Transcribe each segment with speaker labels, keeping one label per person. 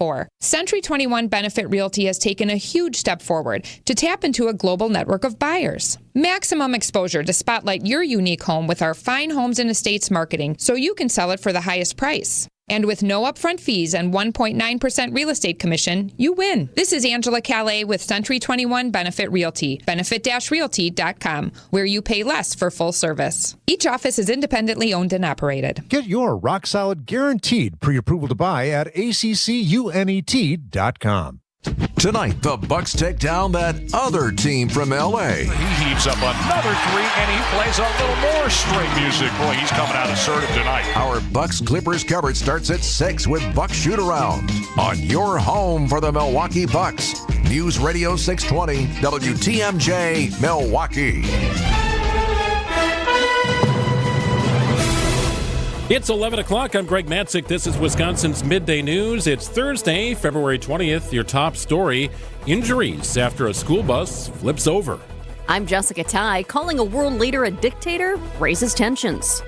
Speaker 1: 104. Century 21 Benefit Realty has taken a huge step forward to tap into a global network of buyers. Maximum exposure to spotlight your unique home with our fine homes and estates marketing so you can sell it for the highest price. And with no upfront fees and 1.9% real estate commission, you win. This is Angela Calais with Century 21 Benefit Realty, benefit-realty.com, where you pay less for full service. Each office is independently owned and operated.
Speaker 2: Get your rock-solid guaranteed pre-approval to buy at accunet.com.
Speaker 3: Tonight, the Bucks take down that other team from L.A.
Speaker 4: He heaves up another three, and he plays a little more string music. Boy, he's coming out assertive tonight.
Speaker 3: Our Bucks-Clippers coverage starts at 6 with Bucks Shoot-Around on your home for the Milwaukee Bucks. News Radio 620, WTMJ, Milwaukee.
Speaker 5: It's 11 o'clock. I'm Greg Matzek. This is Wisconsin's Midday News. It's Thursday, February 20th. Your top story, injuries after a school bus flips over.
Speaker 6: I'm Jessica Tighe. Calling a world leader a dictator raises tensions.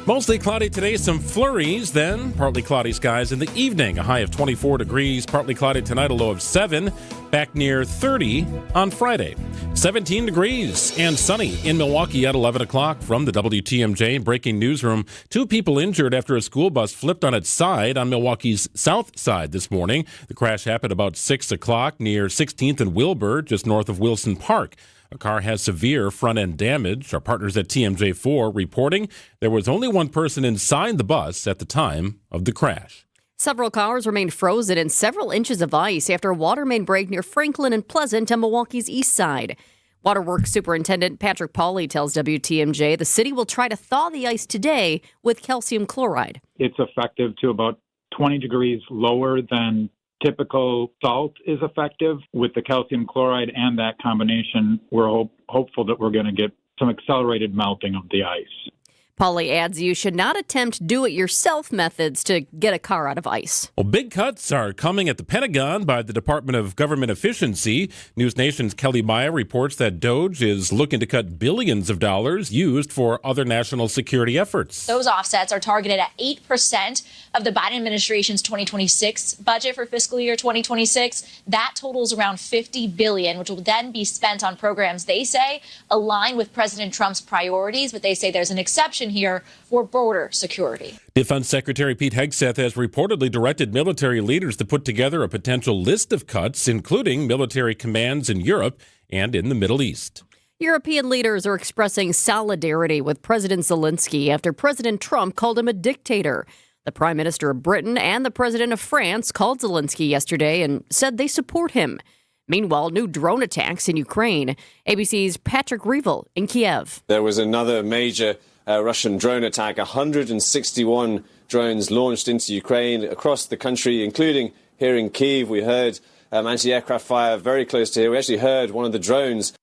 Speaker 5: Mostly cloudy today, some flurries, then partly cloudy skies in the evening. A high of 24 degrees, partly cloudy tonight, a low of 7, back near 30 on Friday. 17 degrees and sunny in Milwaukee at 11 o'clock from the WTMJ breaking newsroom. 2 people injured after a school bus flipped on its side on Milwaukee's south side this morning. The crash happened about 6 o'clock near 16th and Wilbur, just north of Wilson Park. A car has severe front-end damage. Our partners at TMJ4 reporting there was only one person inside the bus at the time of the crash.
Speaker 6: Several cars remained frozen in several inches of ice after a water main break near Franklin and Pleasant on Milwaukee's east side. Waterworks Superintendent Patrick Pauly tells WTMJ the city will try to thaw the ice today with calcium chloride.
Speaker 7: It's effective to about 20 degrees lower than typical salt is effective. With the calcium chloride and that combination, we're hopeful that we're going to get some accelerated melting of the ice.
Speaker 6: Pauly adds you should not attempt do-it-yourself methods to get a car out of ice.
Speaker 5: Well, big cuts are coming at the Pentagon by the Department of Government Efficiency. News Nation's Kelly Maya reports that DOGE is looking to cut billions of dollars used for other national security efforts.
Speaker 8: Those offsets are targeted at 8% of the Biden administration's 2026 budget for fiscal year 2026. That totals around $50 billion, which will then be spent on programs they say align with President Trump's priorities, but they say there's an exception here for border security.
Speaker 5: Defense Secretary Pete Hegseth has reportedly directed military leaders to put together a potential list of cuts, including military commands in Europe and in the Middle East.
Speaker 6: European leaders are expressing solidarity with President Zelensky after President Trump called him a dictator. The Prime Minister of Britain and the President of France called Zelensky yesterday and said they support him. Meanwhile, new drone attacks in Ukraine. ABC's Patrick Revel in Kiev.
Speaker 9: There was another major Russian drone attack, 161 drones launched into Ukraine across the country, including here in Kyiv. We heard anti-aircraft fire very close to here. We actually heard one of the drones.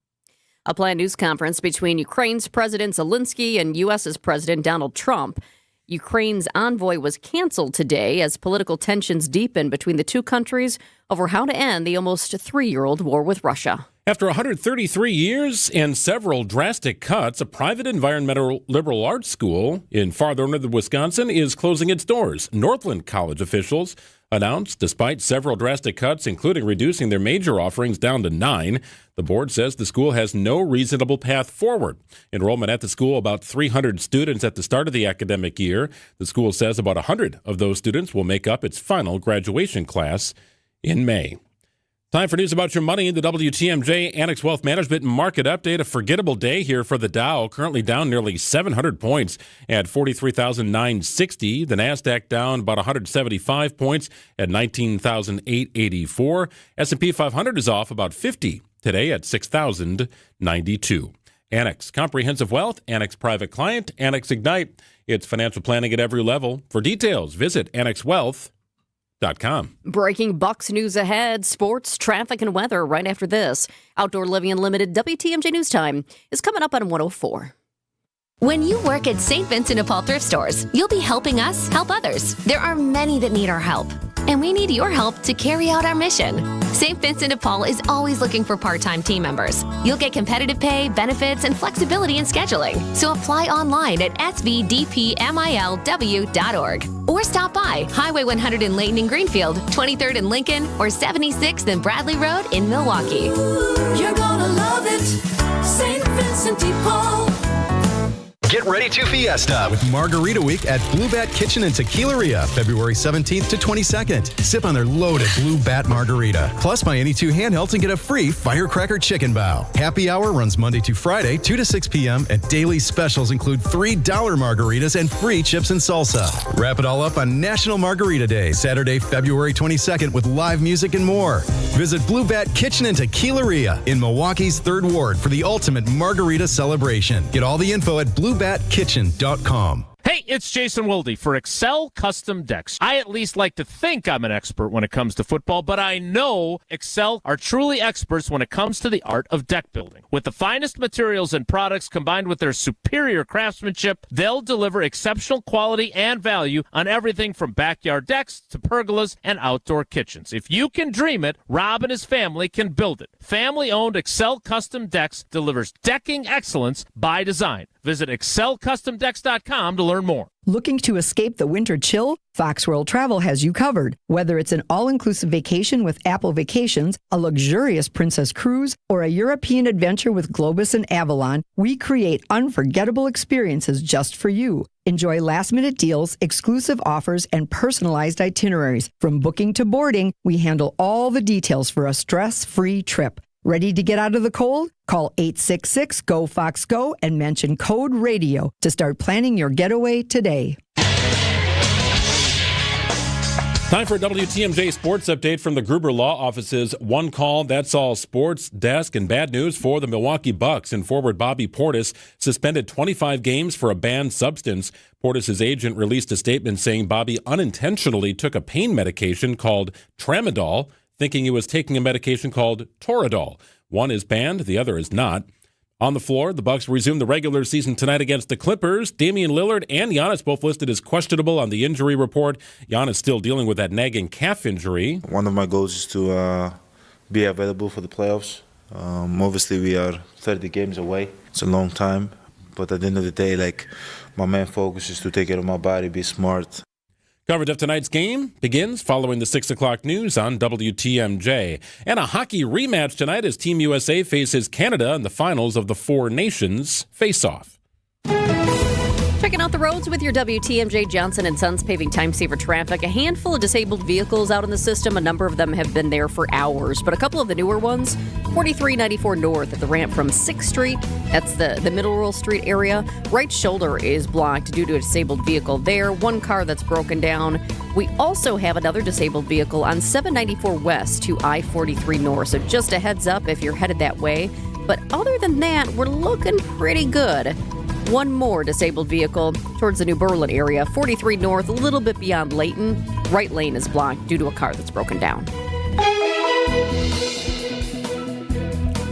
Speaker 6: A planned news conference between Ukraine's President Zelensky and U.S.'s President Donald Trump. Ukraine's envoy was canceled today as political tensions deepen between the two countries over how to end the almost 3-year-old war with Russia.
Speaker 5: After 133 years and several drastic cuts, a private environmental liberal arts school in far northern Wisconsin is closing its doors. Northland College officials announced despite several drastic cuts, including reducing their major offerings down to 9, the board says the school has no reasonable path forward. Enrollment at the school, about 300 students at the start of the academic year. The school says about 100 of those students will make up its final graduation class in May. Time for news about your money. The WTMJ Annex Wealth Management Market Update. A forgettable day here for the Dow, currently down nearly 700 points at 43,960. The NASDAQ down about 175 points at 19,884. S&P 500 is off about 50 today at 6,092. Annex Comprehensive Wealth, Annex Private Client, Annex Ignite. It's financial planning at every level. For details, visit AnnexWealth.com.
Speaker 6: Breaking Bucks news ahead, sports, traffic, and weather right after this. Outdoor Living Unlimited WTMJ News Time is coming up on 104.
Speaker 10: When you work at St. Vincent de Paul thrift stores, you'll be helping us help others. There are many that need our help, and we need your help to carry out our mission. St. Vincent de Paul is always looking for part-time team members. You'll get competitive pay, benefits, and flexibility in scheduling. So apply online at svdpmilw.org. Or stop by Highway 100 in Layton and Greenfield, 23rd in Lincoln, or 76th and Bradley Road in Milwaukee.
Speaker 11: You're gonna love it, St. Vincent de Paul.
Speaker 12: Get ready to fiesta with Margarita Week at Blue Bat Kitchen and Tequileria, February 17th to 22nd. Sip on their loaded Blue Bat Margarita. Plus, buy any 2 handhelds and get a free firecracker chicken bao. Happy hour runs Monday to Friday, 2 to 6 p.m., and daily specials include $3 margaritas and free chips and salsa. Wrap it all up on National Margarita Day, Saturday, February 22nd, with live music and more. Visit Blue Bat Kitchen and Tequileria in Milwaukee's 3rd Ward for the ultimate margarita celebration. Get all the info at bluebatkitchen.com.
Speaker 4: Hey, it's Jason Wilde for Excel Custom Decks. I at least like to think I'm an expert when it comes to football, but I know Excel are truly experts when it comes to the art of deck building. With the finest materials and products combined with their superior craftsmanship, they'll deliver exceptional quality and value on everything from backyard decks to pergolas and outdoor kitchens. If you can dream it, Rob and his family can build it. Family-owned Excel Custom Decks delivers decking excellence by design. Visit excelcustomdecks.com to learn more.
Speaker 13: Looking to escape the winter chill? Fox World Travel has you covered. Whether it's an all-inclusive vacation with Apple Vacations, a luxurious Princess Cruise, or a European adventure with Globus and Avalon, we create unforgettable experiences just for you. Enjoy last-minute deals, exclusive offers, and personalized itineraries. From booking to boarding, we handle all the details for a stress-free trip. Ready to get out of the cold? Call 866-GO-FOX-GO and mention code RADIO to start planning your getaway today.
Speaker 5: Time for a WTMJ Sports Update from the Gruber Law Office's One Call, That's All Sports Desk. And bad news for the Milwaukee Bucks and forward Bobby Portis, suspended 25 games for a banned substance. Portis' agent released a statement saying Bobby unintentionally took a pain medication called Tramadol, thinking he was taking a medication called Toradol. One is banned, the other is not. On the floor, the Bucks resume the regular season tonight against the Clippers. Damian Lillard and Giannis both listed as questionable on the injury report. Giannis still dealing with that nagging calf injury.
Speaker 14: One of my goals is to be available for the playoffs. Obviously, we are 30 games away. It's a long time. But at the end of the day, my main focus is to take care of my body, be smart.
Speaker 5: Coverage of tonight's game begins following the 6 o'clock news on WTMJ. And a hockey rematch tonight as Team USA faces Canada in the finals of the Four Nations Face-Off.
Speaker 6: Checking out the roads with your WTMJ Johnson & Sons paving time-saver traffic. A handful of disabled vehicles out in the system. A number of them have been there for hours. But a couple of the newer ones, 4394 North at the ramp from 6th Street. That's the Middle Rural Street area. Right shoulder is blocked due to a disabled vehicle there. One car that's broken down. We also have another disabled vehicle on 794 West to I-43 North. So just a heads up if you're headed that way. But other than that, we're looking pretty good. One more disabled vehicle towards the New Berlin area, 43 North, a little bit beyond Layton. Right lane is blocked due to a car that's broken down.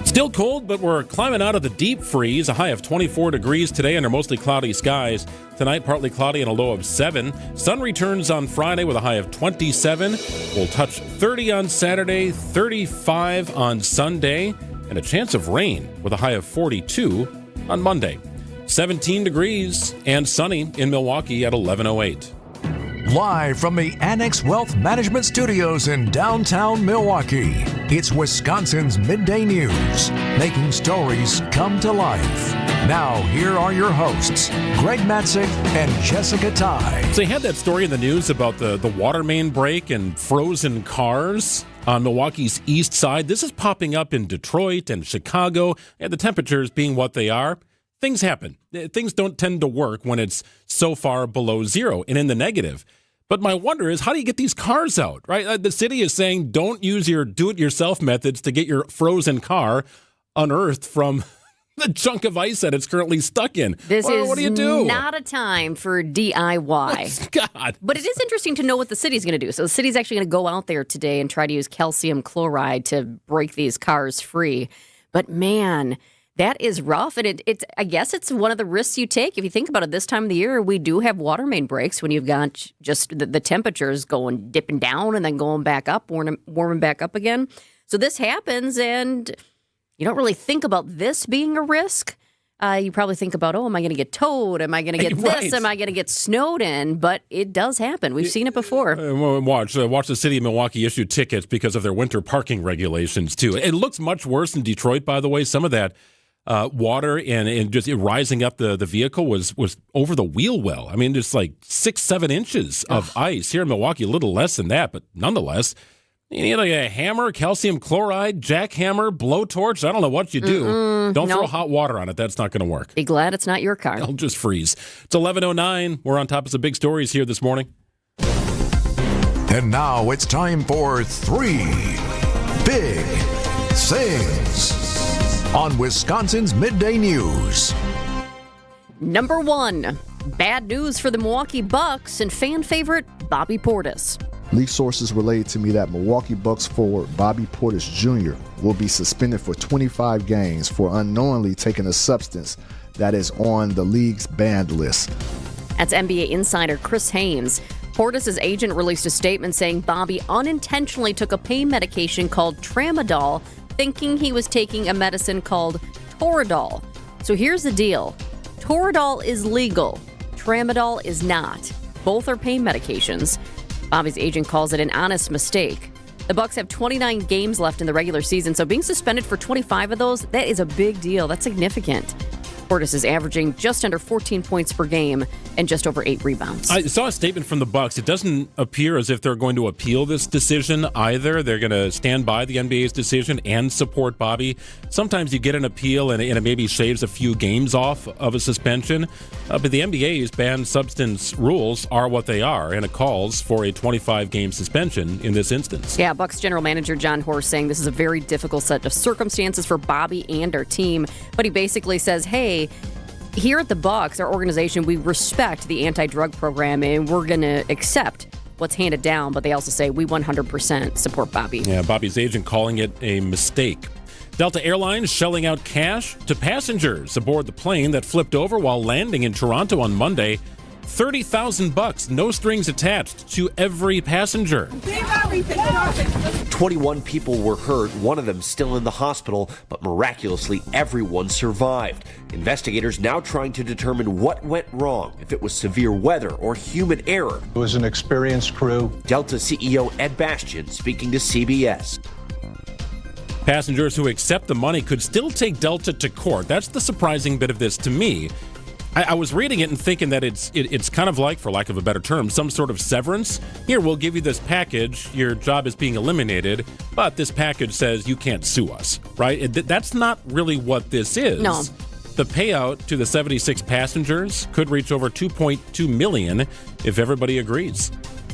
Speaker 5: Still cold, but we're climbing out of the deep freeze. A high of 24 degrees today under mostly cloudy skies. Tonight, partly cloudy and a low of 7. Sun returns on Friday with a high of 27. We'll touch 30 on Saturday, 35 on Sunday, and a chance of rain with a high of 42 on Monday. 17 degrees and sunny in Milwaukee at 11:08.
Speaker 3: Live from the Annex Wealth Management Studios in downtown Milwaukee, it's Wisconsin's Midday News, making stories come to life. Now, here are your hosts, Greg Matzek and Jessica Tighe.
Speaker 5: So they had that story in the news about the water main break and frozen cars on Milwaukee's east side. This is popping up in Detroit and Chicago, and the temperatures being what they are. Things happen. Things don't tend to work when it's so far below zero and in the negative. But my wonder is, how do you get these cars out, right? The city is saying don't use your do-it-yourself methods to get your frozen car unearthed from the chunk of ice that it's currently stuck in. What do you do?
Speaker 6: Not a time for DIY.
Speaker 5: God.
Speaker 6: But it is interesting to know what the city's going to do. So the city's actually going to go out there today and try to use calcium chloride to break these cars free. But man, that is rough, and I guess it's one of the risks you take. If you think about it, this time of the year, we do have water main breaks when you've got just the temperatures dipping down and then going back up, warming back up again. So this happens, and you don't really think about this being a risk. You probably think about, am I going to get towed? Am I going to get this? Am I going to get snowed in? But it does happen. We've seen it before.
Speaker 5: Watch the city of Milwaukee issue tickets because of their winter parking regulations, too. It looks much worse in Detroit, by the way. Some of that water and just rising up the vehicle was over the wheel well. I mean, just like 6-7 inches of ice. Here in Milwaukee, a little less than that, but nonetheless. You need like a hammer, calcium chloride, jackhammer, blowtorch. I don't know what you do. Don't throw hot water on it. That's not going to work.
Speaker 6: Be glad it's not your car.
Speaker 5: It'll just freeze. It's 11:09. We're on top of some big stories here this morning.
Speaker 3: And now it's time for 3 Big Things on Wisconsin's Midday News.
Speaker 6: Number 1, bad news for the Milwaukee Bucks and fan favorite Bobby Portis.
Speaker 15: Leaf sources relayed to me that Milwaukee Bucks forward Bobby Portis Jr. will be suspended for 25 games for unknowingly taking a substance that is on the league's banned list.
Speaker 6: That's NBA insider Chris Haynes. Portis' agent released a statement saying Bobby unintentionally took a pain medication called Tramadol, thinking he was taking a medicine called Toradol. So here's the deal. Toradol is legal. Tramadol is not. Both are pain medications. Bobby's agent calls it an honest mistake. The Bucks have 29 games left in the regular season, so being suspended for 25 of those, that is a big deal. That's significant. Portis is averaging just under 14 points per game and just over 8 rebounds.
Speaker 5: I saw a statement from the Bucks. It doesn't appear as if they're going to appeal this decision either. They're going to stand by the NBA's decision and support Bobby. Sometimes you get an appeal and it maybe shaves a few games off of a suspension, but the NBA's banned substance rules are what they are, and it calls for a 25-game suspension in this instance.
Speaker 6: Yeah, Bucks general manager John Horst saying this is a very difficult set of circumstances for Bobby and our team, but he basically says, hey, here at the Bucks, our organization, we respect the anti-drug program and we're going to accept what's handed down, but they also say we 100% support Bobby.
Speaker 5: Yeah, Bobby's agent calling it a mistake. Delta Airlines shelling out cash to passengers aboard the plane that flipped over while landing in Toronto on Monday. $30,000, no strings attached to every passenger.
Speaker 16: 21 people were hurt, one of them still in the hospital, but miraculously everyone survived. Investigators now trying to determine what went wrong, if it was severe weather or human error.
Speaker 2: It was an experienced crew.
Speaker 16: Delta CEO Ed Bastian speaking to CBS.
Speaker 5: Passengers who accept the money could still take Delta to court. That's the surprising bit of this to me. I was reading it and thinking that it's kind of like, for lack of a better term, some sort of severance. Here, we'll give you this package. Your job is being eliminated, but this package says you can't sue us, right? That's not really what this is.
Speaker 6: No.
Speaker 5: The payout to the 76 passengers could reach over $2.2 million if everybody agrees.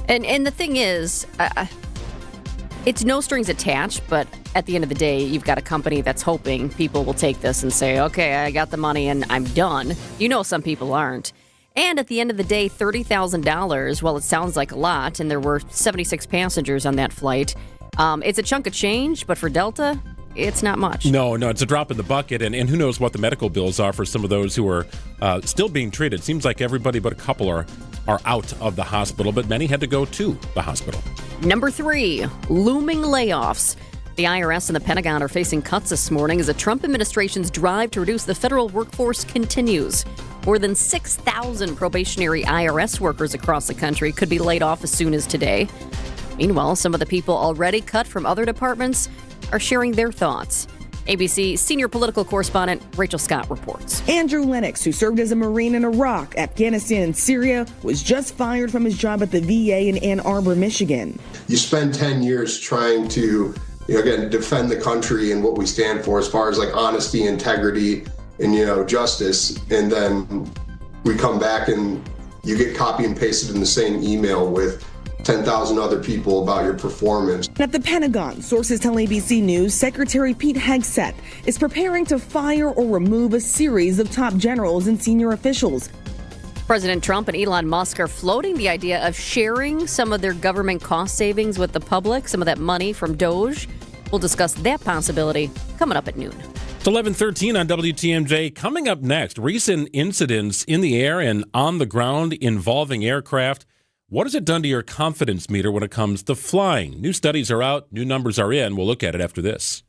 Speaker 6: And the thing is, it's no strings attached, but at the end of the day, you've got a company that's hoping people will take this and say, okay, I got the money and I'm done. You know some people aren't. And at the end of the day, $30,000, well, it sounds like a lot, and there were 76 passengers on that flight. It's a chunk of change, but for Delta, it's not much.
Speaker 5: No, it's a drop in the bucket, and who knows what the medical bills are for some of those who are still being treated. Seems like everybody but a couple are out of the hospital, but many had to go to the hospital.
Speaker 6: Number 3, looming layoffs. The IRS and the Pentagon are facing cuts this morning as the Trump administration's drive to reduce the federal workforce continues. More than 6,000 probationary IRS workers across the country could be laid off as soon as today. Meanwhile, some of the people already cut from other departments are sharing their thoughts. ABC senior political correspondent Rachel Scott reports.
Speaker 17: Andrew Lennox, who served as a Marine in Iraq, Afghanistan, and Syria, was just fired from his job at the VA in Ann Arbor, Michigan.
Speaker 18: You spend 10 years trying to, again, defend the country and what we stand for as far as like honesty, integrity, and, justice. And then we come back and you get copy and pasted in the same email with 10,000 other people about your performance.
Speaker 17: At the Pentagon, sources tell ABC News Secretary Pete Hegseth is preparing to fire or remove a series of top generals and senior officials.
Speaker 6: President Trump and Elon Musk are floating the idea of sharing some of their government cost savings with the public, some of that money from Doge. We'll discuss that possibility coming up at noon.
Speaker 5: It's 11:13 on WTMJ. Coming up next, recent incidents in the air and on the ground involving aircraft. What has it done to your confidence meter when it comes to flying? New studies are out. New numbers are in. We'll look at it after this.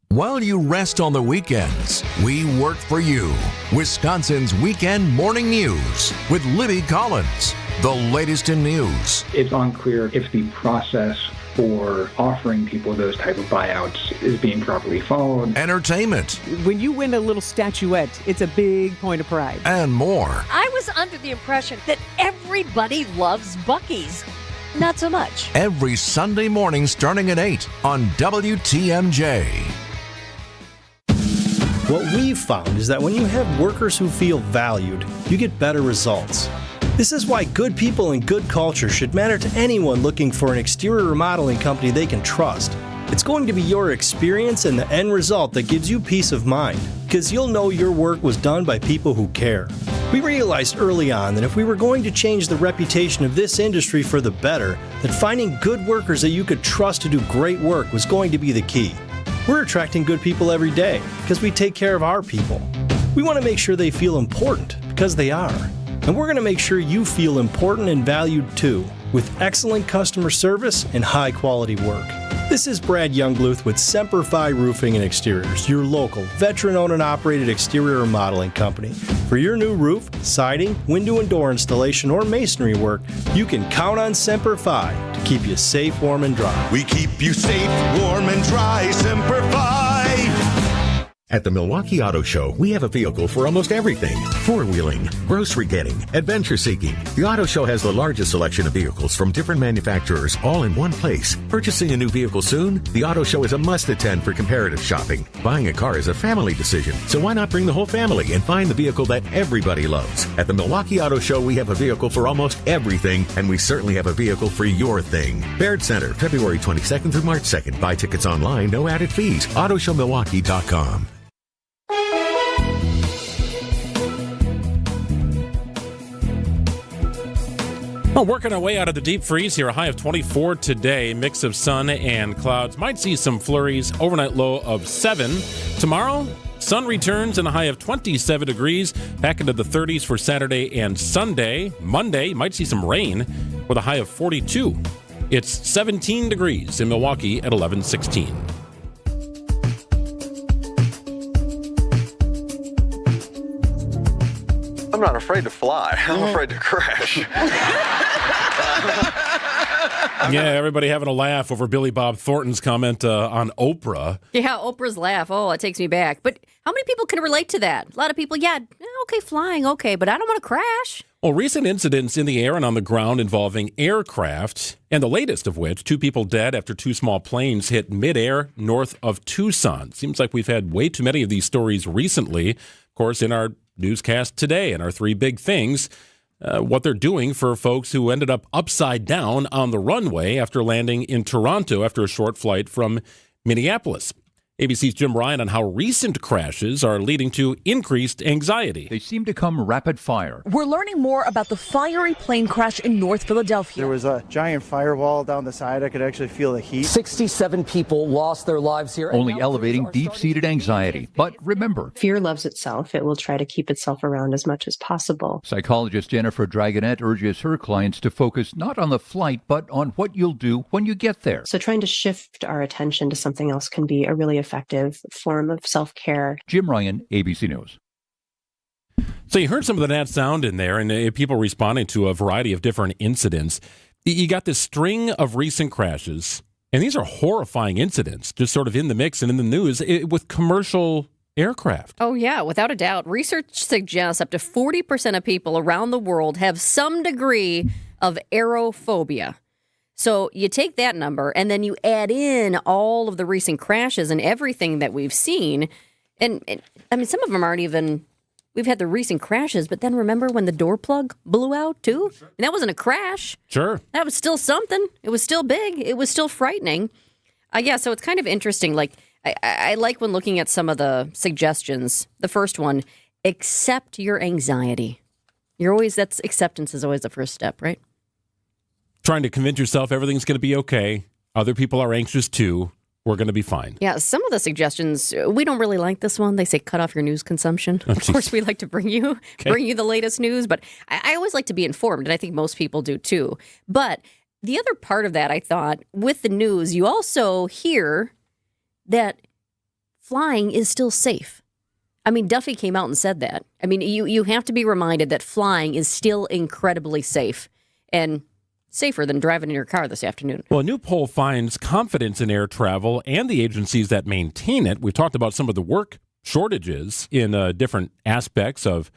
Speaker 3: While you rest on the weekends, we work for you. Wisconsin's Weekend Morning News with Libby Collins. The latest in news.
Speaker 19: It's unclear if the process for offering people those type of buyouts is being properly followed.
Speaker 3: Entertainment.
Speaker 20: When you win a little statuette, it's a big point of pride.
Speaker 3: And more.
Speaker 21: I was under the impression that everybody loves Buc-ee's. Not so much.
Speaker 3: Every Sunday morning starting at 8 on WTMJ.
Speaker 22: What we've found is that when you have workers who feel valued, you get better results. This is why good people and good culture should matter to anyone looking for an exterior remodeling company they can trust. It's going to be your experience and the end result that gives you peace of mind, because you'll know your work was done by people who care. We realized early on that if we were going to change the reputation of this industry for the better, that finding good workers that you could trust to do great work was going to be the key. We're attracting good people every day because we take care of our people. We want to make sure they feel important because they are. And we're going to make sure you feel important and valued too, with excellent customer service and high quality work. This is Brad Youngluth with Semper Fi Roofing and Exteriors, your local, veteran-owned and operated exterior remodeling company. For your new roof, siding, window and door installation, or masonry work, you can count on Semper Fi to keep you safe, warm, and dry.
Speaker 23: We keep you safe, warm, and dry. Semper Fi.
Speaker 24: At the Milwaukee Auto Show, we have a vehicle for almost everything. Four-wheeling, grocery getting, adventure seeking. The Auto Show has the largest selection of vehicles from different manufacturers all in one place. Purchasing a new vehicle soon? The Auto Show is a must-attend for comparative shopping. Buying a car is a family decision, so why not bring the whole family and find the vehicle that everybody loves? At the Milwaukee Auto Show, we have a vehicle for almost everything, and we certainly have a vehicle for your thing. Baird Center, February 22nd through March 2nd. Buy tickets online, no added fees. AutoShowMilwaukee.com.
Speaker 5: Well, working our way out of the deep freeze here, a high of 24 today, mix of sun and clouds. Might see some flurries, overnight low of 7. Tomorrow, sun returns and a high of 27 degrees, back into the 30s for Saturday and Sunday. Monday, might see some rain with a high of 42. It's 17 degrees in Milwaukee at 11:16.
Speaker 25: I'm not afraid to fly. I'm afraid to crash.
Speaker 5: Yeah, everybody having a laugh over Billy Bob Thornton's comment on Oprah.
Speaker 6: Yeah, Oprah's laugh. Oh, it takes me back. But how many people can relate to that? A lot of people, okay, flying, okay, but I don't want to crash.
Speaker 5: Well, recent incidents in the air and on the ground involving aircraft, and the latest of which, 2 people dead after 2 small planes hit midair north of Tucson. Seems like we've had way too many of these stories recently. Of course, in our newscast today and our 3 big things, what they're doing for folks who ended up upside down on the runway after landing in Toronto after a short flight from Minneapolis. ABC's Jim Ryan on how recent crashes are leading to increased anxiety.
Speaker 26: They seem to come rapid fire.
Speaker 27: We're learning more about the fiery plane crash in North Philadelphia.
Speaker 28: There was a giant firewall down the side. I could actually feel the heat.
Speaker 29: 67 people lost their lives here.
Speaker 26: Only elevating deep-seated anxiety. But remember,
Speaker 30: fear loves itself. It will try to keep itself around as much as possible.
Speaker 26: Psychologist Jennifer Dragonette urges her clients to focus not on the flight, but on what you'll do when you get there.
Speaker 30: So trying to shift our attention to something else can be a really effective form of self-care.
Speaker 26: Jim Ryan, ABC News.
Speaker 5: So you heard some of that sound in there, and people responding to a variety of different incidents. You got this string of recent crashes, and these are horrifying incidents, just sort of in the mix and in the news with commercial aircraft.
Speaker 6: Oh, yeah, without a doubt. Research suggests up to 40% of people around the world have some degree of aerophobia. So you take that number and then you add in all of the recent crashes and everything that we've seen. And I mean, some of them aren't even, we've had the recent crashes, but then remember when the door plug blew out too? Sure. And that wasn't a crash.
Speaker 5: Sure.
Speaker 6: That was still something. It was still big. It was still frightening. Yeah, so it's kind of interesting. Like, I like when looking at some of the suggestions. The first one, accept your anxiety. Acceptance is always the first step, right?
Speaker 5: Trying to convince yourself everything's going to be okay. Other people are anxious too. We're going to be fine.
Speaker 6: Yeah, some of the suggestions, we don't really like this one. They say cut off your news consumption. Of course, we like to bring you the latest news, but I always like to be informed, and I think most people do too. But the other part of that, I thought, with the news, you also hear that flying is still safe. I mean, Duffy came out and said that. I mean, you have to be reminded that flying is still incredibly safe and safer than driving in your car this afternoon.
Speaker 5: Well, a new poll finds confidence in air travel and the agencies that maintain it. We've talked about some of the work shortages in different aspects of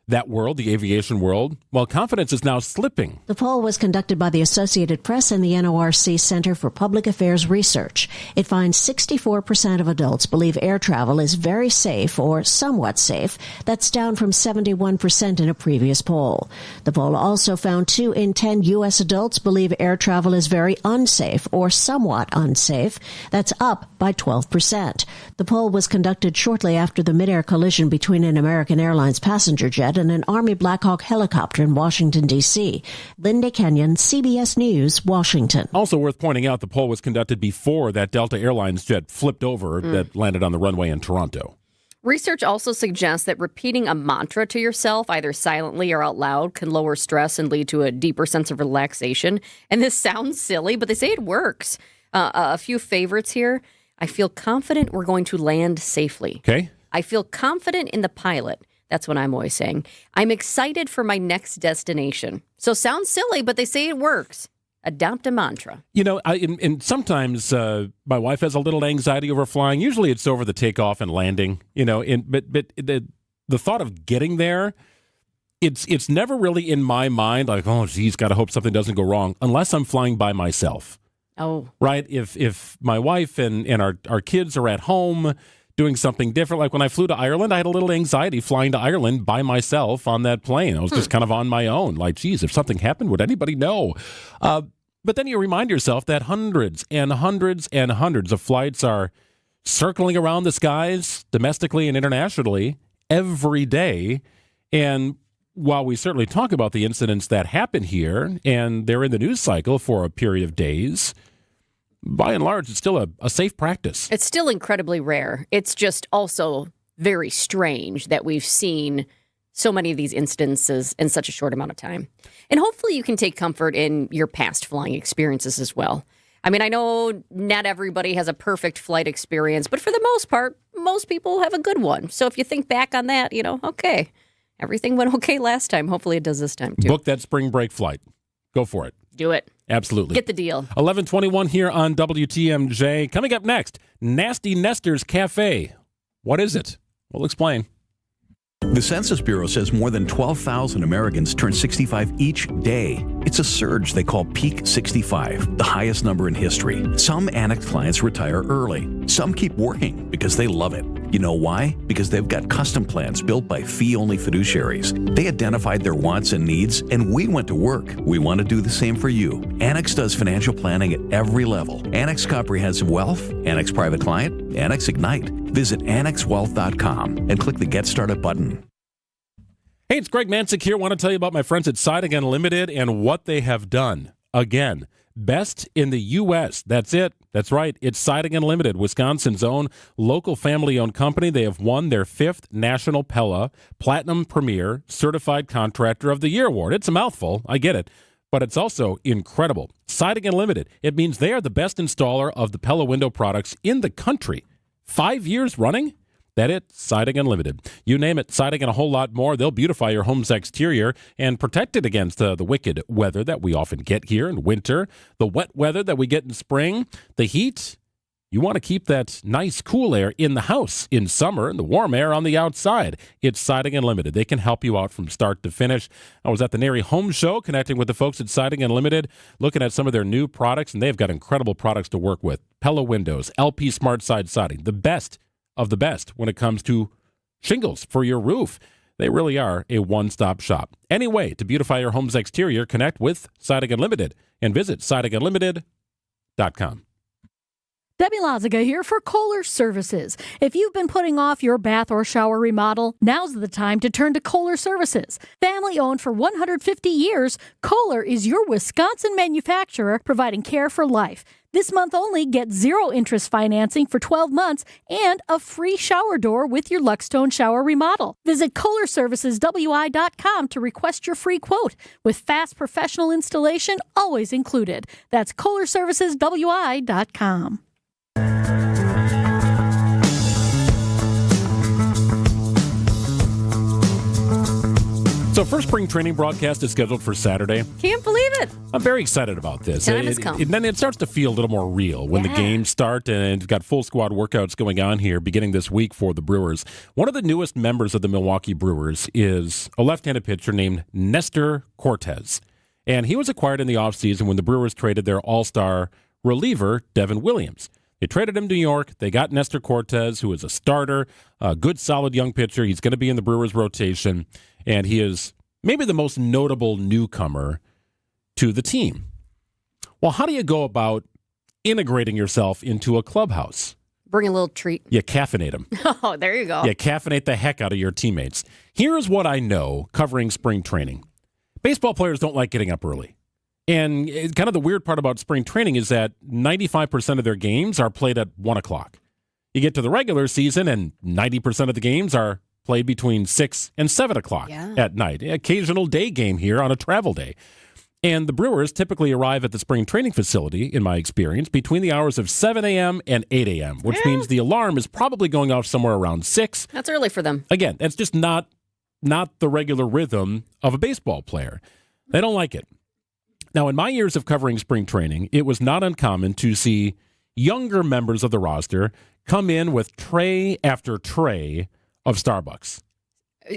Speaker 5: that world, the aviation world. Well, confidence is now slipping.
Speaker 1: The poll was conducted by the Associated Press and the NORC Center for Public Affairs Research. It finds 64% of adults believe air travel is very safe or somewhat safe. That's down from 71% in a previous poll. The poll also found 2 in 10 U.S. adults believe air travel is very unsafe or somewhat unsafe. That's up by 12%. The poll was conducted shortly after the mid-air collision between an American Airlines passenger jet and an Army Black Hawk helicopter in Washington, D.C. Linda Kenyon, CBS News, Washington.
Speaker 5: Also worth pointing out, the poll was conducted before that Delta Airlines jet flipped over that landed on the runway in Toronto.
Speaker 6: Research also suggests that repeating a mantra to yourself, either silently or out loud, can lower stress and lead to a deeper sense of relaxation. And this sounds silly, but they say it works. A few favorites here. I feel confident we're going to land safely.
Speaker 5: Okay.
Speaker 6: I feel confident in the pilot. That's what I'm always saying. I'm excited for my next destination. So sounds silly, but they say it works. Adopt a mantra.
Speaker 5: You know, and sometimes my wife has a little anxiety over flying. Usually it's over the takeoff and landing, you know, but the thought of getting there, it's never really in my mind like, oh, geez, got to hope something doesn't go wrong, unless I'm flying by myself.
Speaker 6: Oh.
Speaker 5: Right? If my wife and our kids are at home doing something different. Like when I flew to Ireland, I had a little anxiety flying to Ireland by myself on that plane. I was just kind of on my own. Like, geez, if something happened, would anybody know? But then you remind yourself that hundreds and hundreds and hundreds of flights are circling around the skies, domestically and internationally, every day. And while we certainly talk about the incidents that happen here, and they're in the news cycle for a period of days, by and large, it's still a safe practice.
Speaker 6: It's still incredibly rare. It's just also very strange that we've seen so many of these instances in such a short amount of time. And hopefully you can take comfort in your past flying experiences as well. I mean, I know not everybody has a perfect flight experience, but for the most part, most people have a good one. So if you think back on that, you know, okay, everything went okay last time. Hopefully it does this time too.
Speaker 5: Book that spring break flight. Go for it.
Speaker 6: Do it.
Speaker 5: Absolutely.
Speaker 6: Get the deal.
Speaker 5: 11:21 here on WTMJ. Coming up next, Nasty Nesters Cafe. What is it? We'll explain.
Speaker 4: The Census Bureau says more than 12,000 Americans turn 65 each day. It's a surge they call Peak 65, the highest number in history. Some Annex clients retire early. Some keep working because they love it. You know why? Because they've got custom plans built by fee-only fiduciaries. They identified their wants and needs, and we went to work. We want to do the same for you. Annex does financial planning at every level. Annex Comprehensive Wealth, Annex Private Client, Annex Ignite. Visit AnnexWealth.com and click the Get Started button.
Speaker 5: Hey, it's Greg Matzek here. I want to tell you about my friends at Siding Unlimited and what they have done. Again, best in the U.S. That's it. That's right. It's Siding Unlimited, Wisconsin's own local family-owned company. They have won their 5th National Pella Platinum Premier Certified Contractor of the Year award. It's a mouthful. I get it. But it's also incredible. Siding Unlimited. It means they are the best installer of the Pella window products in the country. 5 years running? That it, Siding Unlimited. You name it, siding and a whole lot more. They'll beautify your home's exterior and protect it against the wicked weather that we often get here in winter, the wet weather that we get in spring, the heat. You want to keep that nice, cool air in the house in summer and the warm air on the outside. It's Siding Unlimited. They can help you out from start to finish. I was at the Nary Home Show connecting with the folks at Siding Unlimited, looking at some of their new products, and they've got incredible products to work with. Pella windows, LP Smart Side siding, the best of the best when it comes to shingles for your roof. They really are a one-stop shop. Any way to beautify your home's exterior, connect with Siding Unlimited and visit sidingunlimited.com.
Speaker 2: Debbie Loziga here for Kohler Services. If you've been putting off your bath or shower remodel, now's the time to turn to Kohler Services. Family owned for 150 years, Kohler is your Wisconsin manufacturer providing care for life. This month only, get 0 interest financing for 12 months and a free shower door with your Luxtone shower remodel. Visit KohlerServicesWI.com to request your free quote with fast professional installation always included. That's KohlerServicesWI.com.
Speaker 5: So first spring training broadcast is scheduled for Saturday.
Speaker 6: Can't believe it.
Speaker 5: I'm very excited about this.
Speaker 6: Time has come.
Speaker 5: And then it starts to feel a little more real when the games start, and we've got full squad workouts going on here beginning this week for the Brewers. One of the newest members of the Milwaukee Brewers is a left-handed pitcher named Nestor Cortes. And he was acquired in the offseason when the Brewers traded their all-star reliever, Devin Williams. They traded him to New York. They got Nestor Cortes, who is a starter, a good, solid young pitcher. He's going to be in the Brewers rotation, and he is maybe the most notable newcomer to the team. Well, how do you go about integrating yourself into a clubhouse?
Speaker 6: Bring a little treat.
Speaker 5: You caffeinate them.
Speaker 6: Oh, there you go.
Speaker 5: You caffeinate the heck out of your teammates. Here's what I know covering spring training. Baseball players don't like getting up early. And kind of the weird part about spring training is that 95% of their games are played at 1 o'clock. You get to the regular season, and 90% of the games are played between 6 and 7 o'clock at night. Occasional day game here on a travel day. And the Brewers typically arrive at the spring training facility, in my experience, between the hours of 7 a.m. and 8 a.m., which means the alarm is probably going off somewhere around 6.
Speaker 6: That's early for them.
Speaker 5: Again, that's just not the regular rhythm of a baseball player. They don't like it. Now, in my years of covering spring training, it was not uncommon to see younger members of the roster come in with tray after tray of Starbucks.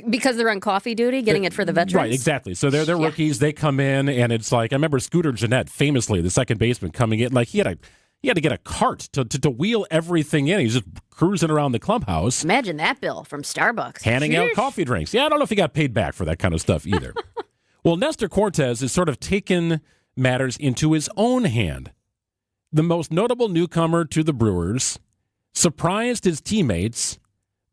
Speaker 6: Because they're on coffee duty, getting it for the veterans?
Speaker 5: Right, exactly. So they're rookies. They come in, and it's like, I remember Scooter Gennett, famously, the second baseman, coming in. Like, he had to get a cart to wheel everything in. He's just cruising around the clubhouse.
Speaker 6: Imagine that bill from Starbucks.
Speaker 5: Handing out coffee drinks. Yeah, I don't know if he got paid back for that kind of stuff either. Well, Nestor Cortes has sort of taken matters into his own hand. The most notable newcomer to the Brewers surprised his teammates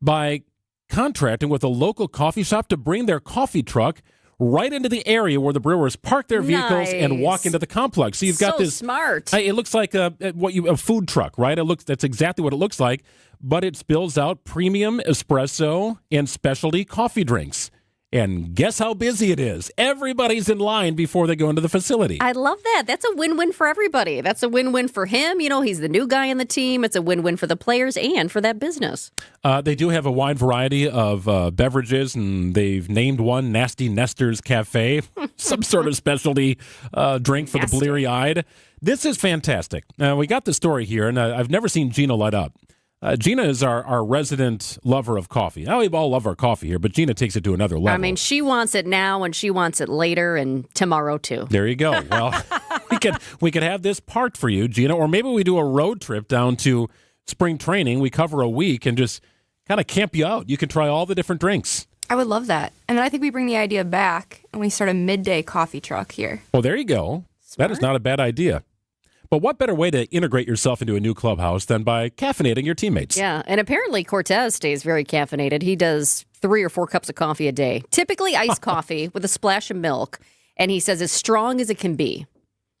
Speaker 5: by contracting with a local coffee shop to bring their coffee truck right into the area where the Brewers park their vehicles and walk into the complex. So you've got this
Speaker 6: smart.
Speaker 5: It looks like a food truck, right? That's exactly what it looks like, but it spills out premium espresso and specialty coffee drinks. And guess how busy it is? Everybody's in line before they go into the facility.
Speaker 6: I love that. That's a win-win for everybody. That's a win-win for him. You know, he's the new guy in the team. It's a win-win for the players and for that business.
Speaker 5: They do have a wide variety of beverages, and they've named one Nasty Nestor's Cafe, some sort of specialty drink for the bleary-eyed. This is fantastic. We got the story here, and I've never seen Gina light up. Gina is our resident lover of coffee. Now, we all love our coffee here, but Gina takes it to another level.
Speaker 6: I mean, she wants it now, and she wants it later, and tomorrow, too.
Speaker 5: There you go. Well, we could have this parked for you, Gina, or maybe we do a road trip down to spring training. We cover a week and just kind of camp you out. You can try all the different drinks.
Speaker 7: I would love that. And then I think we bring the idea back, and we start a midday coffee truck here.
Speaker 5: Well, there you go. Smart. That is not a bad idea. But what better way to integrate yourself into a new clubhouse than by caffeinating your teammates?
Speaker 6: Yeah, and apparently Cortes stays very caffeinated. He does 3 or 4 cups of coffee a day, typically iced coffee with a splash of milk, and he says as strong as it can be.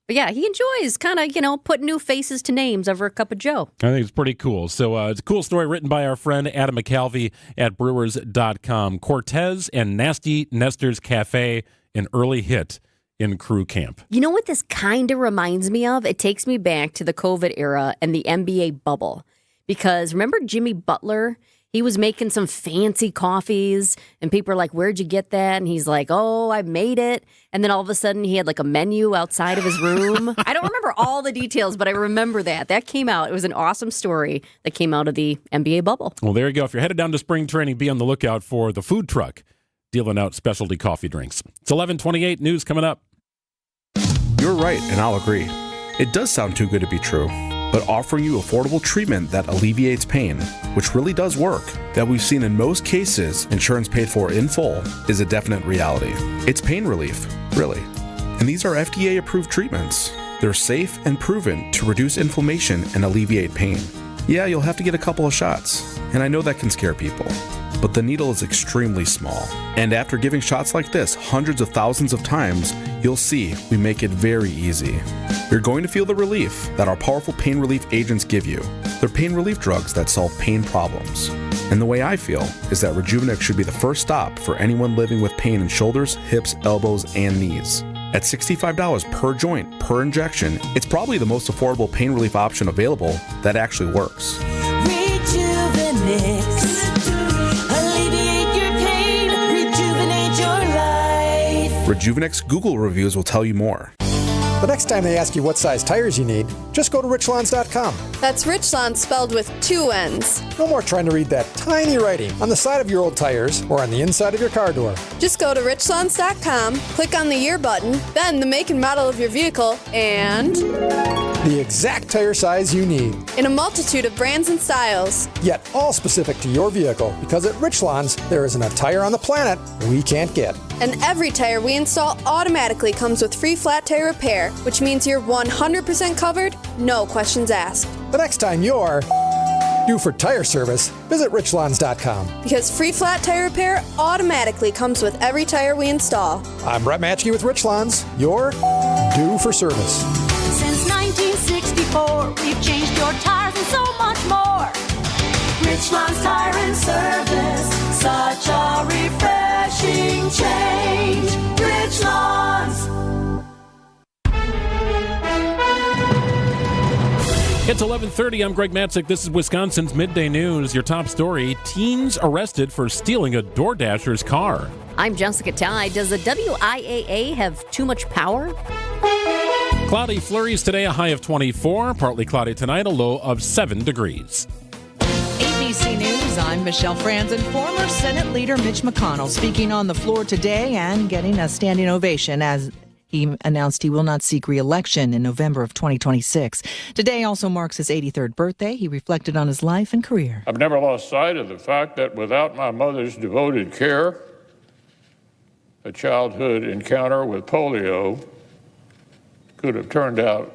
Speaker 6: But yeah, he enjoys kind of, putting new faces to names over a cup of joe.
Speaker 5: I think it's pretty cool. So it's a cool story written by our friend Adam McCalvey at Brewers.com. Cortes and Nasty Nestor's Cafe, an early hit in crew camp.
Speaker 6: You know what this kind of reminds me of? It takes me back to the COVID era and the NBA bubble. Because remember Jimmy Butler? He was making some fancy coffees, and people are like, where'd you get that? And he's like, oh, I made it. And then all of a sudden, he had like a menu outside of his room. I don't remember all the details, but I remember that. That came out. It was an awesome story that came out of the NBA bubble.
Speaker 5: Well, there you go. If you're headed down to spring training, be on the lookout for the food truck dealing out specialty coffee drinks. It's 11:28 news coming up.
Speaker 8: You're right, and I'll agree. It does sound too good to be true, but offering you affordable treatment that alleviates pain, which really does work, that we've seen in most cases insurance paid for in full, is a definite reality. It's pain relief, really. And these are FDA-approved treatments. They're safe and proven to reduce inflammation and alleviate pain. Yeah, you'll have to get a couple of shots, and I know that can scare people. But the needle is extremely small. And after giving shots like this hundreds of thousands of times, you'll see we make it very easy. You're going to feel the relief that our powerful pain relief agents give you. They're pain relief drugs that solve pain problems. And the way I feel is that Rejuvenex should be the first stop for anyone living with pain in shoulders, hips, elbows, and knees. At $65 per joint, per injection, it's probably the most affordable pain relief option available that actually works.
Speaker 9: Rejuvenex. Alleviate your pain. Rejuvenate your life.
Speaker 8: Rejuvenex Google reviews will tell you more.
Speaker 10: The next time they ask you what size tires you need, just go to richlawns.com.
Speaker 11: That's Richlawns spelled with 2 N's.
Speaker 10: No more trying to read that tiny writing on the side of your old tires or on the inside of your car door.
Speaker 11: Just go to richlawns.com, click on the year button, then the make and model of your vehicle, and
Speaker 10: the exact tire size you need.
Speaker 11: In a multitude of brands and styles.
Speaker 10: Yet all specific to your vehicle, because at Richlawns, there isn't a tire on the planet we can't get.
Speaker 11: And every tire we install automatically comes with free flat tire repair, which means you're 100% covered, no questions asked.
Speaker 10: The next time you're due for tire service, visit richlawns.com.
Speaker 11: Because free flat tire repair automatically comes with every tire we install.
Speaker 10: I'm Brett Matchke with Richlawns. You're due for service.
Speaker 9: Since 1964, we've changed your tires and so much more. Richlawns Tire and Service, such a refreshing change. Richlawns.
Speaker 5: It's 11:30. I'm Greg Matzek. This is Wisconsin's Midday News. Your top story, teens arrested for stealing a DoorDasher's car.
Speaker 6: I'm Jessica Tighe. Does the WIAA have too much power?
Speaker 5: Cloudy flurries today, a high of 24. Partly cloudy tonight, a low of 7 degrees.
Speaker 12: ABC News, I'm Michelle Franzen. Former Senate Leader Mitch McConnell speaking on the floor today and getting a standing ovation as he announced he will not seek re-election in November of 2026. Today also marks his 83rd birthday. He reflected on his life and career.
Speaker 13: I've never lost sight of the fact that without my mother's devoted care, a childhood encounter with polio could have turned out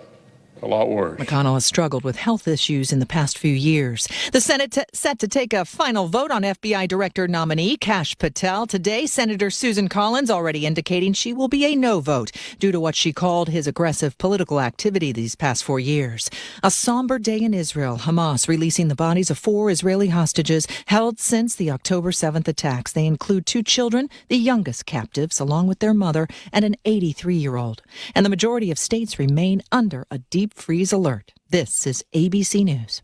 Speaker 13: a lot worse.
Speaker 12: McConnell has struggled with health issues in the past few years. The Senate set to take a final vote on FBI Director nominee Kash Patel. Today, Senator Susan Collins already indicating she will be a no vote due to what she called his aggressive political activity these past 4 years. A somber day in Israel. Hamas releasing the bodies of 4 Israeli hostages held since the October 7th attacks. They include 2 children, the youngest captives, along with their mother and an 83-year-old. And the majority of states remain under a deep freeze alert. This is ABC News.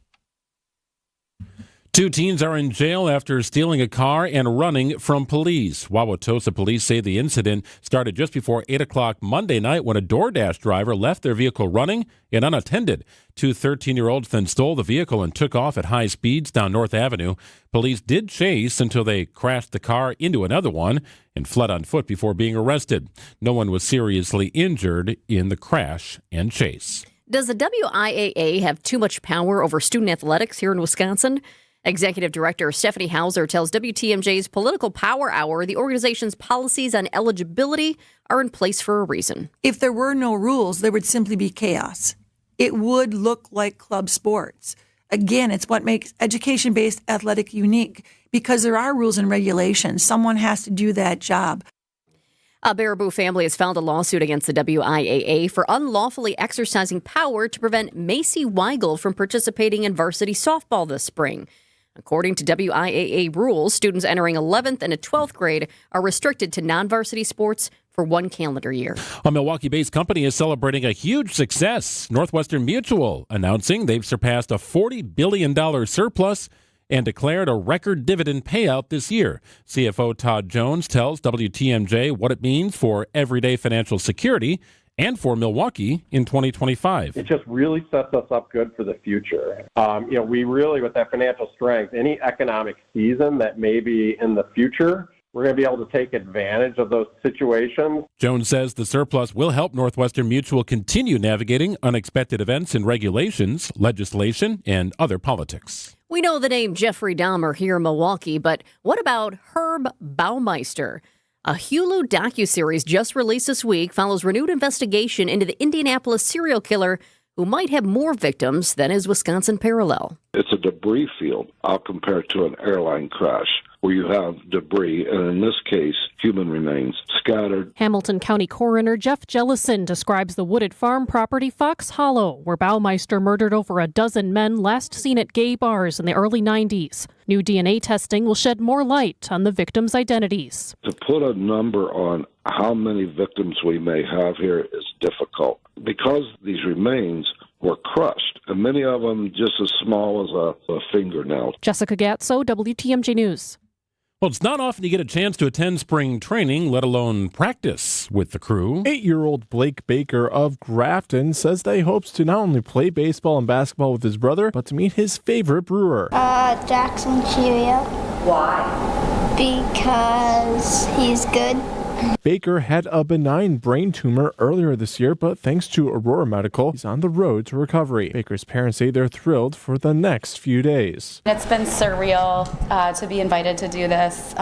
Speaker 5: 2 teens are in jail after stealing a car and running from police. Wauwatosa police say the incident started just before 8 o'clock Monday night when a DoorDash driver left their vehicle running and unattended. 2 13-year-olds then stole the vehicle and took off at high speeds down North Avenue. Police did chase until they crashed the car into another one and fled on foot before being arrested. No one was seriously injured in the crash and chase.
Speaker 6: Does the WIAA have too much power over student athletics here in Wisconsin? Executive Director Stephanie Hauser tells WTMJ's Political Power Hour the organization's policies on eligibility are in place for a reason.
Speaker 14: If there were no rules, there would simply be chaos. It would look like club sports. Again, it's what makes education-based athletic unique, because there are rules and regulations. Someone has to do that job.
Speaker 6: A Baraboo family has filed a lawsuit against the WIAA for unlawfully exercising power to prevent Macy Weigel from participating in varsity softball this spring. According to WIAA rules, students entering 11th and 12th grade are restricted to non-varsity sports for 1 calendar year.
Speaker 5: A Milwaukee-based company is celebrating a huge success. Northwestern Mutual announcing they've surpassed a $40 billion surplus and declared a record dividend payout this year. CFO Todd Jones tells WTMJ what it means for everyday financial security and for Milwaukee in 2025.
Speaker 15: It just really sets us up good for the future. We really, with that financial strength, any economic season that may be in the future, we're going to be able to take advantage of those situations.
Speaker 5: Jones says the surplus will help Northwestern Mutual continue navigating unexpected events and regulations, legislation, and other politics.
Speaker 6: We know the name Jeffrey Dahmer here in Milwaukee, but what about Herb Baumeister? A Hulu docuseries just released this week follows renewed investigation into the Indianapolis serial killer who might have more victims than his Wisconsin parallel.
Speaker 3: It's a debris field. I'll compare it to an airline crash where you have debris, and in this case, human remains scattered.
Speaker 2: Hamilton County Coroner Jeff Jellison describes the wooded farm property Fox Hollow, where Baumeister murdered over a dozen men last seen at gay bars in the early 90s. New DNA testing will shed more light on the victims' identities.
Speaker 3: To put a number on how many victims we may have here is difficult because these remains were crushed, and many of them just as small as a fingernail.
Speaker 2: Jessica Gatso, WTMJ News.
Speaker 5: Well, it's not often you get a chance to attend spring training, let alone practice with the crew.
Speaker 16: 8-year-old Blake Baker of Grafton says that he hopes to not only play baseball and basketball with his brother, but to meet his favorite brewer.
Speaker 17: Jackson Cheerio.
Speaker 18: Why?
Speaker 17: Because he's good.
Speaker 16: Baker had a benign brain tumor earlier this year, but thanks to Aurora Medical, he's on the road to recovery. Baker's parents say they're thrilled for the next few days.
Speaker 19: It's been surreal to be invited to do this,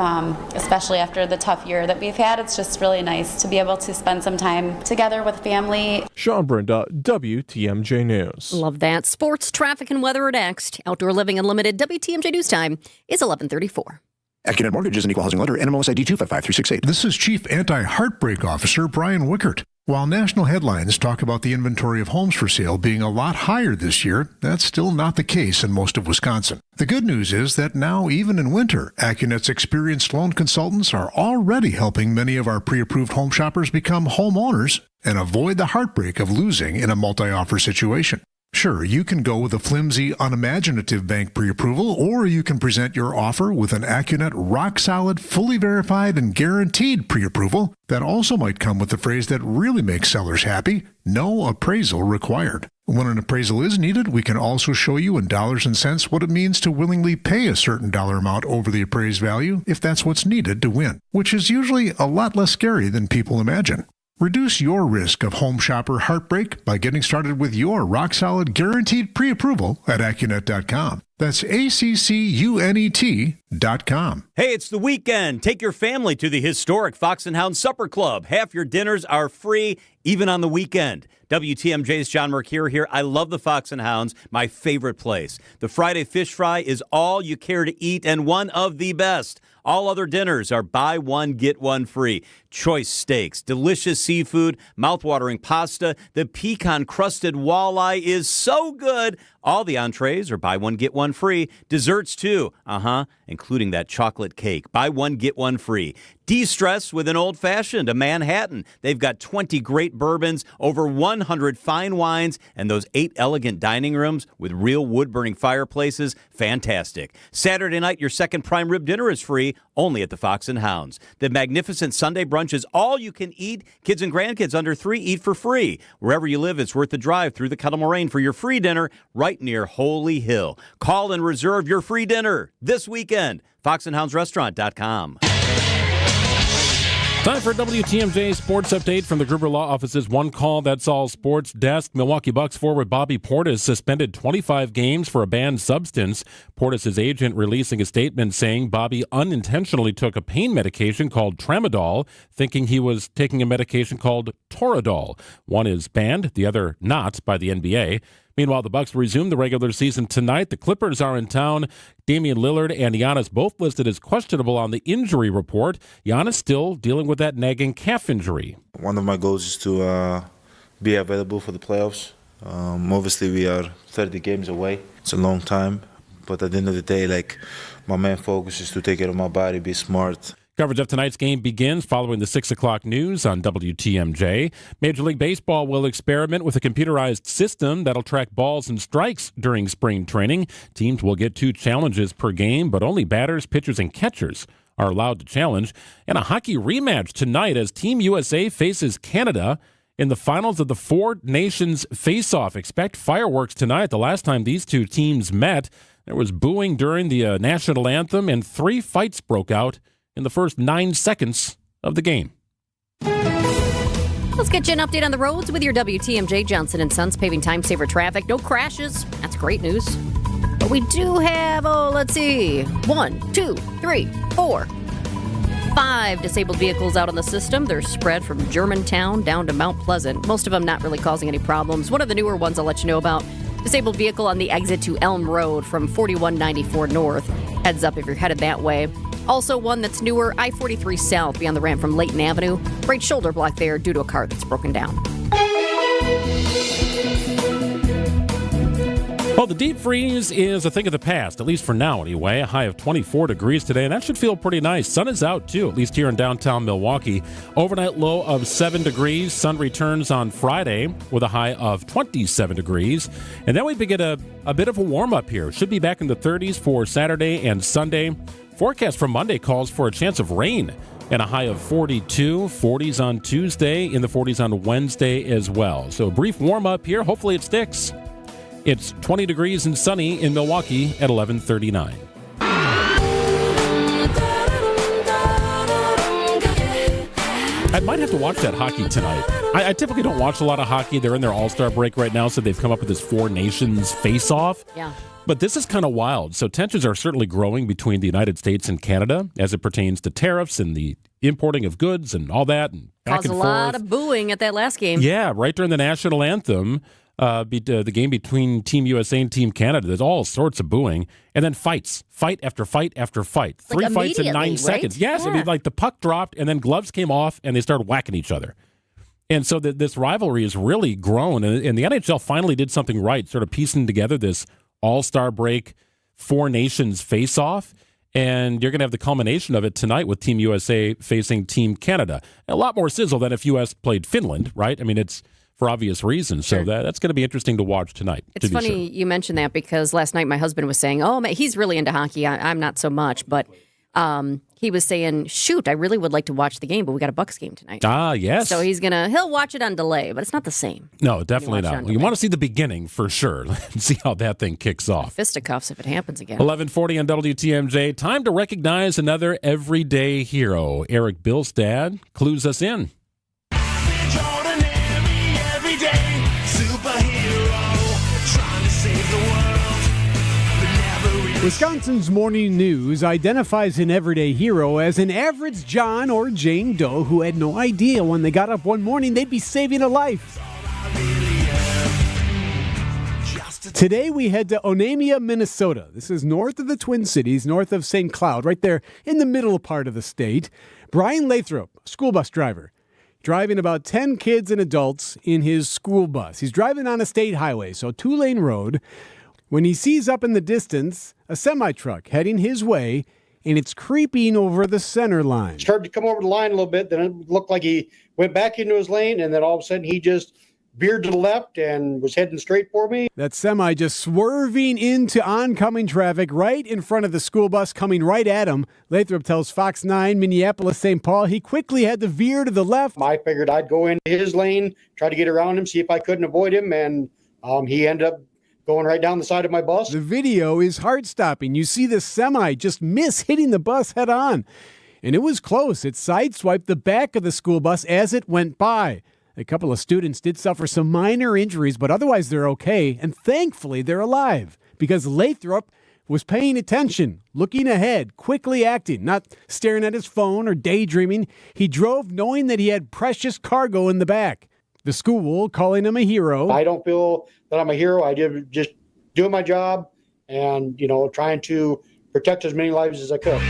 Speaker 19: especially after the tough year that we've had. It's just really nice to be able to spend some time together with family.
Speaker 16: Sean Brenda, WTMJ News.
Speaker 6: Love that. Sports, traffic, and weather are next. Outdoor Living Unlimited WTMJ News Time is 11:34.
Speaker 20: AccuNet Mortgage is an equal housing lender. NMLS ID 255368.
Speaker 21: This is Chief Anti-Heartbreak Officer Brian Wickert. While national headlines talk about the inventory of homes for sale being a lot higher this year, that's still not the case in most of Wisconsin. The good news is that now, even in winter, AccuNet's experienced loan consultants are already helping many of our pre-approved home shoppers become homeowners and avoid the heartbreak of losing in a multi-offer situation. Sure, you can go with a flimsy, unimaginative bank pre-approval, or you can present your offer with an AccuNet rock-solid, fully verified, and guaranteed pre-approval that also might come with the phrase that really makes sellers happy: no appraisal required. When an appraisal is needed, we can also show you in dollars and cents what it means to willingly pay a certain dollar amount over the appraised value if that's what's needed to win, which is usually a lot less scary than people imagine. Reduce your risk of home shopper heartbreak by getting started with your rock-solid guaranteed pre-approval at AccuNet.com. That's AccuNet.com.
Speaker 22: Hey, it's the weekend. Take your family to the historic Fox and Hound Supper Club. Half your dinners are free, even on the weekend. WTMJ's John Mercure here. I love the Fox and Hounds, my favorite place. The Friday fish fry is all you care to eat and one of the best. All other dinners are buy one, get one free. Choice steaks, delicious seafood, mouthwatering pasta. The pecan-crusted walleye is so good. All the entrees are buy one, get one free. Desserts, too. Including that chocolate cake. Buy one, get one free. De-stress with an old-fashioned, a Manhattan. They've got 20 great bourbons, over 100 fine wines, and those 8 elegant dining rooms with real wood-burning fireplaces. Fantastic. Saturday night, your second prime rib dinner is free, only at the Fox and Hounds. The magnificent Sunday brunch is all you can eat. Kids and grandkids under 3 eat for free. Wherever you live, it's worth the drive through the Kettle Moraine for your free dinner right near Holy Hill. Call and reserve your free dinner this weekend. FoxandHoundsRestaurant.com.
Speaker 5: Time for WTMJ Sports Update from the Gruber Law Office's One Call That's All Sports Desk. Milwaukee Bucks forward Bobby Portis suspended 25 games for a banned substance. Portis' agent releasing a statement saying Bobby unintentionally took a pain medication called Tramadol, thinking he was taking a medication called Toradol. One is banned, the other not by the NBA. Meanwhile, the Bucks resume the regular season tonight. The Clippers are in town. Damian Lillard and Giannis both listed as questionable on the injury report. Giannis still dealing with that nagging calf injury.
Speaker 23: One of my goals is to be available for the playoffs. Obviously, we are 30 games away. It's a long time. But at the end of the day, my main focus is to take care of my body, be smart.
Speaker 5: Coverage of tonight's game begins following the 6 o'clock news on WTMJ. Major League Baseball will experiment with a computerized system that'll track balls and strikes during spring training. Teams will get 2 challenges per game, but only batters, pitchers, and catchers are allowed to challenge. And a hockey rematch tonight as Team USA faces Canada in the finals of the Four Nations Face-Off. Expect fireworks tonight. The last time these two teams met, there was booing during the national anthem, and 3 fights broke out in the first 9 seconds of the game.
Speaker 6: Let's get you an update on the roads with your WTMJ Johnson & Sons paving time-saver traffic. No crashes. That's great news. But we do have, 1, 2, 3, 4, 5 disabled vehicles out on the system. They're spread from Germantown down to Mount Pleasant. Most of them not really causing any problems. One of the newer ones I'll let you know about, disabled vehicle on the exit to Elm Road from 4194 North. Heads up if you're headed that way. Also one that's newer, I-43 South beyond the ramp from Layton Avenue. Right shoulder block there due to a car that's broken down.
Speaker 5: Well, the deep freeze is a thing of the past, at least for now anyway. A high of 24 degrees today, and that should feel pretty nice. Sun is out, too, at least here in downtown Milwaukee. Overnight low of 7 degrees. Sun returns on Friday with a high of 27 degrees. And then we begin a bit of a warm-up here. Should be back in the 30s for Saturday and Sunday. Forecast for Monday calls for a chance of rain and a high of 42, 40s on Tuesday, in the 40s on Wednesday as well. So a brief warm-up here. Hopefully it sticks. It's 20 degrees and sunny in Milwaukee at 11:39. I might have to watch that hockey tonight. I typically don't watch a lot of hockey. They're in their all-star break right now, so they've come up with this Four Nations face-off.
Speaker 6: Yeah.
Speaker 5: But this is kind of wild. So tensions are certainly growing between the United States and Canada as it pertains to tariffs and the importing of goods and all that. And back
Speaker 6: Caused
Speaker 5: and
Speaker 6: a
Speaker 5: forth.
Speaker 6: lot of booing at that last game.
Speaker 5: Yeah, right during the national anthem. The game between Team USA and Team Canada, there's all sorts of booing, and then fight after fight after fight.
Speaker 6: Like
Speaker 5: 3 fights in 9
Speaker 6: immediately,
Speaker 5: seconds.
Speaker 6: right?
Speaker 5: Yes,
Speaker 6: Yeah.
Speaker 5: I mean, like the puck dropped, and then gloves came off, and they started whacking each other. And so this rivalry has really grown, and the NHL finally did something right, sort of piecing together this all-star break Four Nations face-off, and you're going to have the culmination of it tonight with Team USA facing Team Canada. A lot more sizzle than if U.S. played Finland, right? I mean, it's for obvious reasons. So that's going to be interesting to watch tonight.
Speaker 6: It's funny you mentioned that because last night my husband was saying, oh, man, he's really into hockey. I'm not so much. But he was saying, shoot, I really would like to watch the game, but we got a Bucks game tonight.
Speaker 5: Ah, yes.
Speaker 6: So he'll watch it on delay, but it's not the same.
Speaker 5: No, definitely not. You want to see the beginning for sure and see how that thing kicks off.
Speaker 6: Fisticuffs if it happens again.
Speaker 5: 11:40 on WTMJ. Time to recognize another everyday hero. Eric Bilstad clues us in.
Speaker 1: Wisconsin's Morning News identifies an everyday hero as an average John or Jane Doe who had no idea when they got up one morning they'd be saving a life. Today we head to Onamia, Minnesota. This is north of the Twin Cities, north of St. Cloud, right there in the middle part of the state. Brian Lathrop, school bus driver, driving about 10 kids and adults in his school bus. He's driving on a state highway, so 2-lane road, when he sees up in the distance a semi-truck heading his way, and it's creeping over the center line.
Speaker 4: Started to come over the line a little bit, then it looked like he went back into his lane, and then all of a sudden he just veered to the left and was heading straight for me.
Speaker 1: That semi just swerving into oncoming traffic right in front of the school bus coming right at him. Lathrop tells Fox 9 Minneapolis St. Paul he quickly had to veer to the left.
Speaker 4: I figured I'd go into his lane, try to get around him, see if I couldn't avoid him, and he ended up going right down the side of my bus.
Speaker 1: The video is heart-stopping. You see the semi just miss hitting the bus head on. And it was close. It sideswiped the back of the school bus as it went by. A couple of students did suffer some minor injuries, but otherwise they're okay. And thankfully they're alive because Lathrop was paying attention, looking ahead, quickly acting, not staring at his phone or daydreaming. He drove knowing that he had precious cargo in the back. The school calling him a hero.
Speaker 4: I don't feel that I'm a hero. I did just doing my job and, trying to protect as many lives as I could.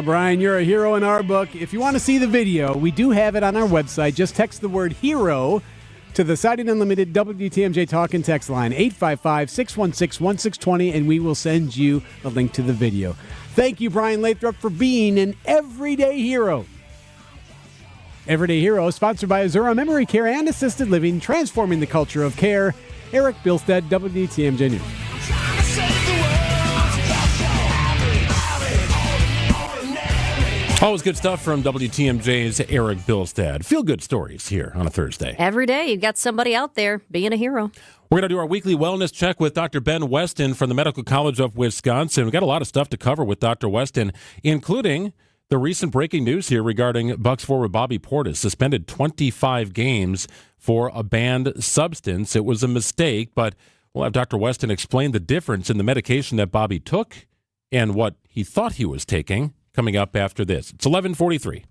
Speaker 1: Brian, you're a hero in our book. If you want to see the video, we do have it on our website. Just text the word hero to the Siding Unlimited WTMJ Talk and Text line, 855-616-1620, and we will send you a link to the video. Thank you, Brian Lathrop, for being an everyday hero. Everyday Hero, sponsored by Azura Memory Care and Assisted Living, transforming the culture of care. Eric Bilstead, WTMJ News.
Speaker 5: Always good stuff from WTMJ's Eric Bilstad. Feel good stories here on a Thursday.
Speaker 6: Every day you've got somebody out there being a hero.
Speaker 5: We're going to do our weekly wellness check with Dr. Ben Weston from the Medical College of Wisconsin. We've got a lot of stuff to cover with Dr. Weston, including the recent breaking news here regarding Bucks forward Bobby Portis, suspended 25 games for a banned substance. It was a mistake, but we'll have Dr. Weston explain the difference in the medication that Bobby took and what he thought he was taking coming up after this. It's 11:43.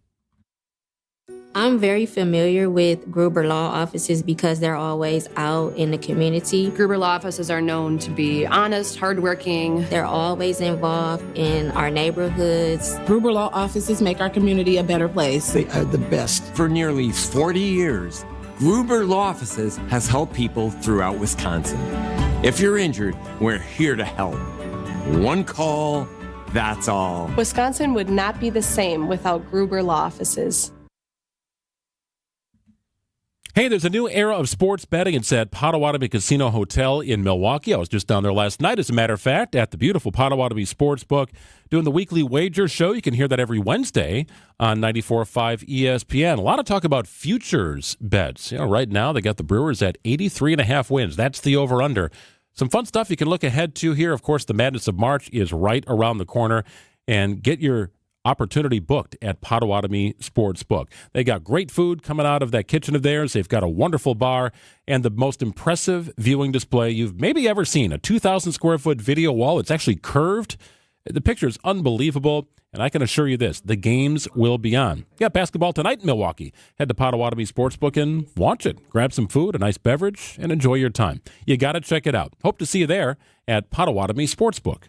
Speaker 7: I'm very familiar with Gruber Law offices because they're always out in the community.
Speaker 8: Gruber Law offices are known to be honest, hardworking.
Speaker 7: They're always involved in our neighborhoods.
Speaker 18: Gruber Law offices make our community a better place.
Speaker 24: They are the best.
Speaker 25: For nearly 40 years, Gruber Law offices has helped people throughout Wisconsin. If you're injured, we're here to help. One call, that's all.
Speaker 8: Wisconsin would not be the same without Gruber Law offices.
Speaker 5: Hey, there's a new era of sports betting. It's at Potawatomi Casino Hotel in Milwaukee. I was just down there last night, as a matter of fact, at the beautiful Potawatomi Sportsbook, doing the weekly wager show. You can hear that every Wednesday on 94.5 ESPN. A lot of talk about futures bets. You know, right now they got the Brewers at 83.5 wins. That's the over-under. Some fun stuff you can look ahead to here. Of course, the Madness of March is right around the corner. And get your opportunity booked at Potawatomi Sportsbook. They got great food coming out of that kitchen of theirs. They've got a wonderful bar and the most impressive viewing display you've maybe ever seen. A 2,000 square foot video wall. It's actually curved. The picture is unbelievable. And I can assure you this, the games will be on. You got basketball tonight in Milwaukee. Head to Potawatomi Sportsbook and watch it. Grab some food, a nice beverage, and enjoy your time. You got to check it out. Hope to see you there at Potawatomi Sportsbook.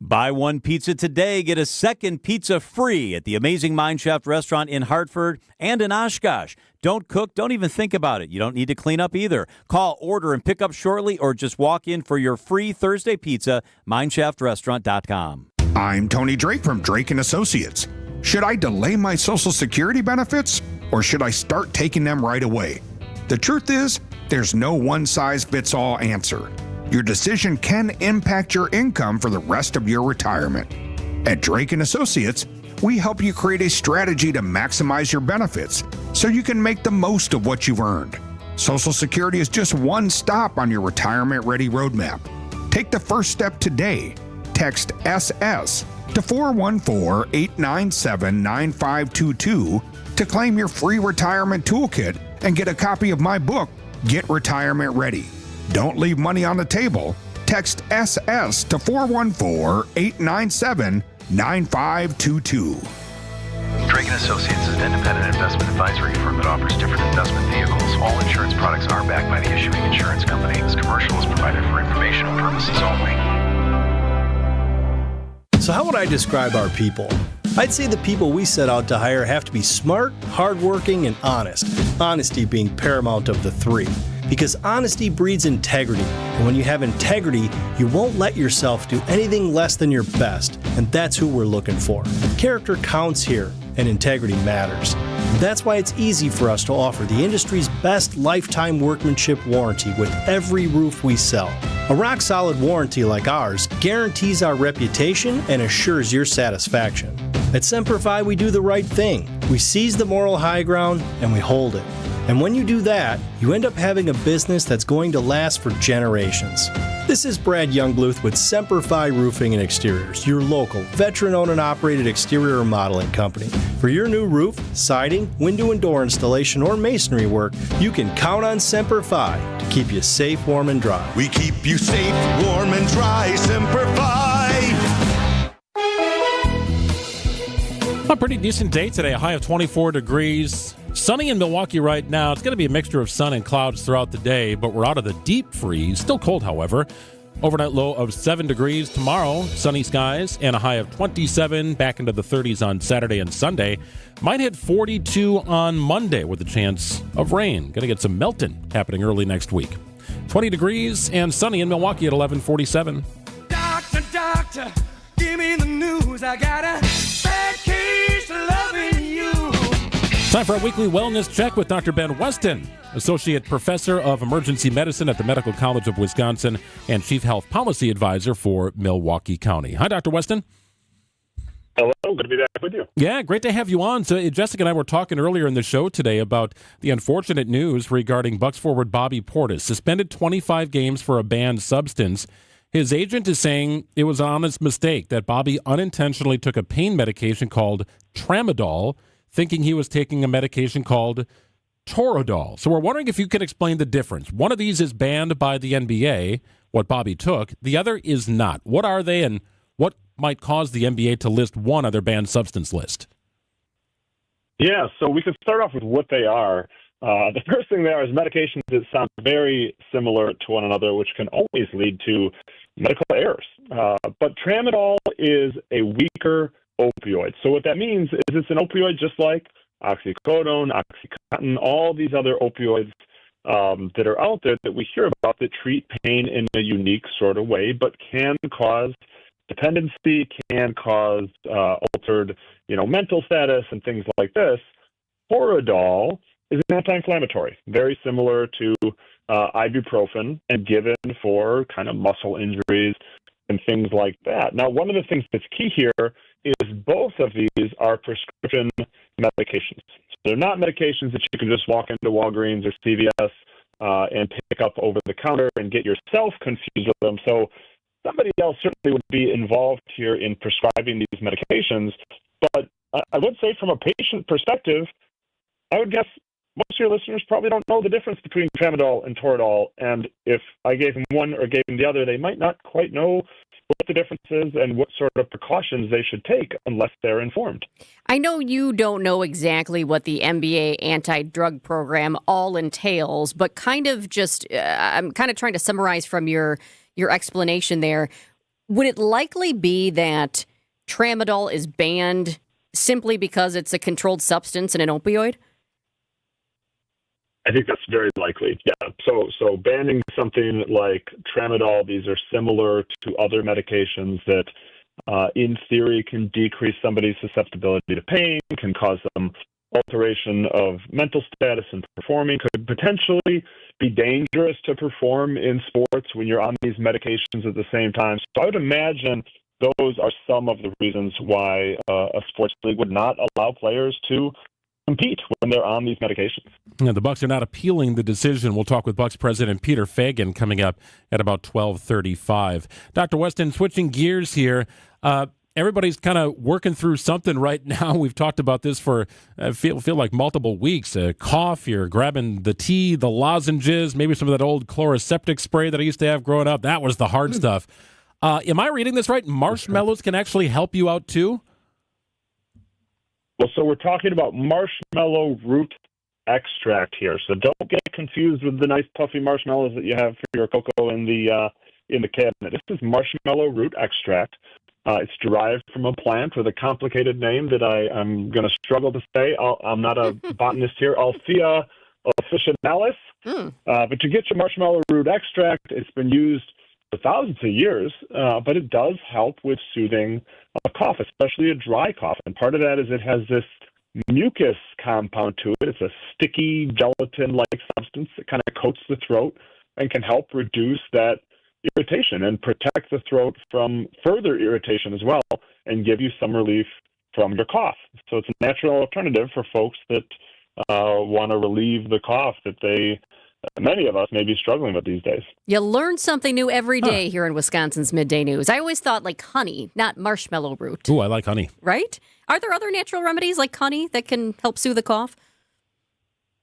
Speaker 22: Buy one pizza today, get a second pizza free at the amazing Mineshaft restaurant in Hartford and in Oshkosh. Don't cook, don't even think about it. You don't need to clean up either. Call, order, and pick up shortly, or just walk in for your free Thursday pizza, mineshaft.restaurant.com.
Speaker 20: I'm Tony Drake from Drake & Associates. Should I delay my Social Security benefits, or should I start taking them right away? The truth is, there's no one-size-fits-all answer. Your decision can impact your income for the rest of your retirement. At Drake & Associates, we help you create a strategy to maximize your benefits so you can make the most of what you've earned. Social Security is just one stop on your retirement-ready roadmap. Take the first step today. Text SS to 414-897-9522 to claim your free retirement toolkit and get a copy of my book, Get Retirement Ready. Don't leave money on the table. Text SS to 414-897-9522.
Speaker 26: Drake & Associates is an independent investment advisory firm that offers different investment vehicles. All insurance products are backed by the issuing insurance company. This commercial is provided for informational purposes only.
Speaker 27: So how would I describe our people? I'd say the people we set out to hire have to be smart, hardworking, and honest. Honesty being paramount of the three. Because honesty breeds integrity, and when you have integrity, you won't let yourself do anything less than your best, and that's who we're looking for. Character counts here, and integrity matters. That's why it's easy for us to offer the industry's best lifetime workmanship warranty with every roof we sell. A rock-solid warranty like ours guarantees our reputation and assures your satisfaction. At Semper-Fi, we do the right thing. We seize the moral high ground, and we hold it. And when you do that, you end up having a business that's going to last for generations. This is Brad Youngbluth with Semper-Fi Roofing and Exteriors, your local, veteran-owned and operated exterior remodeling company. For your new roof, siding, window and door installation, or masonry work, you can count on Semper-Fi to keep you safe, warm, and dry.
Speaker 28: We keep you safe, warm, and dry, Semper-Fi!
Speaker 5: A pretty decent day today, a high of 24 degrees. Sunny in Milwaukee right now. It's going to be a mixture of sun and clouds throughout the day, but we're out of the deep freeze. Still cold, however. Overnight low of 7 degrees tomorrow. Sunny skies and a high of 27. Back into the 30s on Saturday and Sunday. Might hit 42 on Monday with a chance of rain. Going to get some melting happening early next week. 20 degrees and sunny in Milwaukee at 11:47.
Speaker 9: Doctor, doctor, give me the news. I got a bad case of loving you.
Speaker 5: Time for a weekly wellness check with Dr. Ben Weston, Associate Professor of Emergency Medicine at the Medical College of Wisconsin and Chief Health Policy Advisor for Milwaukee County. Hi, Dr. Weston.
Speaker 29: Hello, good to be back with you.
Speaker 5: Yeah, great to have you on. So Jessica and I were talking earlier in the show today about the unfortunate news regarding Bucks forward Bobby Portis, suspended 25 games for a banned substance. His agent is saying it was an honest mistake, that Bobby unintentionally took a pain medication called Tramadol, thinking he was taking a medication called Toradol. So we're wondering if you could explain the difference. One of these is banned by the NBA, what Bobby took. The other is not. What are they, and what might cause the NBA to list one other banned substance list?
Speaker 29: Yeah, so we could start off with what they are. The first thing they are is medications that sound very similar to one another, which can always lead to medical errors. But tramadol is a weaker opioid. So what that means is it's an opioid just like oxycodone, Oxycontin, all these other opioids that are out there that we hear about that treat pain in a unique sort of way, but can cause dependency, can cause altered, mental status and things like this. Toradol is an anti-inflammatory, very similar to ibuprofen and given for kind of muscle injuries and things like that. Now, one of the things that's key here is both of these are prescription medications. So they're not medications that you can just walk into Walgreens or CVS and pick up over the counter and get yourself confused with them. So somebody else certainly would be involved here in prescribing these medications. But I would say from a patient perspective, I would guess most of your listeners probably don't know the difference between tramadol and Toradol. And if I gave them one or gave them the other, they might not quite know what the difference is and what sort of precautions they should take unless they're informed.
Speaker 6: I know you don't know exactly what the NBA anti-drug program all entails, but kind of just, I'm kind of trying to summarize from your explanation there. Would it likely be that tramadol is banned simply because it's a controlled substance and an opioid?
Speaker 29: I think that's very likely, yeah. So banning something like tramadol, these are similar to other medications that in theory can decrease somebody's susceptibility to pain, can cause them alteration of mental status and performing, could potentially be dangerous to perform in sports when you're on these medications at the same time. So I would imagine those are some of the reasons why a sports league would not allow players to compete when they're on these medications.
Speaker 5: Yeah, the Bucs are not appealing the decision. We'll talk with Bucs President Peter Feigin coming up at about 12:35. Dr. Weston, switching gears here, everybody's kind of working through something right now. We've talked about this for feel like multiple weeks. Cough, you're grabbing the tea, the lozenges, maybe some of that old chloroseptic spray that I used to have growing up. That was the hard stuff. Am I reading this right? Marshmallows can actually help you out too?
Speaker 29: Well, so we're talking about marshmallow root extract here. So don't get confused with the nice puffy marshmallows that you have for your cocoa in the cabinet. This is marshmallow root extract. It's derived from a plant with a complicated name that I'm going to struggle to say. I'm not a botanist here. Althea officinalis. But to get your marshmallow root extract, it's been used for thousands of years, but it does help with soothing a cough, especially a dry cough. And part of that is it has this mucus compound to it. It's a sticky gelatin-like substance that kind of coats the throat and can help reduce that irritation and protect the throat from further irritation as well and give you some relief from your cough. So it's a natural alternative for folks that want to relieve the cough that many of us may be struggling with these days.
Speaker 6: You learn something new every day here in Wisconsin's Midday News. I always thought like honey, not marshmallow root.
Speaker 5: Ooh, I like honey.
Speaker 6: Right? Are there other natural remedies like honey that can help soothe the cough?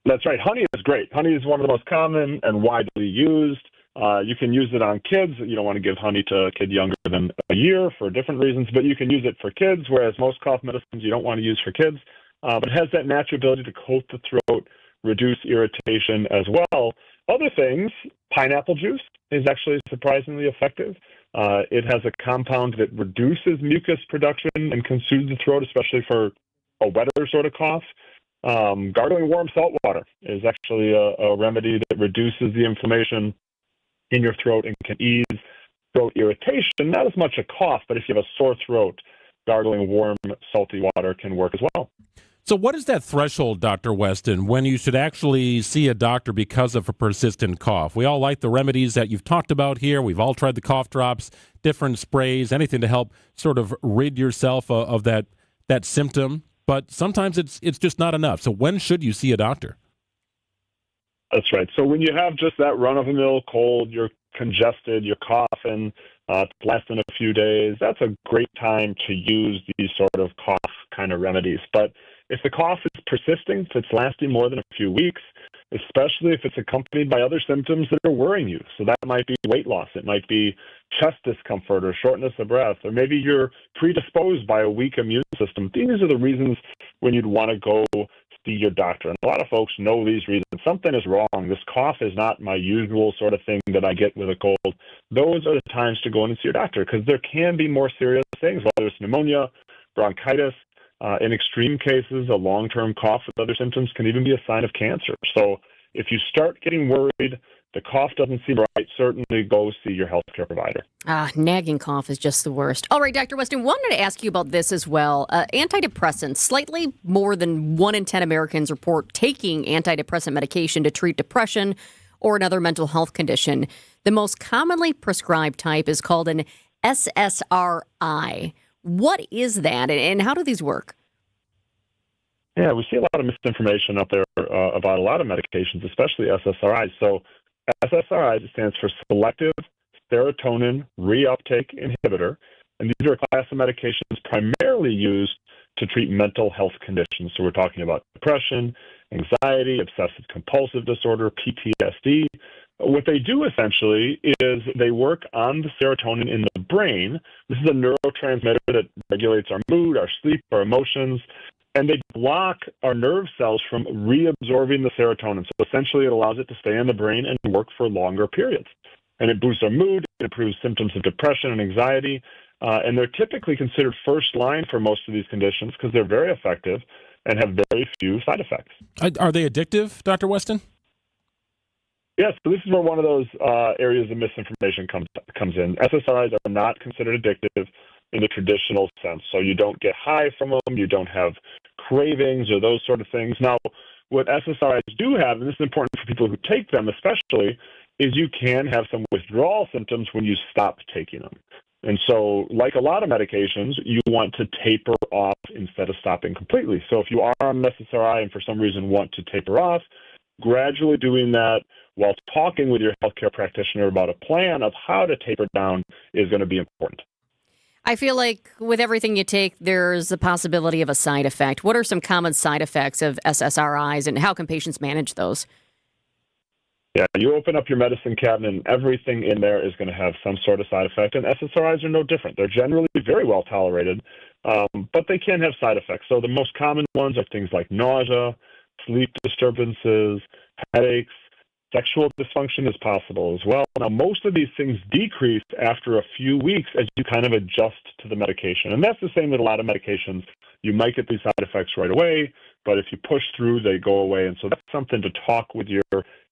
Speaker 29: That's right. Honey is great. Honey is one of the most common and widely used. You can use it on kids. You don't want to give honey to a kid younger than a year for different reasons, but you can use it for kids, whereas most cough medicines you don't want to use for kids. But it has that natural ability to coat the throat, reduce irritation as well. Other things, pineapple juice is actually surprisingly effective. It has a compound that reduces mucus production and can soothe the throat, especially for a wetter sort of cough. Gargling warm salt water is actually a remedy that reduces the inflammation in your throat and can ease throat irritation. Not as much a cough, but if you have a sore throat, gargling warm salty water can work as well.
Speaker 5: So what is that threshold, Dr. Weston, when you should actually see a doctor because of a persistent cough? We all like the remedies that you've talked about here. We've all tried the cough drops, different sprays, anything to help sort of rid yourself of that symptom. But sometimes it's just not enough. So when should you see a doctor?
Speaker 29: That's right. So when you have just that run-of-the-mill cold, you're congested, you're coughing, it's lasting a few days, that's a great time to use these sort of cough kind of remedies. But if the cough is persisting, if it's lasting more than a few weeks, especially if it's accompanied by other symptoms that are worrying you. So that might be weight loss. It might be chest discomfort or shortness of breath, or maybe you're predisposed by a weak immune system. These are the reasons when you'd want to go see your doctor. And a lot of folks know these reasons. Something is wrong. This cough is not my usual sort of thing that I get with a cold. Those are the times to go in and see your doctor, because there can be more serious things, whether it's pneumonia, bronchitis. In extreme cases, a long-term cough with other symptoms can even be a sign of cancer. So if you start getting worried, the cough doesn't seem right, certainly go see your healthcare provider.
Speaker 6: Nagging cough is just the worst. All right, Dr. Weston, wanted to ask you about this as well. Antidepressants. Slightly more than 1 in 10 Americans report taking antidepressant medication to treat depression or another mental health condition. The most commonly prescribed type is called an SSRI. What is that, and how do these work?
Speaker 29: Yeah, we see a lot of misinformation out there about a lot of medications, especially SSRIs. So SSRIs stands for Selective Serotonin Reuptake Inhibitor, and these are a class of medications primarily used to treat mental health conditions. So we're talking about depression, anxiety, obsessive-compulsive disorder, PTSD. What they do essentially is they work on the serotonin in the brain. This is a neurotransmitter that regulates our mood, our sleep, our emotions, and they block our nerve cells from reabsorbing the serotonin. So essentially it allows it to stay in the brain and work for longer periods. And it boosts our mood, it improves symptoms of depression and anxiety, and they're typically considered first line for most of these conditions because they're very effective and have very few side effects.
Speaker 5: Are they addictive, Dr. Weston?
Speaker 29: Yes, so this is where one of those areas of misinformation comes in. SSRIs are not considered addictive in the traditional sense. So you don't get high from them, you don't have cravings or those sort of things. Now, what SSRIs do have, and this is important for people who take them especially, is you can have some withdrawal symptoms when you stop taking them. And so, like a lot of medications, you want to taper off instead of stopping completely. So if you are on an SSRI and for some reason want to taper off, gradually doing that while talking with your healthcare practitioner about a plan of how to taper down is going to be important.
Speaker 6: I feel like with everything you take, there's a possibility of a side effect. What are some common side effects of SSRIs, and how can patients manage those?
Speaker 29: Yeah, you open up your medicine cabinet and everything in there is going to have some sort of side effect, and SSRIs are no different. They're generally very well tolerated, but they can have side effects. So the most common ones are things like nausea, sleep disturbances, headaches. Sexual dysfunction is possible as well. Now, most of these things decrease after a few weeks as you kind of adjust to the medication. And that's the same with a lot of medications. You might get these side effects right away, but if you push through, they go away. And so that's something to talk with your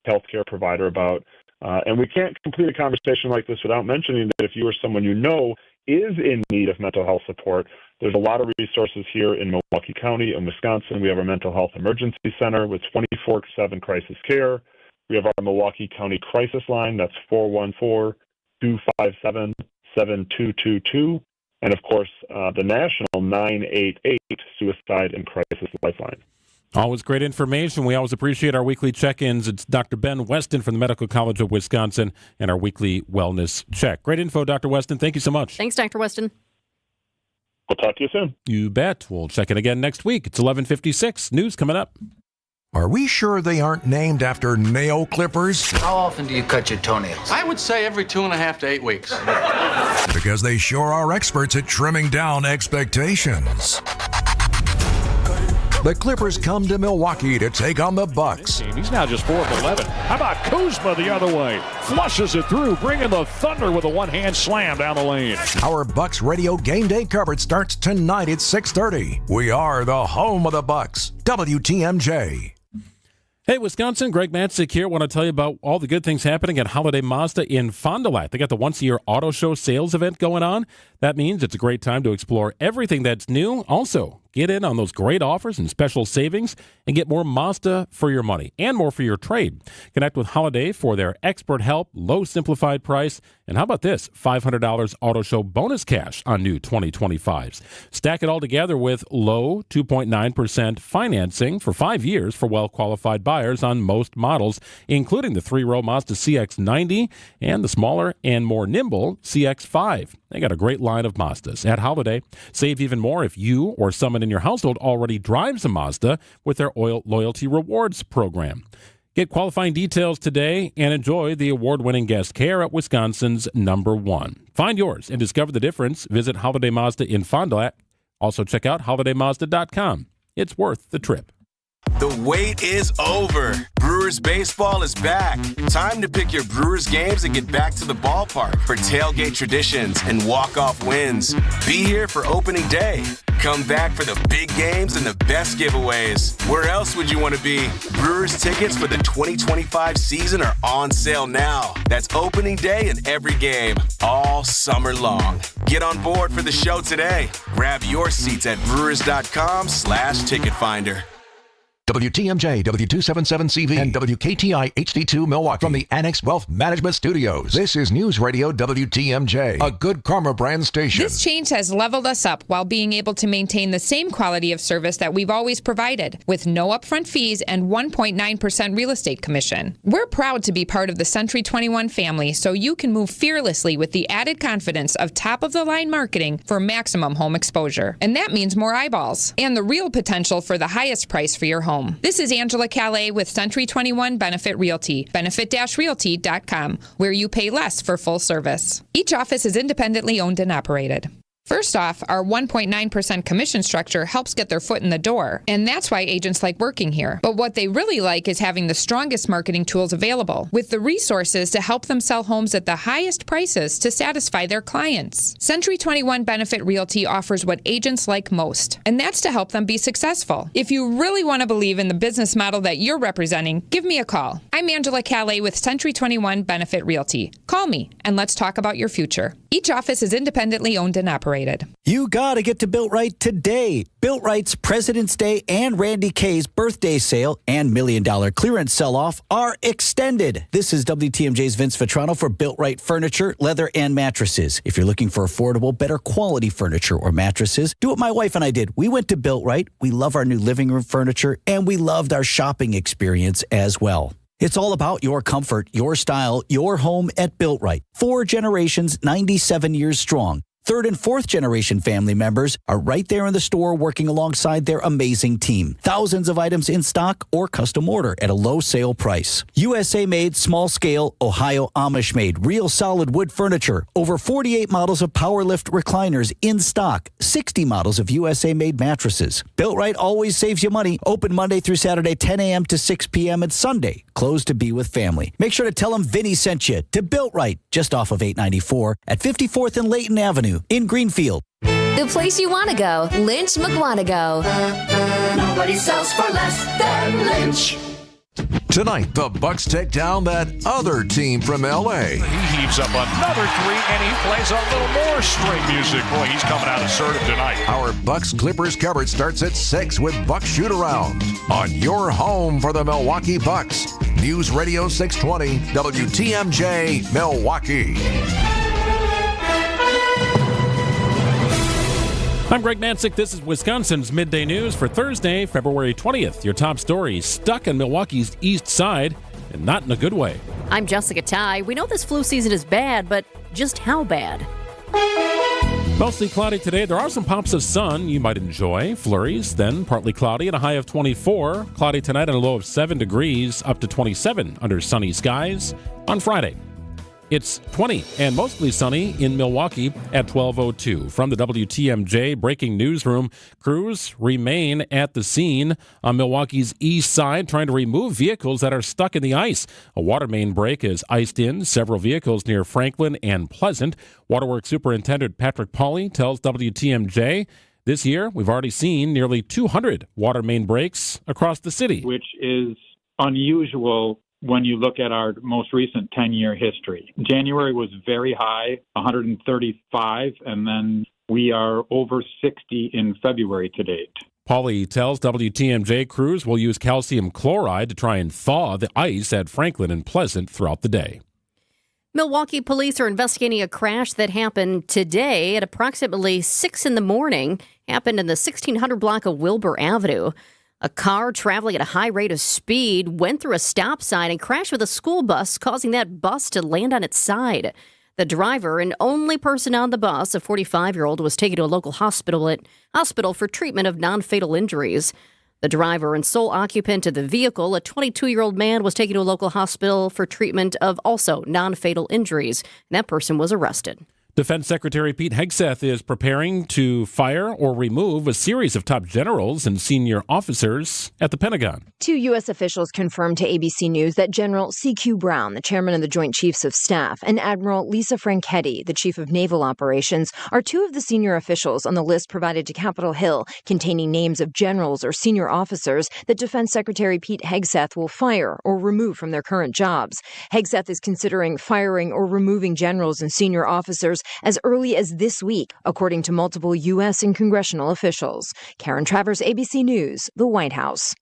Speaker 29: healthcare provider about. And we can't complete a conversation like this without mentioning that if you or someone you know is in need of mental health support, there's a lot of resources here in Milwaukee County and Wisconsin. We have our Mental Health Emergency Center with 24/7 crisis care. We have our Milwaukee County Crisis Line, that's 414-257-7222. And, of course, the national 988 Suicide and Crisis Lifeline.
Speaker 5: Always great information. We always appreciate our weekly check-ins. It's Dr. Ben Weston from the Medical College of Wisconsin and our weekly wellness check. Great info, Dr. Weston. Thank you so much.
Speaker 6: Thanks, Dr. Weston.
Speaker 29: We'll talk to you soon.
Speaker 5: You bet. We'll check in again next week. It's 11:56. News coming up.
Speaker 2: Are we sure they aren't named after nail clippers?
Speaker 3: How often do you cut your toenails?
Speaker 10: I would say every 2.5 to 8 weeks.
Speaker 2: Because they sure are experts at trimming down expectations. The Clippers come to Milwaukee to take on the Bucks.
Speaker 11: He's now just 4 of 11. How about Kuzma the other way? Flushes it through, bringing the Thunder with a one-hand slam down the lane.
Speaker 2: Our Bucks radio game day coverage starts tonight at 6:30. We are the home of the Bucks. WTMJ.
Speaker 5: Hey, Wisconsin, Greg Matzek here. Want to tell you about all the good things happening at Holiday Mazda in Fond du Lac. They got the once-a-year auto show sales event going on. That means it's a great time to explore everything that's new. Also, get in on those great offers and special savings and get more Mazda for your money and more for your trade. Connect with Holiday for their expert help, low simplified price, and how about this? $500 auto show bonus cash on new 2025s. Stack it all together with low 2.9% financing for 5 years for well-qualified buyers on most models, including the 3-row Mazda CX-90 and the smaller and more nimble CX-5. They got a great line of Mazdas. At Holiday, save even more if you or someone in your household already drives a Mazda with their oil loyalty rewards program. Get qualifying details today and enjoy the award-winning guest care at Wisconsin's #1. Find yours and discover the difference. Visit Holiday Mazda in Fond du Lac. Also check out holidaymazda.com. It's worth the trip.
Speaker 12: The wait is over. Brewers baseball is back. Time to pick your Brewers games and get back to the ballpark for tailgate traditions and walk-off wins. Be here for opening day. Come back for the big games and the best giveaways. Where else would you want to be? Brewers tickets for the 2025 season are on sale now. That's opening day and every game, all summer long. Get on board for the show today. Grab your seats at brewers.com/ticket finder.
Speaker 2: WTMJ, W277CV, and WKTI HD2 Milwaukee from the Annex Wealth Management Studios. This is News Radio WTMJ, a Good Karma brand station.
Speaker 13: This change has leveled us up while being able to maintain the same quality of service that we've always provided, with no upfront fees and 1.9% real estate commission. We're proud to be part of the Century 21 family, so you can move fearlessly with the added confidence of top-of-the-line marketing for maximum home exposure. And that means more eyeballs and the real potential for the highest price for your home. This is Angela Calais with Century 21 Benefit Realty, benefit-realty.com, where you pay less for full service. Each office is independently owned and operated. First off, our 1.9% commission structure helps get their foot in the door, and that's why agents like working here. But what they really like is having the strongest marketing tools available, with the resources to help them sell homes at the highest prices to satisfy their clients. Century 21 Benefit Realty offers what agents like most, and that's to help them be successful. If you really want to believe in the business model that you're representing, give me a call. I'm Angela Calais with Century 21 Benefit Realty. Call me, and let's talk about your future. Each office is independently owned and operated.
Speaker 14: You gotta get to Built Right today. Built Right's President's Day and Randy Kay's birthday sale and $1 million clearance sell-off are extended. This is WTMJ's Vince Vitrano for Built Right Furniture, Leather, and Mattresses. If you're looking for affordable, better quality furniture or mattresses, do what my wife and I did. We went to Built Right. We love our new living room furniture, and we loved our shopping experience as well. It's all about your comfort, your style, your home at Built Right. 4 generations, 97 years strong. 3rd and 4th generation family members are right there in the store working alongside their amazing team. Thousands of items in stock or custom order at a low sale price. USA made, small scale, Ohio Amish made, real solid wood furniture. Over 48 models of PowerLift recliners in stock. 60 models of USA made mattresses. Built Right always saves you money. Open Monday through Saturday, 10 a.m. to 6 p.m. and Sunday. Closed to be with family. Make sure to tell them Vinny sent you to Built Right, just off of 894 at 54th and Layton Avenue in Greenfield.
Speaker 15: The place you want to go, Lynch McWanago.
Speaker 28: Nobody sells for less than Lynch.
Speaker 2: Tonight, the Bucks take down that other team from L.A.
Speaker 11: He heaves up another 3, and he plays a little more string music. Boy, he's coming out assertive tonight.
Speaker 2: Our Bucks Clippers coverage starts at 6 with Bucks Shoot Around on your home for the Milwaukee Bucks. News Radio 620 WTMJ Milwaukee.
Speaker 5: I'm Greg Matzek. This is Wisconsin's Midday News for Thursday, February 20th. Your top stories: stuck in Milwaukee's east side, and not in a good way.
Speaker 6: I'm Jessica Tighe. We know this flu season is bad, but just how bad?
Speaker 5: Mostly cloudy today. There are some pops of sun you might enjoy. Flurries, then partly cloudy and a high of 24. Cloudy tonight and a low of 7 degrees, up to 27 under sunny skies on Friday. It's 20 and mostly sunny in Milwaukee at 12:02. From the WTMJ Breaking Newsroom, crews remain at the scene on Milwaukee's east side trying to remove vehicles that are stuck in the ice. A water main break is iced in several vehicles near Franklin and Pleasant. Waterworks Superintendent Patrick Pauly tells WTMJ this year we've already seen nearly 200 water main breaks across the city,
Speaker 16: which is unusual when you look at our most recent 10-year history. January was very high, 135, and then we are over 60 in February to date.
Speaker 5: Pauly tells WTMJ crews will use calcium chloride to try and thaw the ice at Franklin and Pleasant throughout the day.
Speaker 6: Milwaukee police are investigating a crash that happened today at approximately 6 in the morning. Happened in the 1600 block of Wilbur Avenue. A car traveling at a high rate of speed went through a stop sign and crashed with a school bus, causing that bus to land on its side. The driver and only person on the bus, a 45-year-old, was taken to a local hospital for treatment of non-fatal injuries. The driver and sole occupant of the vehicle, a 22-year-old man, was taken to a local hospital for treatment of also non-fatal injuries. And that person was arrested.
Speaker 5: Defense Secretary Pete Hegseth is preparing to fire or remove a series of top generals and senior officers at the Pentagon.
Speaker 1: 2 U.S. officials confirmed to ABC News that General C.Q. Brown, the chairman of the Joint Chiefs of Staff, and Admiral Lisa Franchetti, the chief of naval operations, are 2 of the senior officials on the list provided to Capitol Hill containing names of generals or senior officers that Defense Secretary Pete Hegseth will fire or remove from their current jobs. Hegseth is considering firing or removing generals and senior officers as early as this week, according to multiple U.S. and congressional officials. Karen Travers, ABC News, the White House.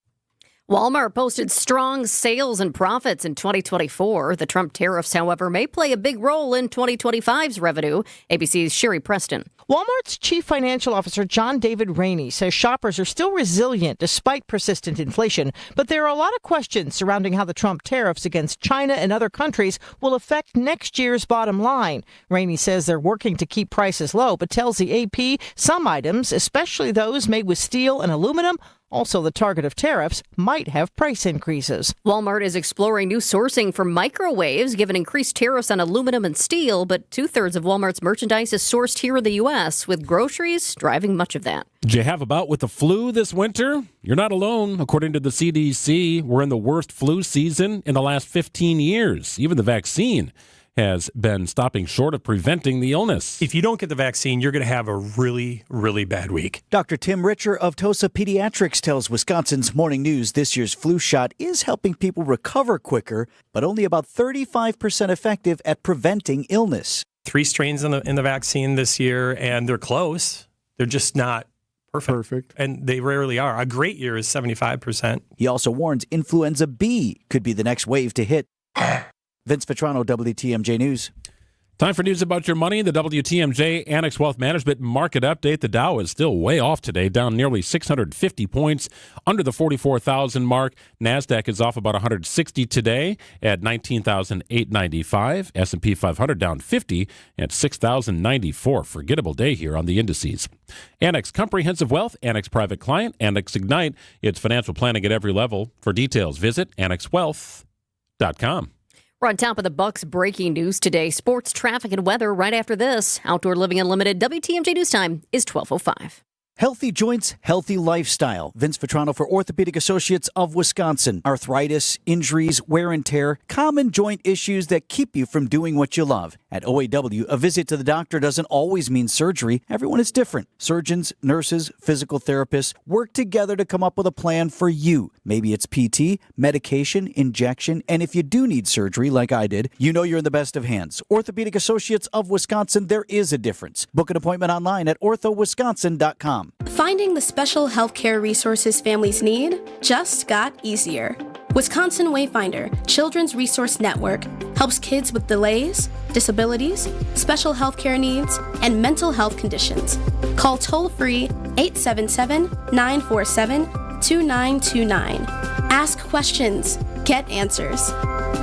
Speaker 6: Walmart posted strong sales and profits in 2024. The Trump tariffs, however, may play a big role in 2025's revenue. ABC's Sherry Preston.
Speaker 4: Walmart's chief financial officer, John David Rainey, says shoppers are still resilient despite persistent inflation, but there are a lot of questions surrounding how the Trump tariffs against China and other countries will affect next year's bottom line. Rainey says they're working to keep prices low, but tells the AP some items, especially those made with steel and aluminum, also the target of tariffs, might have price increases.
Speaker 6: Walmart is exploring new sourcing for microwaves, given increased tariffs on aluminum and steel, but 2/3 of Walmart's merchandise is sourced here in the U.S., with groceries driving much of that.
Speaker 5: Did you have a bout with the flu this winter? You're not alone. According to the CDC, we're in the worst flu season in the last 15 years. Even the vaccine has been stopping short of preventing the illness.
Speaker 7: If you don't get the vaccine, you're going to have a really, really bad week.
Speaker 14: Dr. Tim Richer of Tosa Pediatrics tells Wisconsin's Morning News this year's flu shot is helping people recover quicker, but only about 35% effective at preventing illness.
Speaker 7: 3 strains in the vaccine this year, and they're close. They're just not perfect. And they rarely are. A great year is 75%.
Speaker 14: He also warns influenza B could be the next wave to hit. Vince Vetrano, WTMJ News.
Speaker 5: Time for news about your money. The WTMJ Annex Wealth Management Market Update. The Dow is still way off today, down nearly 650 points, under the 44,000 mark. NASDAQ is off about 160 today at 19,895. S&P 500 down 50 at 6,094. Forgettable day here on the indices. Annex Comprehensive Wealth, Annex Private Client, Annex Ignite. It's financial planning at every level. For details, visit annexwealth.com.
Speaker 6: We're on top of the Bucks breaking news today. Sports, traffic, and weather right after this. Outdoor Living Unlimited WTMJ News Time is 12:05.
Speaker 14: Healthy joints, healthy lifestyle. Vince Vetrano for Orthopedic Associates of Wisconsin. Arthritis, injuries, wear and tear, common joint issues that keep you from doing what you love. At OAW, a visit to the doctor doesn't always mean surgery. Everyone is different. Surgeons, nurses, physical therapists work together to come up with a plan for you. Maybe it's PT, medication, injection, and if you do need surgery like I did, you know you're in the best of hands. Orthopedic Associates of Wisconsin, there is a difference. Book an appointment online at orthowisconsin.com.
Speaker 17: Finding the special healthcare resources families need just got easier. Wisconsin Wayfinder Children's Resource Network helps kids with delays, disabilities, special healthcare needs, and mental health conditions. Call toll-free 877-947-2929. Ask questions. Get answers.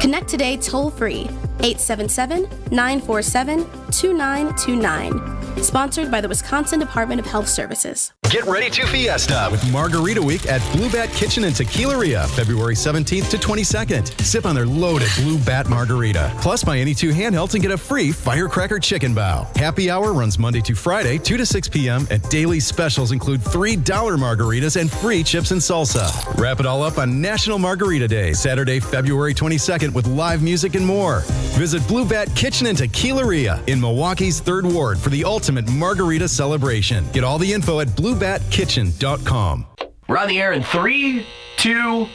Speaker 17: Connect today toll-free 877-947-2929. Sponsored by the Wisconsin Department of Health Services.
Speaker 18: Get ready to fiesta with Margarita Week at Blue Bat Kitchen and Tequileria, February 17th to 22nd. Sip on their loaded Blue Bat Margarita. Plus, buy any 2 handhelds and get a free firecracker chicken bow. Happy hour runs Monday to Friday, 2 to 6 p.m. And daily specials include $3 margaritas and free chips and salsa. Wrap it all up on National Margarita Day, Saturday, February 22nd with live music and more. Visit Blue Bat Kitchen and Tequileria in Milwaukee's 3rd Ward for the ultimate margarita celebration. Get all the info at bluebatkitchen.com.
Speaker 19: We're on the air in 3, 2...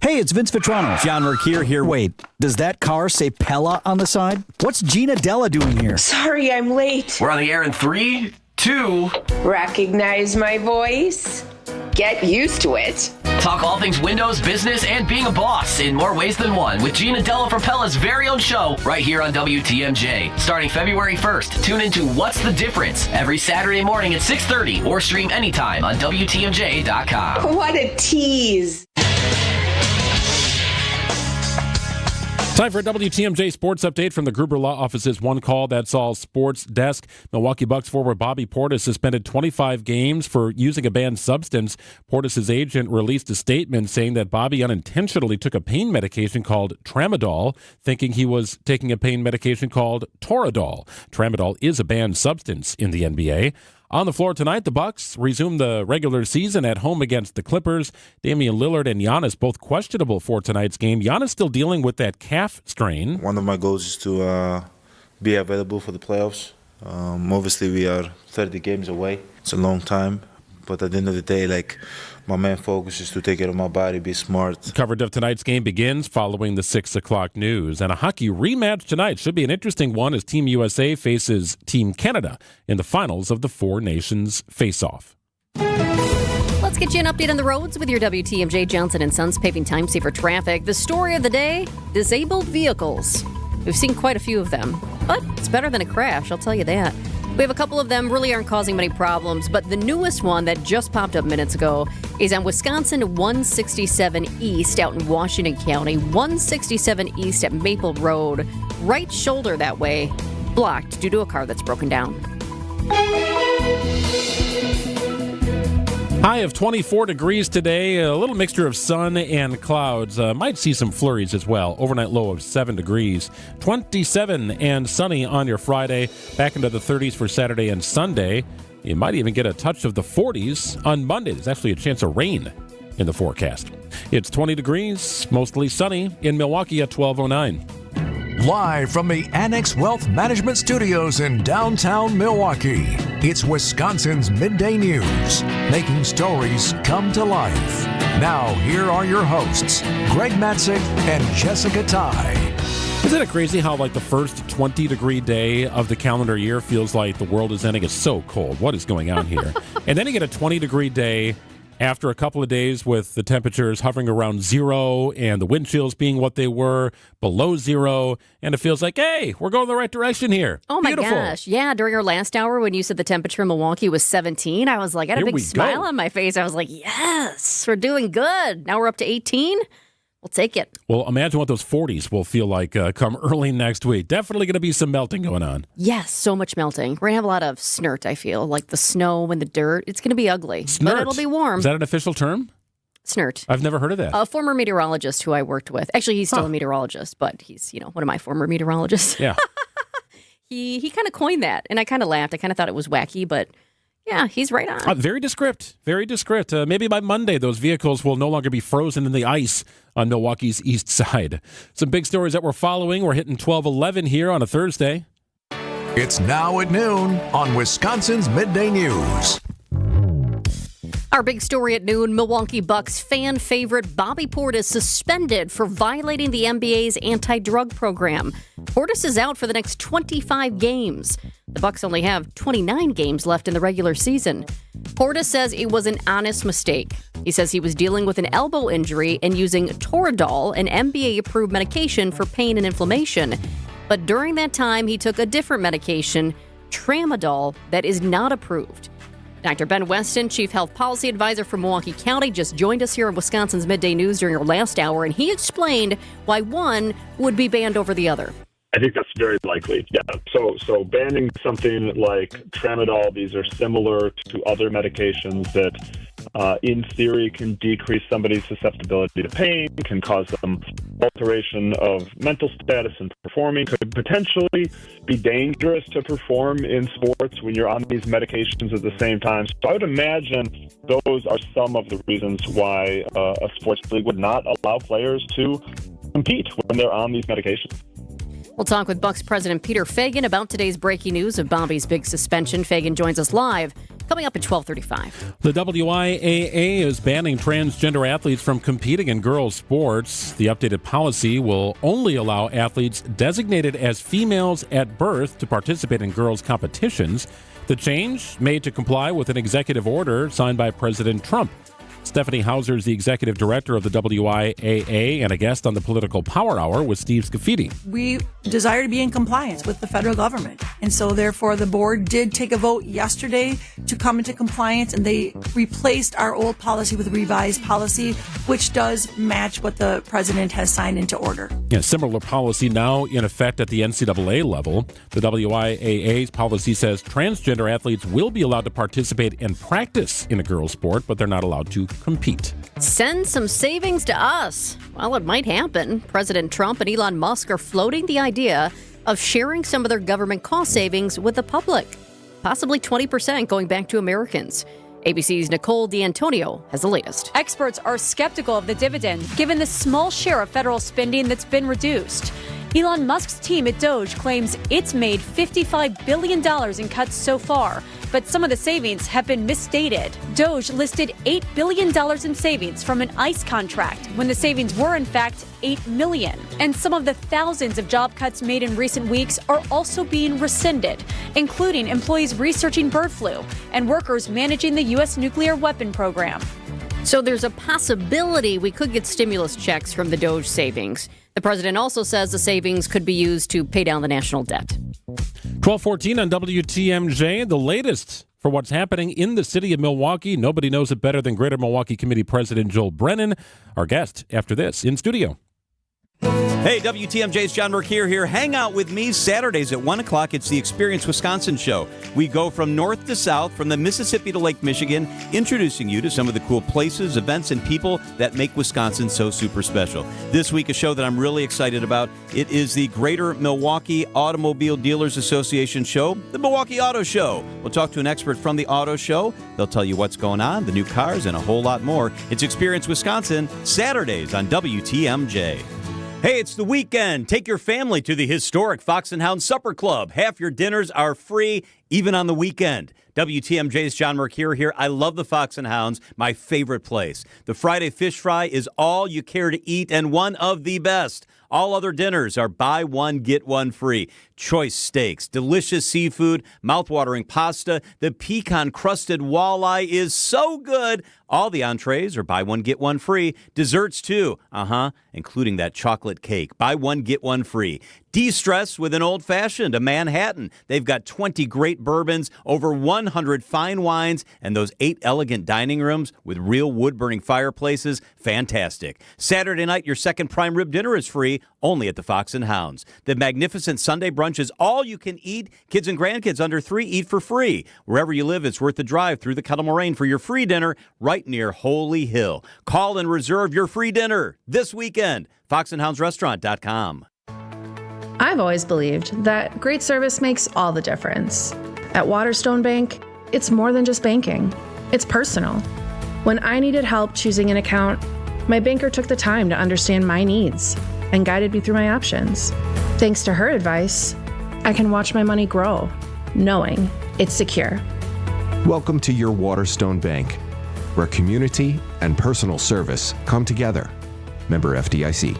Speaker 14: Hey, it's Vince Vetrano.
Speaker 22: John Mercure here.
Speaker 14: Wait, does that car say Pella on the side? What's Gina Della doing here?
Speaker 21: Sorry, I'm late.
Speaker 19: We're on the air in 3, 2...
Speaker 21: Recognize my voice? Get used to it.
Speaker 19: Talk all things Windows, business, and being a boss in more ways than one with Gina Della for Pella's very own show right here on WTMJ. Starting February 1st, tune into What's the Difference every Saturday morning at 6:30 or stream anytime on WTMJ.com.
Speaker 21: What a tease.
Speaker 5: Time for a WTMJ sports update from the Gruber Law Office's One Call, That's All sports desk. Milwaukee Bucks forward Bobby Portis suspended 25 games for using a banned substance. Portis' agent released a statement saying that Bobby unintentionally took a pain medication called Tramadol, thinking he was taking a pain medication called Toradol. Tramadol is a banned substance in the NBA. On the floor tonight, the Bucks resume the regular season at home against the Clippers. Damian Lillard and Giannis both questionable for tonight's game. Giannis still dealing with that calf strain.
Speaker 8: One of my goals is to be available for the playoffs. Obviously, we are 30 games away. It's a long time. But at the end of the day, my main focus is to take care of my body, be smart.
Speaker 5: Coverage of tonight's game begins following the 6 o'clock news. And a hockey rematch tonight should be an interesting one as Team USA faces Team Canada in the finals of the Four Nations face-off.
Speaker 6: Let's get you an update on the roads with your WTMJ Johnson & Sons paving time saver traffic. The story of the day, disabled vehicles. We've seen quite a few of them, but it's better than a crash, I'll tell you that. We have a couple of them, really aren't causing many problems, but the newest one that just popped up minutes ago is on Wisconsin 167 East out in Washington County, 167 East at Maple Road, right shoulder that way, blocked due to a car that's broken down.
Speaker 5: High of 24 degrees today, a little mixture of sun and clouds. Might see some flurries as well. Overnight low of 7 degrees. 27 and sunny on your Friday. Back into the 30s for Saturday and Sunday. You might even get a touch of the 40s on Monday. There's actually a chance of rain in the forecast. It's 20 degrees, mostly sunny in Milwaukee at 12:09.
Speaker 2: Live from the Annex Wealth Management Studios in downtown Milwaukee, it's Wisconsin's Midday News, making stories come to life. Now, here are your hosts, Greg Matzek and Jessica Tighe.
Speaker 5: Isn't it crazy how, the first 20-degree day of the calendar year feels like the world is ending? It's so cold. What is going on here? And then you get a 20-degree day after a couple of days with the temperatures hovering around zero and the wind chills being what they were, below zero, and it feels like, hey, we're going the right direction here.
Speaker 6: Oh, my
Speaker 5: Beautiful.
Speaker 6: gosh. Yeah, during our last hour when you said the temperature in Milwaukee was 17, I was like, I had a big smile on my face. I was like, yes, we're doing good. Now we're up to 18. We'll take it.
Speaker 5: Well, imagine what those 40s will feel like come early next week. Definitely going to be some melting going on.
Speaker 6: Yes, so much melting. We're going to have a lot of snert, I feel, like the snow and the dirt. It's going to be ugly,
Speaker 5: Snert.
Speaker 6: But it'll be warm.
Speaker 5: Is that an official term?
Speaker 6: Snert.
Speaker 5: I've never heard of that.
Speaker 6: A former meteorologist who I worked with. Actually, he's still a meteorologist, but he's, one of my former meteorologists.
Speaker 5: Yeah.
Speaker 6: He kind of coined that, and I kind of laughed. I kind of thought it was wacky, but yeah, he's right on.
Speaker 5: Very descript. Very descript. Maybe by Monday, those vehicles will no longer be frozen in the ice on Milwaukee's east side. Some big stories that we're following. We're hitting 12:11 here on a Thursday.
Speaker 2: It's now at noon on Wisconsin's Midday News.
Speaker 6: Our big story at noon, Milwaukee Bucks fan favorite Bobby Portis suspended for violating the NBA's anti-drug program. Portis is out for the next 25 games. The Bucks only have 29 games left in the regular season. Portis says it was an honest mistake. He says he was dealing with an elbow injury and using Toradol, an NBA-approved medication for pain and inflammation. But during that time, he took a different medication, Tramadol, that is not approved. Dr. Ben Weston, Chief Health Policy Advisor for Milwaukee County, just joined us here on Wisconsin's Midday News during our last hour, and he explained why one would be banned over the other.
Speaker 9: I think that's very likely, yeah. So banning something like Tramadol, these are similar to other medications that, in theory, can decrease somebody's susceptibility to pain, can cause them alteration of mental status and performing, could potentially be dangerous to perform in sports when you're on these medications at the same time. So I would imagine those are some of the reasons why a sports league would not allow players to compete when they're on these medications.
Speaker 6: We'll talk with Bucks President Peter Feigin about today's breaking news of Bobby's big suspension. Feigin joins us live, coming up at 12:35.
Speaker 5: The WIAA is banning transgender athletes from competing in girls' sports. The updated policy will only allow athletes designated as females at birth to participate in girls' competitions. The change made to comply with an executive order signed by President Trump. Stephanie Hauser is the executive director of the WIAA and a guest on the Political Power Hour with Steve Scafidi.
Speaker 20: We desire to be in compliance with the federal government.
Speaker 3: And so therefore the board did take a vote yesterday to come into compliance, and they replaced our old policy with a revised policy, which does match what the president has signed into order.
Speaker 5: Yeah, similar policy now in effect at the NCAA level. The WIAA's policy says transgender athletes will be allowed to participate and practice in a girls' sport, but they're not allowed to compete.
Speaker 6: Send some savings to us. Well, it might happen. President Trump and Elon Musk are floating the idea of sharing some of their government cost savings with the public, possibly 20% going back to Americans. ABC's Nicole D'Antonio has the latest.
Speaker 10: Experts are skeptical of the dividend, given the small share of federal spending that's been reduced. Elon Musk's team at Doge claims it's made $55 billion in cuts so far, but some of the savings have been misstated. Doge listed $8 billion in savings from an ICE contract, when the savings were in fact $8 million. And some of the thousands of job cuts made in recent weeks are also being rescinded, including employees researching bird flu and workers managing the U.S. nuclear weapon program.
Speaker 6: So there's a possibility we could get stimulus checks from the Doge savings. The president also says the savings could be used to pay down the national debt.
Speaker 5: 12:14 on WTMJ, the latest for what's happening in the city of Milwaukee. Nobody knows it better than Greater Milwaukee Committee President Joel Brennan, our guest after this in studio.
Speaker 22: Hey, WTMJ's John Mercure here. Hang out with me Saturdays at 1 o'clock. It's the Experience Wisconsin show. We go from north to south, from the Mississippi to Lake Michigan, introducing you to some of the cool places, events, and people that make Wisconsin so super special. This week, a show that I'm really excited about. It is the Greater Milwaukee Automobile Dealers Association show, the Milwaukee Auto Show. We'll talk to an expert from the auto show. They'll tell you what's going on, the new cars, and a whole lot more. It's Experience Wisconsin, Saturdays on WTMJ. Hey, it's the weekend. Take your family to the historic Fox and Hound Supper Club. Half your dinners are free, even on the weekend. WTMJ's John Mercure here. I love the Fox and Hounds, my favorite place. The Friday fish fry is all you care to eat and one of the best. All other dinners are buy one, get one free. Choice steaks, delicious seafood, mouthwatering pasta. The pecan-crusted walleye is so good. All the entrees are buy one, get one free. Desserts, too. Including that chocolate cake. Buy one, get one free. De-stress with an old-fashioned, a Manhattan. They've got 20 great bourbons, over 100 fine wines, and those 8 elegant dining rooms with real wood-burning fireplaces. Fantastic. Saturday night, your second prime rib dinner is free, only at the Fox and Hounds. The magnificent Sunday brunch is all you can eat. Kids and grandkids under 3 eat for free. Wherever you live, it's worth the drive through the Kettle Moraine for your free dinner right near Holy Hill. Call and reserve your free dinner this weekend. FoxandHoundsRestaurant.com.
Speaker 20: I've always believed that great service makes all the difference. At Waterstone Bank, it's more than just banking. It's personal. When I needed help choosing an account, my banker took the time to understand my needs and guided me through my options. Thanks to her advice, I can watch my money grow, knowing it's secure.
Speaker 23: Welcome to your Waterstone Bank, where community and personal service come together. Member FDIC.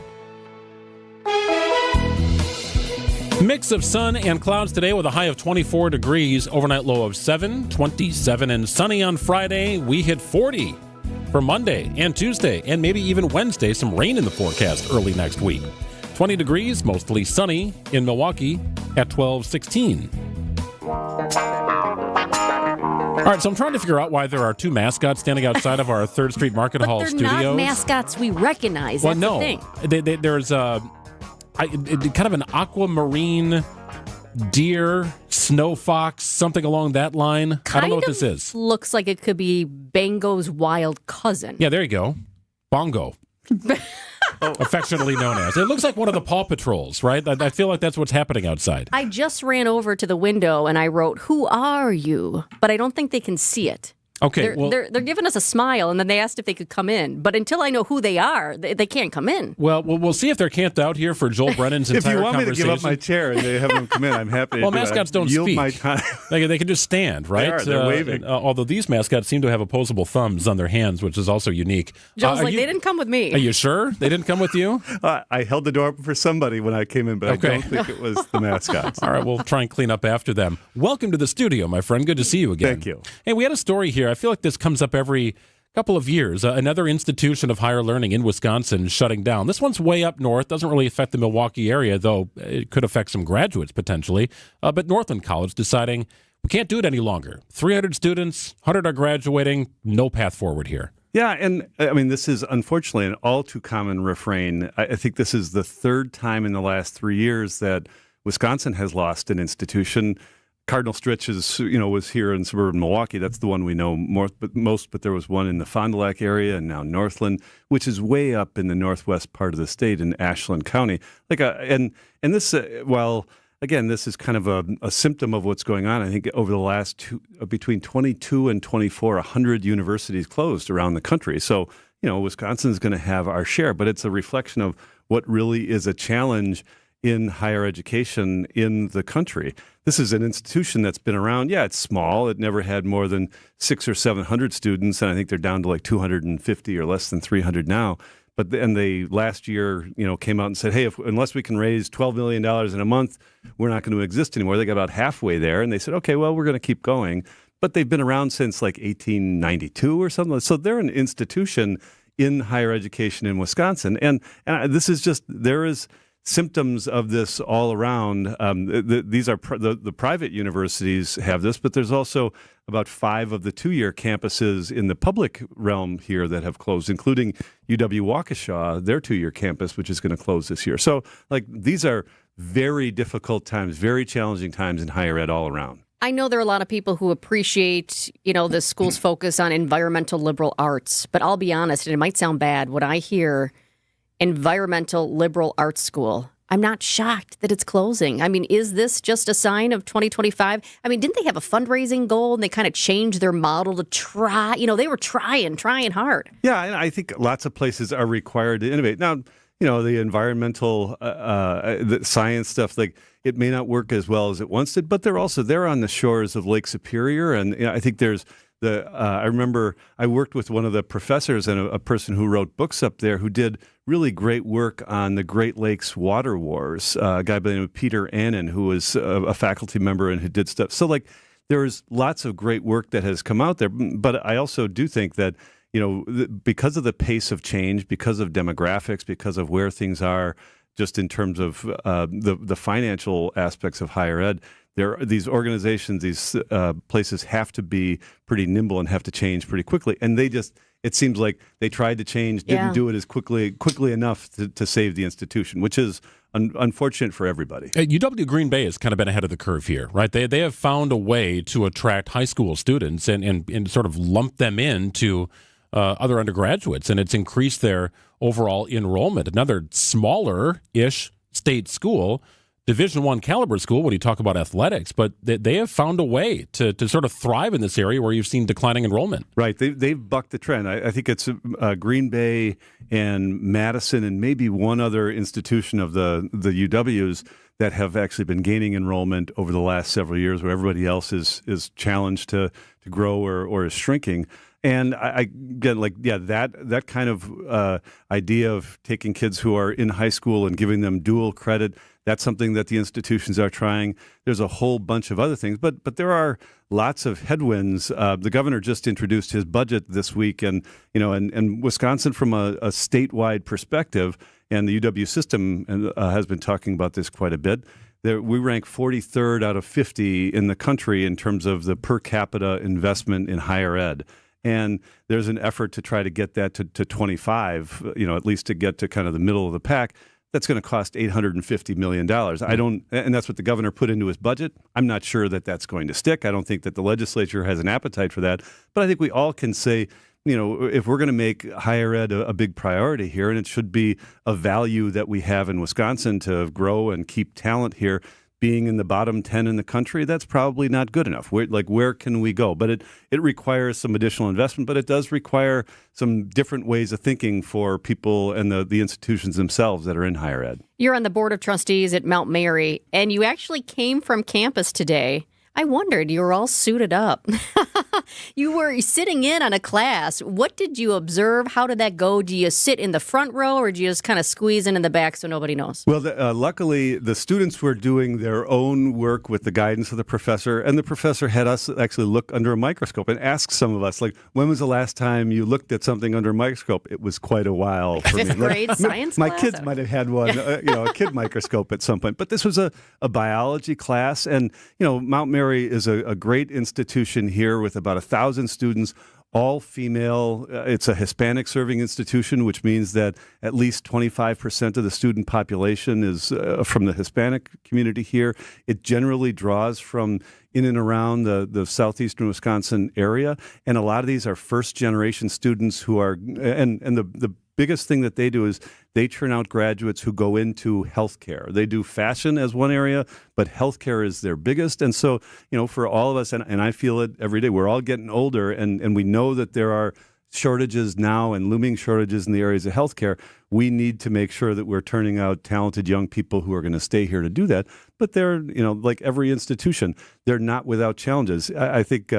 Speaker 5: Mix of sun and clouds today with a high of 24 degrees, overnight low of 7, 27, and sunny on Friday. We hit 40 for Monday and Tuesday, and maybe even Wednesday. Some rain in the forecast early next week. 20 degrees, mostly sunny in Milwaukee at 12:16. All right, so I'm trying to figure out why there are 2 mascots standing outside of our 3rd Street Market Hall
Speaker 6: they're
Speaker 5: studios.
Speaker 6: Not mascots we recognize.
Speaker 5: Well,
Speaker 6: That's
Speaker 5: no,
Speaker 6: the thing.
Speaker 5: there's kind of an aquamarine deer, snow fox, something along that line. I don't know what this is.
Speaker 6: Looks like it could be Bango's wild cousin.
Speaker 5: Yeah, there you go. Bongo. Affectionately known as. It looks like one of the Paw Patrols, right? I feel like that's what's happening outside.
Speaker 6: I just ran over to the window and I wrote, "Who are you?" But I don't think they can see it.
Speaker 5: Okay,
Speaker 6: they're giving us a smile, and then they asked if they could come in. But until I know who they are, they can't come in.
Speaker 5: Well, we'll see if they're camped out here for Joel Brennan's entire conversation.
Speaker 24: If you want me to give up my chair and they have them come in, I'm happy to
Speaker 5: well,
Speaker 24: do
Speaker 5: mascots
Speaker 24: it.
Speaker 5: don't
Speaker 24: Yield
Speaker 5: speak.
Speaker 24: My time.
Speaker 5: They can just stand, right?
Speaker 24: They're waving.
Speaker 5: Although these mascots seem to have opposable thumbs on their hands, which is also unique.
Speaker 6: Joel's like, they didn't come with me.
Speaker 5: Are you sure they didn't come with you?
Speaker 24: I held the door open for somebody when I came in, but
Speaker 5: okay.
Speaker 24: I don't think it was the mascots.
Speaker 5: All right, we'll try and clean up after them. Welcome to the studio, my friend. Good to see you again.
Speaker 24: Thank you.
Speaker 5: Hey, we had a story here. I feel like this comes up every couple of years. Another institution of higher learning in Wisconsin shutting down. This one's way up north, doesn't really affect the Milwaukee area, though it could affect some graduates potentially. But Northland College deciding we can't do it any longer. 300 students, 100 are graduating, no path forward here.
Speaker 24: Yeah, and I mean, this is unfortunately an all too common refrain. I think this is the third time in the last 3 years that Wisconsin has lost an institution. Cardinal Stritch was here in suburban Milwaukee. That's the one we know most, but there was one in the Fond du Lac area and now Northland, which is way up in the northwest part of the state in Ashland County. And this, again, this is kind of a symptom of what's going on. I think over the last between 22 and 24, 100 universities closed around the country. So, Wisconsin's going to have our share, but it's a reflection of what really is a challenge in higher education in the country. This is an institution that's been around. Yeah, it's small. It never had more than 600 or 700 students, and I think they're down to like 250 or less than 300 now. But they last year, came out and said, hey, unless we can raise $12 million in a month, we're not going to exist anymore. They got about halfway there, and they said, okay, well, we're going to keep going. But they've been around since like 1892 or something. So they're an institution in higher education in Wisconsin. And this is there is symptoms of this all around. These are the private universities have this, but there's also about 5 of the 2-year campuses in the public realm here that have closed, including UW-Waukesha, their 2-year campus, which is going to close this year. So, these are very difficult times, very challenging times in higher ed all around.
Speaker 6: I know there are a lot of people who appreciate, the school's focus on environmental liberal arts, but I'll be honest, and it might sound bad, when I hear environmental liberal arts school, I'm not shocked that it's closing. I mean, is this just a sign of 2025? I mean, didn't they have a fundraising goal and they kind of changed their model to try? They were trying hard.
Speaker 24: Yeah, and I think lots of places are required to innovate. Now, the environmental the science stuff, it may not work as well as it once did, but they're on the shores of Lake Superior. And I think there's I remember I worked with one of the professors and a person who wrote books up there who did really great work on the Great Lakes water wars, a guy by the name of Peter Annan, who was a faculty member and who did stuff. So there's lots of great work that has come out there. But I also do think that, because of the pace of change, because of demographics, because of where things are, just in terms of the financial aspects of higher ed, these organizations, these places have to be pretty nimble and have to change pretty quickly. And it seems like they tried to change, didn't do it as quickly enough to save the institution, which is unfortunate for everybody.
Speaker 5: UW Green Bay has kind of been ahead of the curve here, right? They have found a way to attract high school students and sort of lump them into other undergraduates, and it's increased their overall enrollment. Another smaller-ish state school, Division I caliber school when you talk about athletics, but they have found a way to sort of thrive in this area where you've seen declining enrollment.
Speaker 24: Right. They've bucked the trend. I think it's Green Bay and Madison and maybe one other institution of the UWs that have actually been gaining enrollment over the last several years where everybody else is challenged to grow or is shrinking. And that kind of idea of taking kids who are in high school and giving them dual credit, that's something that the institutions are trying. There's a whole bunch of other things, but there are lots of headwinds. The governor just introduced his budget this week, and Wisconsin, from a statewide perspective, and the UW system has been talking about this quite a bit. We rank 43rd out of 50 in the country in terms of the per capita investment in higher ed. And there's an effort to try to get that to 25, at least to get to kind of the middle of the pack. That's going to cost $850 million. And that's what the governor put into his budget. I'm not sure that that's going to stick. I don't think that the legislature has an appetite for that. But I think we all can say, if we're going to make higher ed a big priority here, and it should be a value that we have in Wisconsin to grow and keep talent here, being in the bottom 10 in the country, that's probably not good enough. Where can we go? But it requires some additional investment, but it does require some different ways of thinking for people and the institutions themselves that are in higher ed.
Speaker 6: You're on the board of trustees at Mount Mary, and you actually came from campus today. I wondered, you were all suited up. You were sitting in on a class. What did you observe? How did that go? Do you sit in the front row or do you just kind of squeeze in the back so nobody knows?
Speaker 24: Well, luckily, the students were doing their own work with the guidance of the professor, and the professor had us actually look under a microscope and ask some of us, like, when was the last time you looked at something under a microscope? It was quite a while for me.
Speaker 6: Fifth grade science
Speaker 24: My
Speaker 6: class?
Speaker 24: kids might have had one, a kid microscope at some point. But this was a biology class, and, Mount Mary is a great institution here with about 1,000 students, all female. It's a Hispanic serving institution, which means that at least 25% of the student population is from the Hispanic community here. It generally draws from in and around the southeastern Wisconsin area. And a lot of these are first-generation students who are, and the biggest thing that they do is they turn out graduates who go into healthcare. They do fashion as one area, but healthcare is their biggest. And so, for all of us, and I feel it every day, we're all getting older, and we know that there are shortages now and looming shortages in the areas of healthcare. We need to make sure that we're turning out talented young people who are going to stay here to do that. But they're, like every institution, they're not without challenges. I think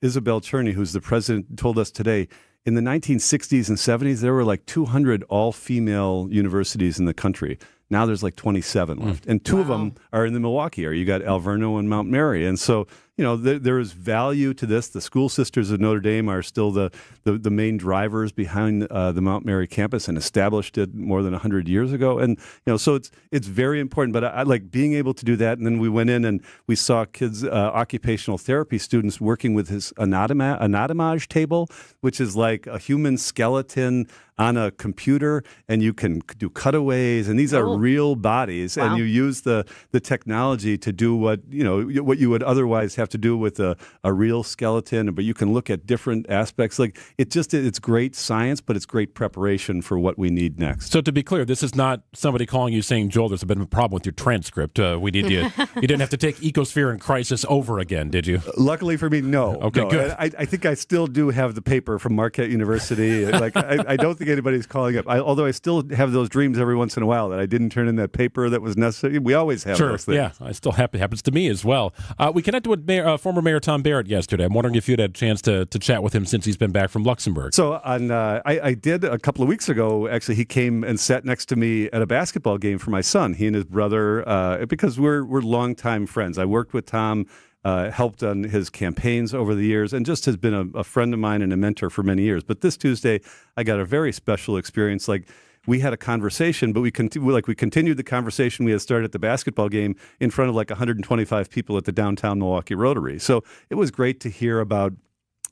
Speaker 24: Isabel Cherney, who's the president, told us today, in the 1960s and 70s, there were like 200 all-female universities in the country. Now there's like 27 left. And two of them are in the Milwaukee area. You got Alverno and Mount Mary. And so, there is value to this. The School Sisters of Notre Dame are still the main drivers behind the Mount Mary campus and established it more than 100 years ago. And, so it's very important. But I like being able to do that. And then we went in and we saw kids, occupational therapy students working with his anatomage table, which is like a human skeleton on a computer, and you can do cutaways, and these are real bodies, and you use the technology to do what you would otherwise have to do with a real skeleton, but you can look at different aspects. Like it's great science, but it's great preparation for what we need next.
Speaker 5: So to be clear, this is not somebody calling you saying, Joel, there's a bit of a problem with your transcript. We need you. You didn't have to take Ecosphere and Crisis over again, did you?
Speaker 24: Luckily for me, no.
Speaker 5: Okay,
Speaker 24: no.
Speaker 5: good.
Speaker 24: I think I still do have the paper from Marquette University. Like I don't think anybody's calling up. Although I still have those dreams every once in a while that I didn't turn in that paper that was necessary. We always have those things.
Speaker 5: Yeah, I still happens to me as well. We connected with former Mayor Tom Barrett yesterday. I'm wondering if you'd had a chance to chat with him since he's been back from Luxembourg.
Speaker 24: So I did a couple of weeks ago. Actually, he came and sat next to me at a basketball game for my son. He and his brother, because we're longtime friends. I worked with Tom. Helped on his campaigns over the years, and just has been a friend of mine and a mentor for many years. But this Tuesday, I got a very special experience. Like, we had a conversation, but we continued the conversation we had started at the basketball game in front of like 125 people at the downtown Milwaukee Rotary. So it was great to hear about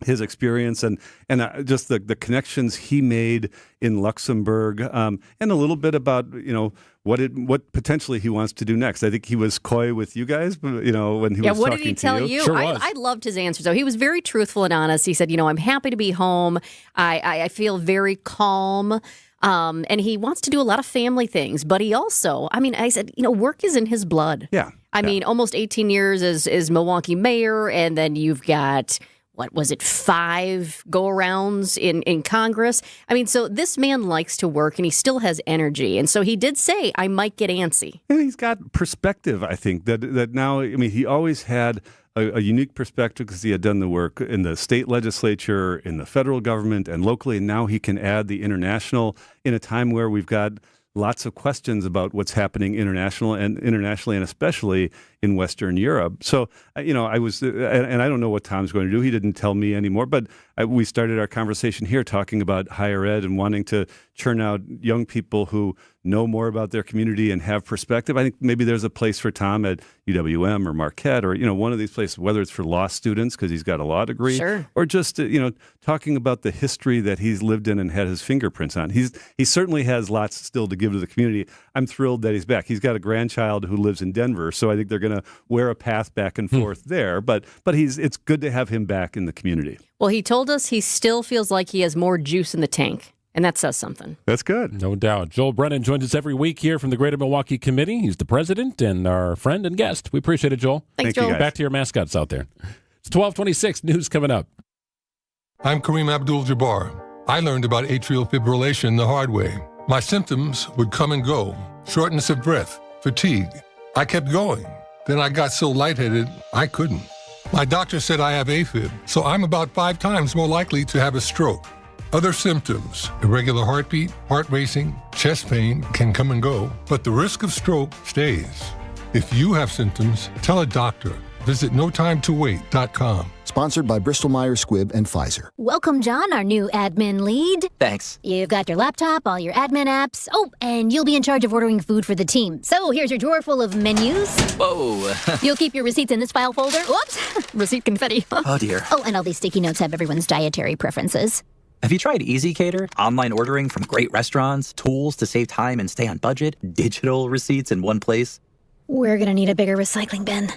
Speaker 24: his experience and just the connections he made in Luxembourg, and a little bit about what potentially he wants to do next. I think he was coy with you guys, when he was talking to you.
Speaker 6: Yeah, what did he tell you?
Speaker 5: Sure was.
Speaker 6: I loved his answers, though. He was very truthful and honest. He said, I'm happy to be home. I feel very calm. And he wants to do a lot of family things. But he also, I said, work is in his blood.
Speaker 24: Yeah.
Speaker 6: I mean, almost 18 years as Milwaukee mayor, and then you've got... 5 go-arounds in Congress? So this man likes to work, and he still has energy. And so he did say, I might get antsy.
Speaker 24: And he's got perspective, I think, that now, he always had a unique perspective because he had done the work in the state legislature, in the federal government, and locally. And now he can add the international in a time where we've got lots of questions about what's happening internationally and especially in Western Europe. So, I was, and I don't know what Tom's going to do. He didn't tell me anymore, but we started our conversation here talking about higher ed and wanting to churn out young people who know more about their community and have perspective. I think maybe there's a place for Tom at UWM or Marquette or, one of these places, whether it's for law students because he's got a law degree,
Speaker 6: sure,
Speaker 24: or just, talking about the history that he's lived in and had his fingerprints on. He certainly has lots still to give to the community. I'm thrilled that he's back. He's got a grandchild who lives in Denver, so I think they're going to wear a path back and forth there. But it's good to have him back in the community.
Speaker 6: Well, he told us he still feels like he has more juice in the tank. And that says something.
Speaker 24: That's good.
Speaker 5: No doubt. Joel Brennan joins us every week here from the Greater Milwaukee Committee. He's the president and our friend and guest. We appreciate it, Joel.
Speaker 6: Thanks, Joel.
Speaker 5: Back to your mascots out there. It's 12:26. News coming up.
Speaker 11: I'm Kareem Abdul-Jabbar. I learned about atrial fibrillation the hard way. My symptoms would come and go. Shortness of breath, fatigue. I kept going. Then I got so lightheaded, I couldn't. My doctor said I have AFib, so I'm about 5 times more likely to have a stroke. Other symptoms, irregular heartbeat, heart racing, chest pain can come and go, but the risk of stroke stays. If you have symptoms, tell a doctor. Visit notimetowait.com.
Speaker 12: Sponsored by Bristol-Myers Squibb and Pfizer.
Speaker 13: Welcome, John, our new admin lead.
Speaker 15: Thanks.
Speaker 13: You've got your laptop, all your admin apps. Oh, and you'll be in charge of ordering food for the team. So here's your drawer full of menus.
Speaker 15: Whoa.
Speaker 13: You'll keep your receipts in this file folder. Whoops, receipt confetti.
Speaker 15: Oh, dear.
Speaker 13: Oh, and all these sticky notes have everyone's dietary preferences.
Speaker 15: Have you tried Easy Cater? Online ordering from great restaurants, tools to save time and stay on budget, digital receipts in one place.
Speaker 13: We're gonna need a bigger recycling bin.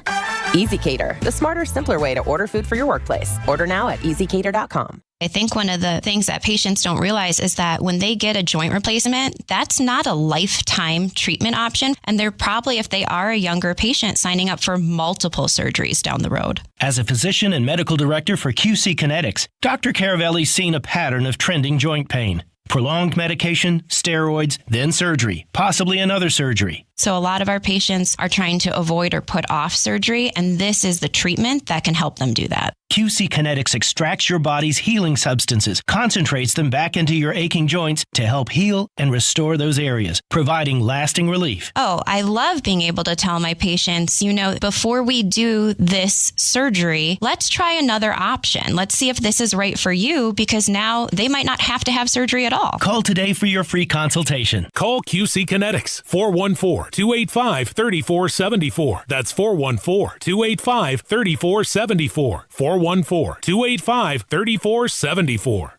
Speaker 16: Easy Cater, the smarter, simpler way to order food for your workplace. Order now at easycater.com.
Speaker 25: I think one of the things that patients don't realize is that when they get a joint replacement, that's not a lifetime treatment option. And they're probably, if they are a younger patient, signing up for multiple surgeries down the road.
Speaker 26: As a physician and medical director for QC Kinetics, Dr. Caravelli's seen a pattern of trending joint pain. Prolonged medication, steroids, then surgery, possibly another surgery.
Speaker 25: So a lot of our patients are trying to avoid or put off surgery, and this is the treatment that can help them do that.
Speaker 26: QC Kinetics extracts your body's healing substances, concentrates them back into your aching joints to help heal and restore those areas, providing lasting relief.
Speaker 25: Oh, I love being able to tell my patients, before we do this surgery, let's try another option. Let's see if this is right for you, because now they might not have to have surgery at all.
Speaker 26: Call today for your free consultation.
Speaker 27: Call QC Kinetics, 414-285-3474. That's 414-285-3474. 414-285-3474.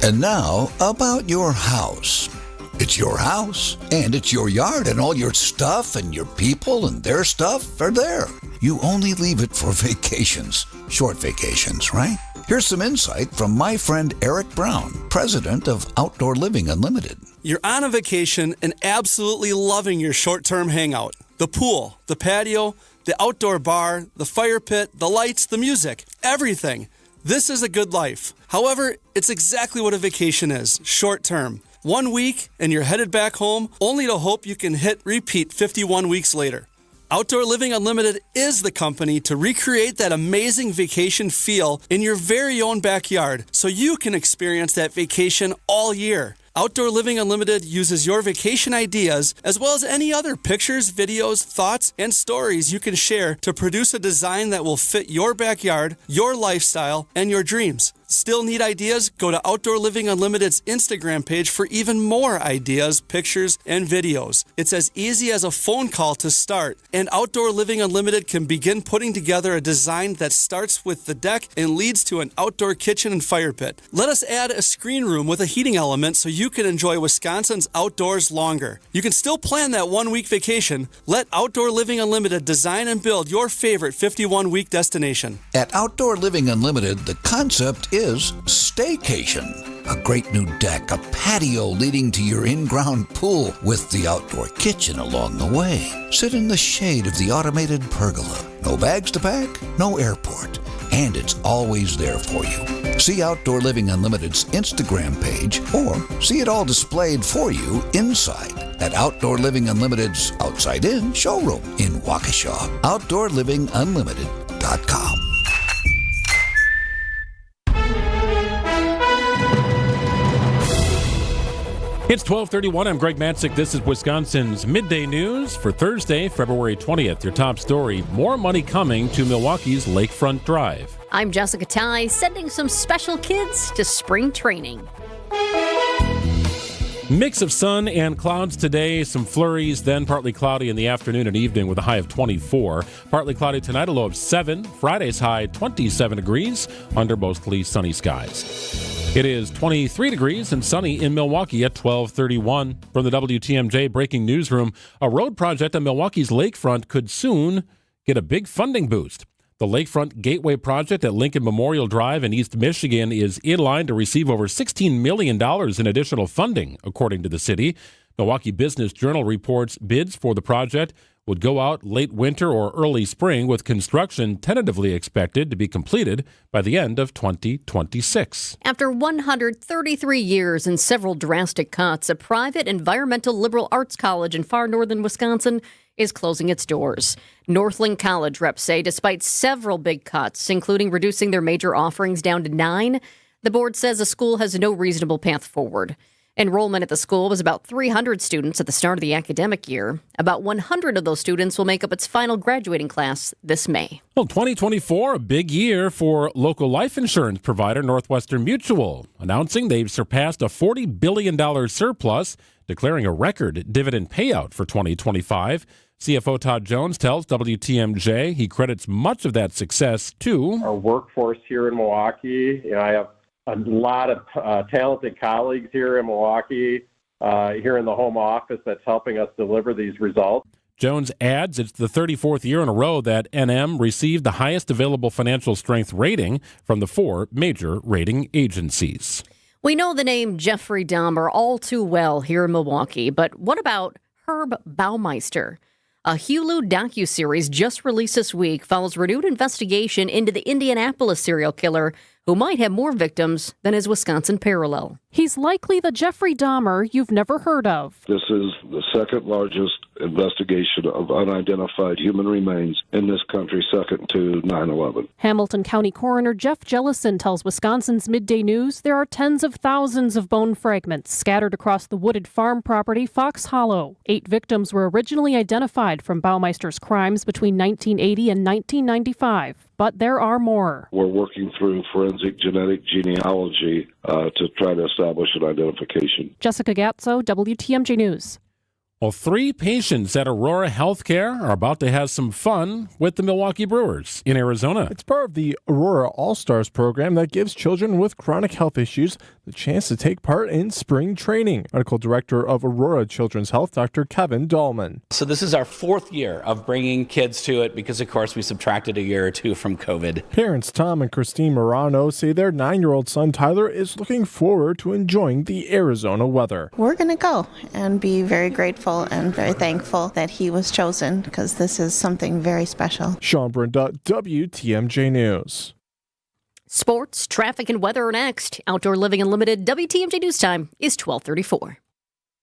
Speaker 28: And now, about your house. It's your house, and it's your yard, and all your stuff and your people and their stuff are there. You only leave it for vacations. Short vacations, right? Here's some insight from my friend Eric Brown, president of Outdoor Living Unlimited.
Speaker 29: You're on a vacation and absolutely loving your short-term hangout. The pool, the patio, the outdoor bar, the fire pit, the lights, the music, everything. This is a good life. However, it's exactly what a vacation is, short-term. 1 week and you're headed back home, only to hope you can hit repeat 51 weeks later. Outdoor Living Unlimited is the company to recreate that amazing vacation feel in your very own backyard so you can experience that vacation all year. Outdoor Living Unlimited uses your vacation ideas as well as any other pictures, videos, thoughts, and stories you can share to produce a design that will fit your backyard, your lifestyle, and your dreams. Still need ideas? Go to Outdoor Living Unlimited's Instagram page for even more ideas, pictures, and videos. It's as easy as a phone call to start, and Outdoor Living Unlimited can begin putting together a design that starts with the deck and leads to an outdoor kitchen and fire pit. Let us add a screen room with a heating element so you can enjoy Wisconsin's outdoors longer. You can still plan that 1 week vacation. Let Outdoor Living Unlimited design and build your favorite 51-week destination.
Speaker 28: At Outdoor Living Unlimited, the concept is staycation. A great new deck, a patio leading to your in-ground pool with the outdoor kitchen along the way. Sit in the shade of the automated pergola. No bags to pack, no airport, and it's always there for you. See Outdoor Living Unlimited's Instagram page or see it all displayed for you inside at Outdoor Living Unlimited's Outside In showroom in Waukesha. OutdoorLivingUnlimited.com.
Speaker 5: It's 12:31. I'm Greg Matzek. This is Wisconsin's Midday News for Thursday, February 20th. Your top story, more money coming to Milwaukee's Lakefront Drive.
Speaker 6: I'm Jessica Tighe, sending some special kids to spring training.
Speaker 5: Mix of sun and clouds today, some flurries, then partly cloudy in the afternoon and evening with a high of 24. Partly cloudy tonight, a low of 7. Friday's high 27 degrees under mostly sunny skies. It is 23 degrees and sunny in Milwaukee at 12:31. From the WTMJ Breaking Newsroom, a road project on Milwaukee's lakefront could soon get a big funding boost. The Lakefront Gateway Project at Lincoln Memorial Drive in East Michigan is in line to receive over $16 million in additional funding, according to the city. Milwaukee Business Journal reports bids for the project would go out late winter or early spring, with construction tentatively expected to be completed by the end of 2026.
Speaker 6: After 133 years and several drastic cuts, a private environmental liberal arts college in far northern Wisconsin is closing its doors. Northland College reps say despite several big cuts, including reducing their major offerings down to 9, the board says the school has no reasonable path forward. Enrollment at the school was about 300 students at the start of the academic year. About 100 of those students will make up its final graduating class this May.
Speaker 5: Well, 2024, a big year for local life insurance provider Northwestern Mutual, announcing they've surpassed a $40 billion surplus, declaring a record dividend payout for 2025. CFO Todd Jones tells WTMJ he credits much of that success to
Speaker 1: our workforce here in Milwaukee. I have a lot of talented colleagues here in Milwaukee, here in the home office that's helping us deliver these results.
Speaker 5: Jones adds it's the 34th year in a row that NM received the highest available financial strength rating from the 4 major rating agencies.
Speaker 6: We know the name Jeffrey Dahmer all too well here in Milwaukee, but what about Herb Baumeister? A Hulu docuseries just released this week follows renewed investigation into the Indianapolis serial killer who might have more victims than his Wisconsin parallel.
Speaker 4: He's likely the Jeffrey Dahmer you've never heard of.
Speaker 7: This is the second largest investigation of unidentified human remains in this country, second to 9/11.
Speaker 4: Hamilton County Coroner Jeff Jellison tells Wisconsin's Midday News there are tens of thousands of bone fragments scattered across the wooded farm property Fox Hollow. 8 victims were originally identified from Baumeister's crimes between 1980 and 1995. But there are more.
Speaker 7: We're working through forensic genetic genealogy to try to establish an identification.
Speaker 4: Jessica Gatzo, WTMJ News.
Speaker 5: Well, 3 patients at Aurora Healthcare are about to have some fun with the Milwaukee Brewers in Arizona.
Speaker 8: It's part of the Aurora All-Stars program that gives children with chronic health issues the chance to take part in spring training. Medical Director of Aurora Children's Health, Dr. Kevin Dahlman.
Speaker 14: So this is our 4th year of bringing kids to it because, of course, we subtracted a year or 2 from COVID.
Speaker 8: Parents Tom and Christine Morano say their 9-year-old son Tyler is looking forward to enjoying the Arizona weather.
Speaker 17: We're going to go and be very grateful and very thankful that he was chosen because this is something very special.
Speaker 8: Sean Brenda, WTMJ News.
Speaker 6: Sports, traffic, and weather are next. Outdoor Living Unlimited WTMJ News Time is 12:34.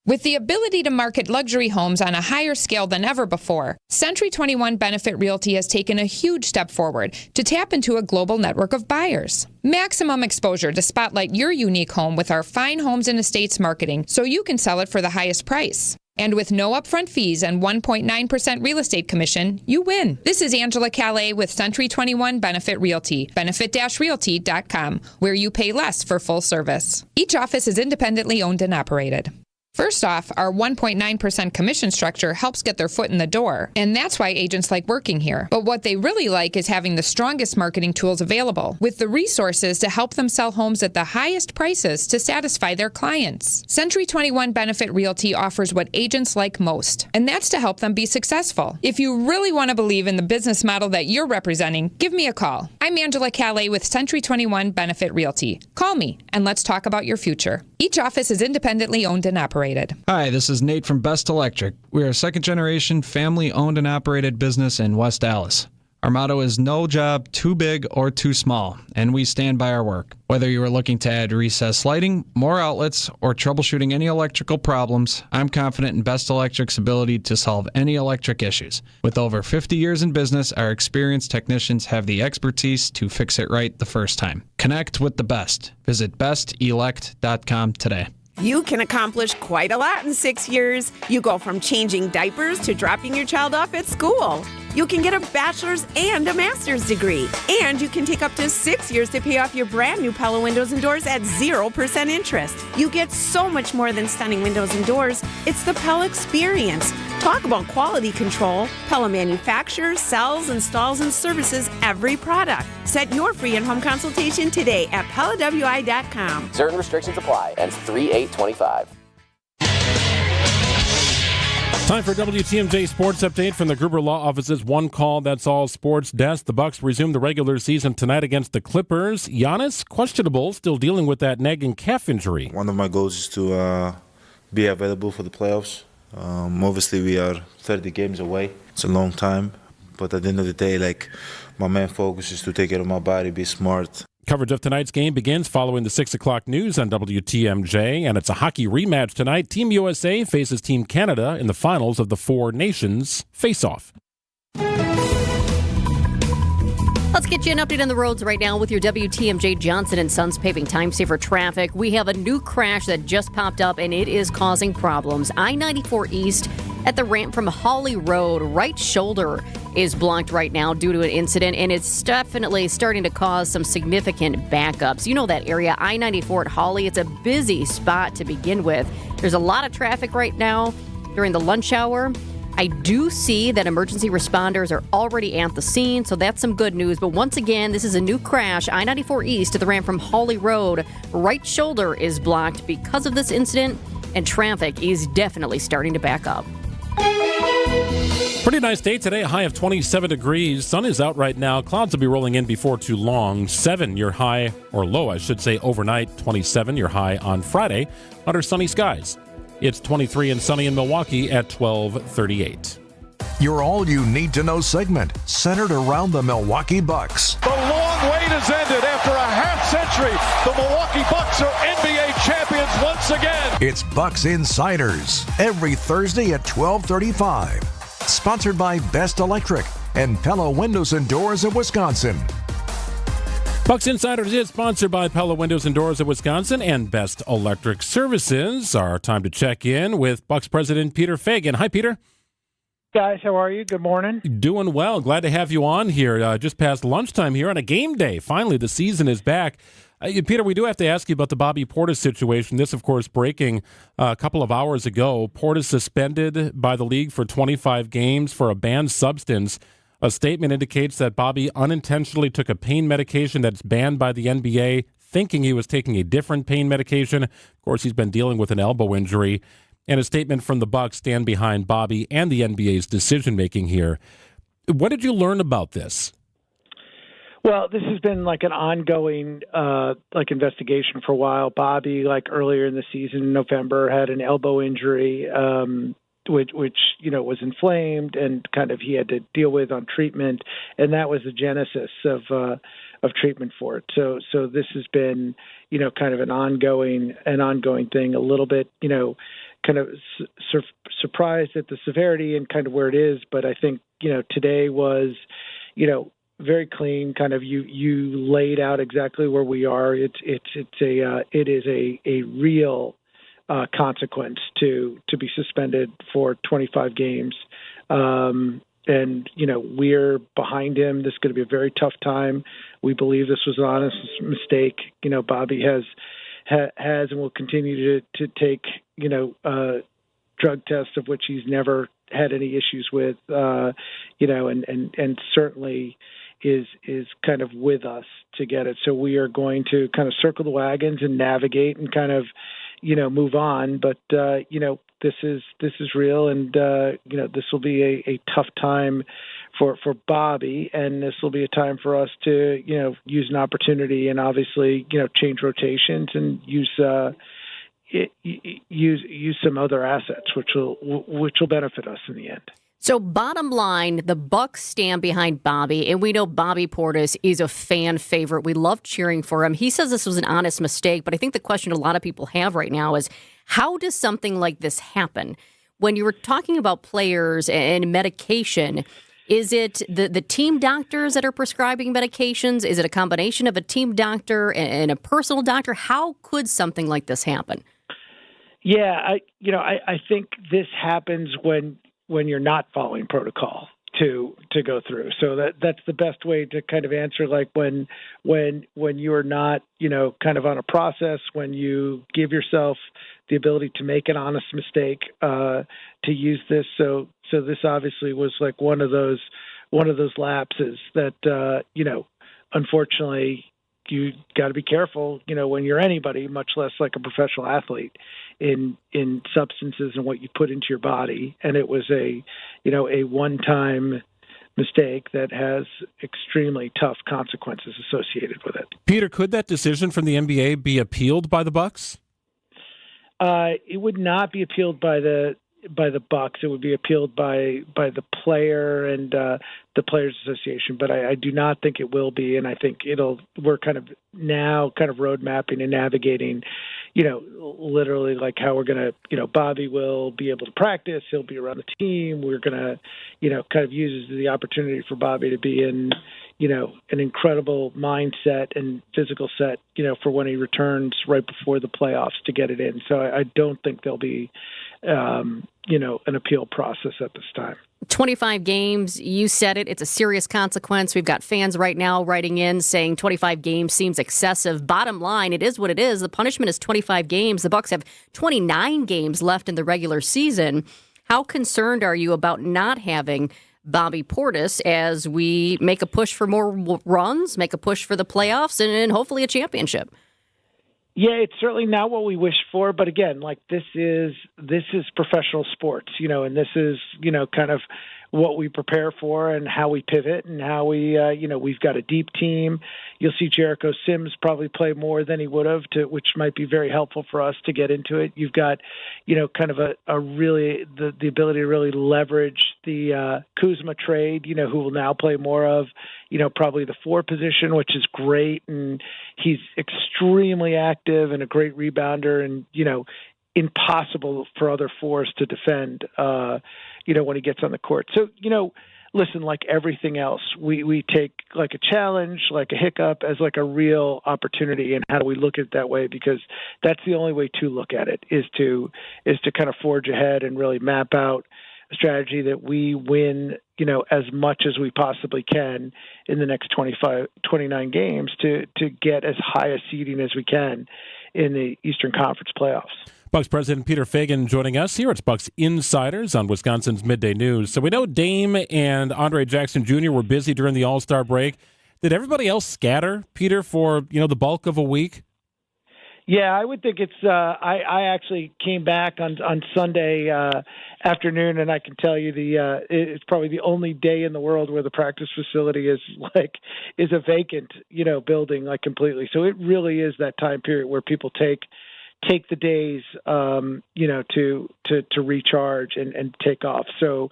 Speaker 18: With the ability to market luxury homes on a higher scale than ever before, Century 21 Benefit Realty has taken a huge step forward to tap into a global network of buyers. Maximum exposure to spotlight your unique home with our fine homes and estates marketing so you can sell it for the highest price. And with no upfront fees and 1.9% real estate commission, you win. This is Angela Calais with Century 21 Benefit Realty, benefit-realty.com, where you pay less for full service. Each office is independently owned and operated. First off, our 1.9% commission structure helps get their foot in the door, and that's why agents like working here. But what they really like is having the strongest marketing tools available, with the resources to help them sell homes at the highest prices to satisfy their clients. Century 21 Benefit Realty offers what agents like most, and that's to help them be successful. If you really want to believe in the business model that you're representing, give me a call. I'm Angela Calais with Century 21 Benefit Realty. Call me, and let's talk about your future. Each office is independently owned and operated.
Speaker 19: Hi, this is Nate from Best Electric. We are a second-generation, family-owned and operated business in West Dallas. Our motto is no job too big or too small, and we stand by our work. Whether you are looking to add recessed lighting, more outlets, or troubleshooting any electrical problems, I'm confident in Best Electric's ability to solve any electric issues. With over 50 years in business, our experienced technicians have the expertise to fix it right the first time. Connect with the best. Visit bestelect.com today.
Speaker 21: You can accomplish quite a lot in 6 years. You go from changing diapers to dropping your child off at school. You can get a bachelor's and a master's degree. And you can take up to 6 years to pay off your brand new Pella windows and doors at 0% interest. You get so much more than stunning windows and doors. It's the Pella experience. Talk about quality control. Pella manufactures, sells, installs, and services every product. Set your free in-home consultation today at PellaWI.com.
Speaker 30: Certain restrictions apply. Ends 3/8/25.
Speaker 5: Time for WTMJ Sports Update from the Gruber Law Office's One Call That's All Sports Desk. The Bucks resume the regular season tonight against the Clippers. Giannis, questionable, still dealing with that nagging calf injury.
Speaker 31: One of my goals is to be available for the playoffs. Obviously, we are 30 games away. It's a long time. But at the end of the day, my main focus is to take care of my body, be smart.
Speaker 5: Coverage of tonight's game begins following the 6 o'clock news on WTMJ, and it's a hockey rematch tonight. Team USA faces Team Canada in the finals of the Four Nations Face-Off.
Speaker 6: Let's get you an update on the roads right now with your WTMJ Johnson & Sons paving time-saver traffic. We have a new crash that just popped up, and it is causing problems. I-94 East at the ramp from Hawley Road, right shoulder is blocked right now due to an incident, and it's definitely starting to cause some significant backups. You know that area, I-94 at Hawley, it's a busy spot to begin with. There's a lot of traffic right now during the lunch hour. I do see that emergency responders are already at the scene, so that's some good news. But once again, this is a new crash. I-94 East at the ramp from Hawley Road. Right shoulder is blocked because of this incident, and traffic is definitely starting to back up.
Speaker 5: Pretty nice day today, a high of 27 degrees. Sun is out right now. Clouds will be rolling in before too long. 7 your high, or low, I should say, overnight. 27 your high on Friday under sunny skies. It's 23 and sunny in Milwaukee at 12:38.
Speaker 2: Your all-you-need-to-know segment centered around the Milwaukee Bucks.
Speaker 3: The long wait has ended. After a half-century, the Milwaukee Bucks are NBA champions once again.
Speaker 2: It's Bucks Insiders, every Thursday at 12:35. Sponsored by Best Electric and Pella Windows and Doors of Wisconsin.
Speaker 5: Bucks Insiders is sponsored by Pella Windows and Doors of Wisconsin and Best Electric Services. Our time to check in with Bucks President Peter Feigin. Hi, Peter.
Speaker 9: Guys, how are you? Good morning.
Speaker 5: Doing well. Glad to have you on here. Just past lunchtime here on a game day. Finally, the season is back. Peter, we do have to ask you about the Bobby Portis situation. This, of course, breaking a couple of hours ago. Portis suspended by the league for 25 games for a banned substance. A statement indicates that Bobby unintentionally took a pain medication that's banned by the NBA, thinking he was taking a different pain medication. Of course, he's been dealing with an elbow injury. And a statement from the Bucks stand behind Bobby and the NBA's decision-making here. What did you learn about this?
Speaker 9: Well, this has been like an ongoing investigation for a while. Bobby, earlier in the season in November, had an elbow injury, which was inflamed and kind of he had to deal with on treatment, and that was the genesis of treatment for it. So this has been kind of an ongoing thing. A little bit kind of surprised at the severity and kind of where it is, but I think today was very clean. Kind of you laid out exactly where we are. It is a real consequence to be suspended for 25 games. And we're behind him. This is going to be a very tough time. We believe this was an honest mistake. Bobby has and will continue to take, drug tests of which he's never had any issues with, and certainly is kind of with us to get it. So we are going to kind of circle the wagons and navigate and kind of, move on. But, this is real, and, this will be a tough time for Bobby, and this will be a time for us to, use an opportunity and obviously, change rotations and use some other assets, which will benefit us in the end.
Speaker 6: So bottom line, the Bucks stand behind Bobby, and we know Bobby Portis is a fan favorite. We love cheering for him. He says this was an honest mistake, but I think the question a lot of people have right now is, how does something like this happen? When you were talking about players and medication, is it the team doctors that are prescribing medications? Is it a combination of a team doctor and a personal doctor? How could something like this happen?
Speaker 9: Yeah, I think this happens when you're not following protocol to go through. So that's the best way to kind of answer, when you're not, kind of on a process, when you give yourself the ability to make an honest mistake, to use this. So this obviously was one of those lapses that, unfortunately you got to be careful, when you're anybody, much less like a professional athlete, in substances and what you put into your body. And it was a one-time mistake that has extremely tough consequences associated with it.
Speaker 5: Peter, could that decision from the NBA be appealed by the Bucks?
Speaker 9: It would not be appealed by the the Bucks. It would be appealed by the player and the Players Association. But I do not think it will be, and I think we're kind of road mapping and navigating, literally like how we're going to, Bobby will be able to practice. He'll be around the team. We're going to, kind of use the opportunity for Bobby to be in, an incredible mindset and physical set, for when he returns right before the playoffs to get it in. So I don't think there'll be, an appeal process at this time.
Speaker 6: 25 games, you said it. It's a serious consequence. We've got fans right now writing in saying 25 games seems excessive. Bottom line, it is what it is. The punishment is 25 games. The Bucks have 29 games left in the regular season. How concerned are you about not having Bobby Portis as we make a push for more runs, make a push for the playoffs, and hopefully a championship?
Speaker 9: Yeah, it's certainly not what we wish for, but again, like this is professional sports, and this is, kind of what we prepare for and how we pivot and how we, we've got a deep team. You'll see Jericho Sims probably play more than he would have, which might be very helpful for us to get into it. You've got, kind of a really the ability to really leverage the Kuzma trade, who will now play more of, probably the 4 position, which is great. And he's extremely active and a great rebounder and, impossible for other 4s to defend, when he gets on the court. So, listen, like everything else, we take like a challenge, like a hiccup as like a real opportunity. And how do we look at it that way? Because that's the only way to look at it is to kind of forge ahead and really map out a strategy that we win, as much as we possibly can in the next 29 games to get as high a seeding as we can in the Eastern Conference playoffs.
Speaker 5: Bucks President Peter Feigin joining us here. It's Bucks Insiders on Wisconsin's Midday News. So we know Dame and Andre Jackson Jr. were busy during the All-Star break. Did everybody else scatter, Peter, for the bulk of a week?
Speaker 9: Yeah, I would think it's. I actually came back on Sunday afternoon, and I can tell you it's probably the only day in the world where the practice facility is a vacant building completely. So it really is that time period where people take the days, to recharge and take off. So,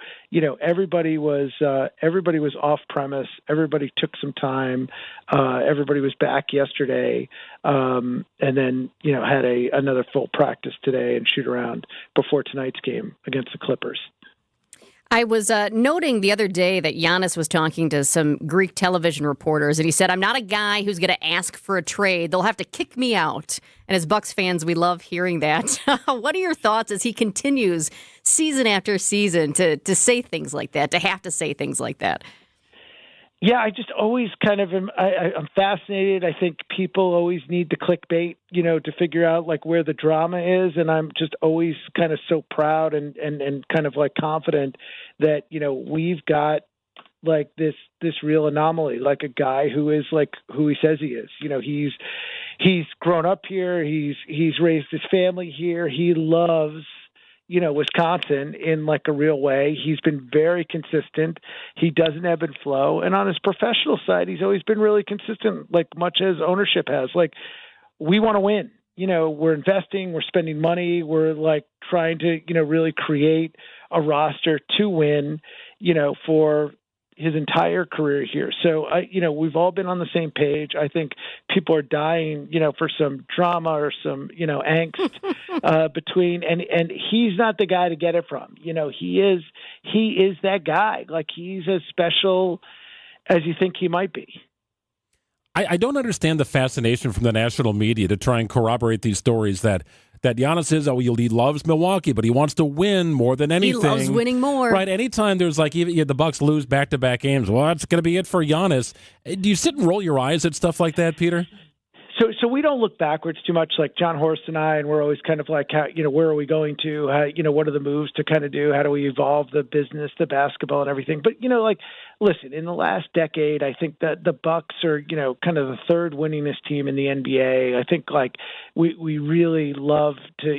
Speaker 9: everybody was off premise. Everybody took some time. Everybody was back yesterday. And then, had another full practice today and shoot around before tonight's game against the Clippers.
Speaker 6: I was noting the other day that Giannis was talking to some Greek television reporters, and he said, I'm not a guy who's going to ask for a trade. They'll have to kick me out. And as Bucks fans, we love hearing that. What are your thoughts as he continues season after season to say things like that, to have to say things like that?
Speaker 9: Yeah, I just always kind of I'm fascinated. I think people always need the clickbait, to figure out where the drama is. And I'm just always kind of so proud and kind of confident that, we've got this real anomaly, a guy who is who he says he is. He's grown up here. He's raised his family here. He loves Wisconsin in a real way. He's been very consistent. He doesn't ebb and flow. And on his professional side, he's always been really consistent, much as ownership has. We want to win. We're investing, we're spending money, we're trying to, really create a roster to win, for his entire career here. So, we've all been on the same page. I think people are dying, for some drama or some, angst between, and he's not the guy to get it from. He is that guy. He's as special as you think he might be.
Speaker 5: I don't understand the fascination from the national media to try and corroborate these stories that Giannis is, he loves Milwaukee, but he wants to win more than anything.
Speaker 6: He loves winning more.
Speaker 5: Right. Anytime there's even the Bucks lose back-to-back games, well, that's going to be it for Giannis. Do you sit and roll your eyes at stuff like that, Peter?
Speaker 9: So we don't look backwards too much, John Horst and I, and we're always kind of how, where are we going to? How, what are the moves to kind of do? How do we evolve the business, the basketball, and everything? But listen, in the last decade, I think that the Bucks are kind of the third winningest team in the NBA. I think we really love to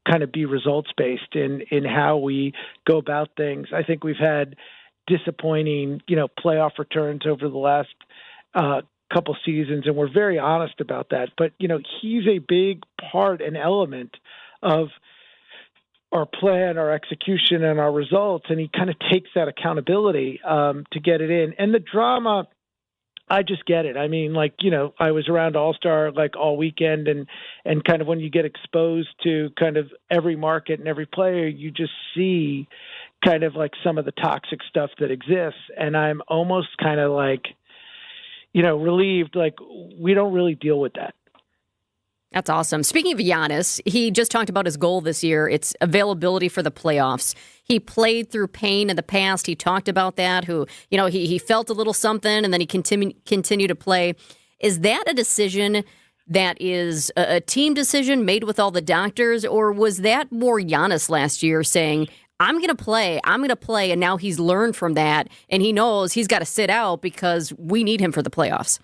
Speaker 9: kind of be results based in how we go about things. I think we've had disappointing playoff returns over the last couple seasons, and we're very honest about that. But he's a big part and element of our plan, our execution, and our results, and he kind of takes that accountability to get it in. And the drama, I just get it. I mean, like, I was around All-Star like all weekend, and kind of when you get exposed to kind of every market and every player, you just see kind of like some of the toxic stuff that exists. And I'm almost kind of like, relieved, like we don't really deal with that.
Speaker 6: That's awesome. Speaking of Giannis, he just talked about his goal this year. It's availability for the playoffs. He played through pain in the past. He talked about that, he felt a little something and then he continued to play. Is that a decision that is a team decision made with all the doctors, or was that more Giannis last year saying, I'm going to play, and now he's learned from that, and he knows he's got to sit out because we need him for the playoffs?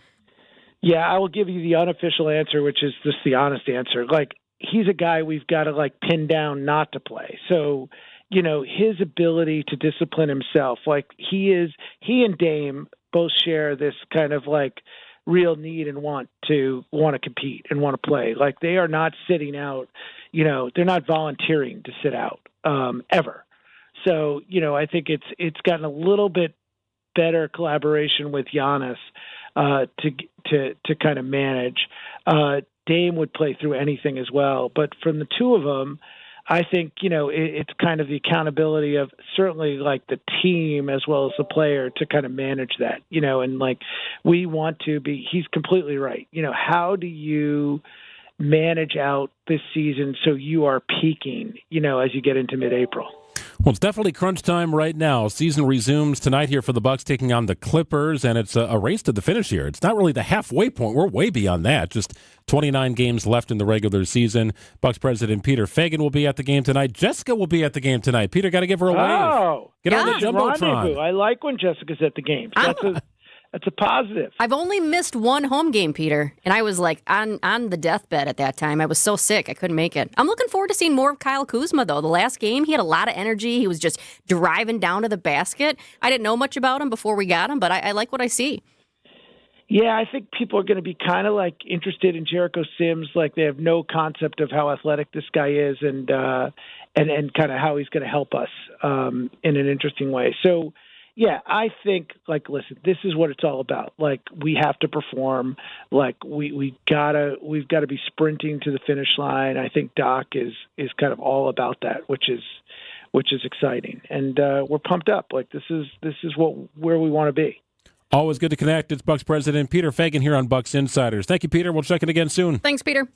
Speaker 9: Yeah, I will give you the unofficial answer, which is just the honest answer. Like, he's a guy we've got to, like, pin down not to play. So, his ability to discipline himself, like, he and Dame both share this kind of, like, real need and want to compete and want to play. Like, they are not sitting out, they're not volunteering to sit out ever. So, I think it's gotten a little bit better collaboration with Giannis to kind of manage. Dame would play through anything as well, but from the two of them, I think it's kind of the accountability of certainly like the team as well as the player to kind of manage that. And like we want to be. He's completely right. How do you manage out this season so you are peaking? As you get into mid-April.
Speaker 5: Well, it's definitely crunch time right now. Season resumes tonight here for the Bucks taking on the Clippers, and it's a race to the finish here. It's not really the halfway point. We're way beyond that. Just 29 games left in the regular season. Bucks president Peter Feigin will be at the game tonight. Jessica will be at the game tonight. Peter, got to give her a wave.
Speaker 9: Oh,
Speaker 5: get on the Jumbotron.
Speaker 9: Rendezvous. I like when Jessica's at the games. That's a positive.
Speaker 6: I've only missed one home game, Peter, and I was like on the deathbed at that time. I was so sick I couldn't make it. I'm looking forward to seeing more of Kyle Kuzma, though. The last game, he had a lot of energy. He was just driving down to the basket. I didn't know much about him before we got him, but I like what I see.
Speaker 9: Yeah, I think people are going to be kind of like interested in Jericho Sims. Like they have no concept of how athletic this guy is and kind of how he's going to help us in an interesting way. So, yeah, I think, like, listen, this is what it's all about. Like, we have to perform. Like, we've got to be sprinting to the finish line. I think Doc is kind of all about that, which is exciting, and we're pumped up. Like, this is where we want to be.
Speaker 5: Always good to connect. It's Bucks president Peter Feigin here on Bucks Insiders. Thank you, Peter. We'll check it again soon.
Speaker 6: Thanks, Peter.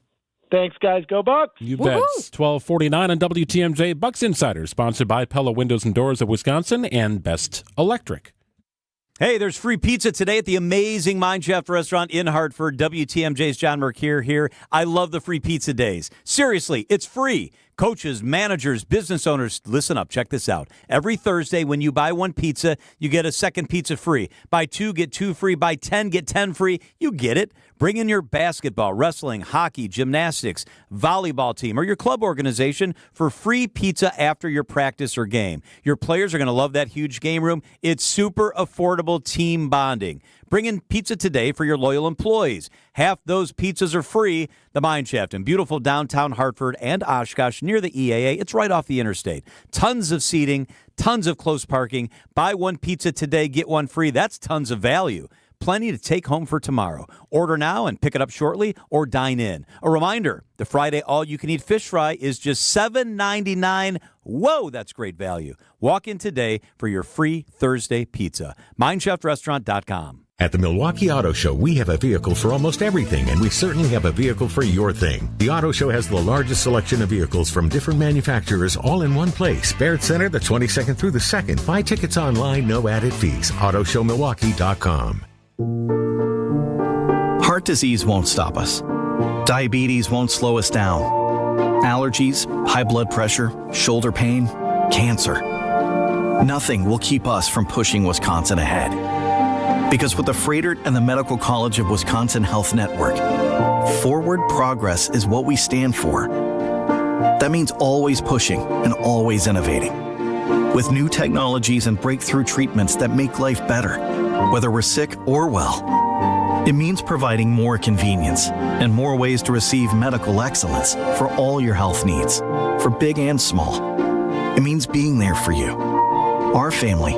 Speaker 9: Thanks, guys. Go Bucks.
Speaker 5: You bet. 1249 on WTMJ. Bucks Insiders, sponsored by Pella Windows and Doors of Wisconsin and Best Electric.
Speaker 10: Hey, there's free pizza today at the amazing Mind Chef restaurant in Hartford. WTMJ's John Mercure here. I love the free pizza days. Seriously, it's free. Coaches, managers, business owners, listen up. Check this out. Every Thursday, when you buy one pizza, you get a second pizza free. Buy two, get two free. Buy 10, get 10 free. You get it. Bring in your basketball, wrestling, hockey, gymnastics, volleyball team, or your club organization for free pizza after your practice or game. Your players are going to love that huge game room. It's super affordable team bonding. Bring in pizza today for your loyal employees. Half those pizzas are free. The Mine Shaft in beautiful downtown Hartford and Oshkosh near the EAA. It's right off the interstate. Tons of seating, tons of close parking. Buy one pizza today, get one free. That's tons of value. Plenty to take home for tomorrow. Order now and pick it up shortly or dine in. A reminder, the Friday all-you-can-eat fish fry is just $7.99. Whoa, that's great value. Walk in today for your free Thursday pizza. MineShaftRestaurant.com.
Speaker 11: At the Milwaukee Auto Show, we have a vehicle for almost everything, and we certainly have a vehicle for your thing. The Auto Show has the largest selection of vehicles from different manufacturers all in one place. Baird Center, the 22nd through the 2nd. Buy tickets online, no added fees. AutoShowMilwaukee.com.
Speaker 12: Heart disease won't stop us. Diabetes won't slow us down. Allergies, high blood pressure, shoulder pain, cancer. Nothing will keep us from pushing Wisconsin ahead. Because with the Freighter and the Medical College of Wisconsin Health Network, forward progress is what we stand for. That means always pushing and always innovating. With new technologies and breakthrough treatments that make life better, whether we're sick or well. It means providing more convenience and more ways to receive medical excellence for all your health needs, for big and small. It means being there for you, our family,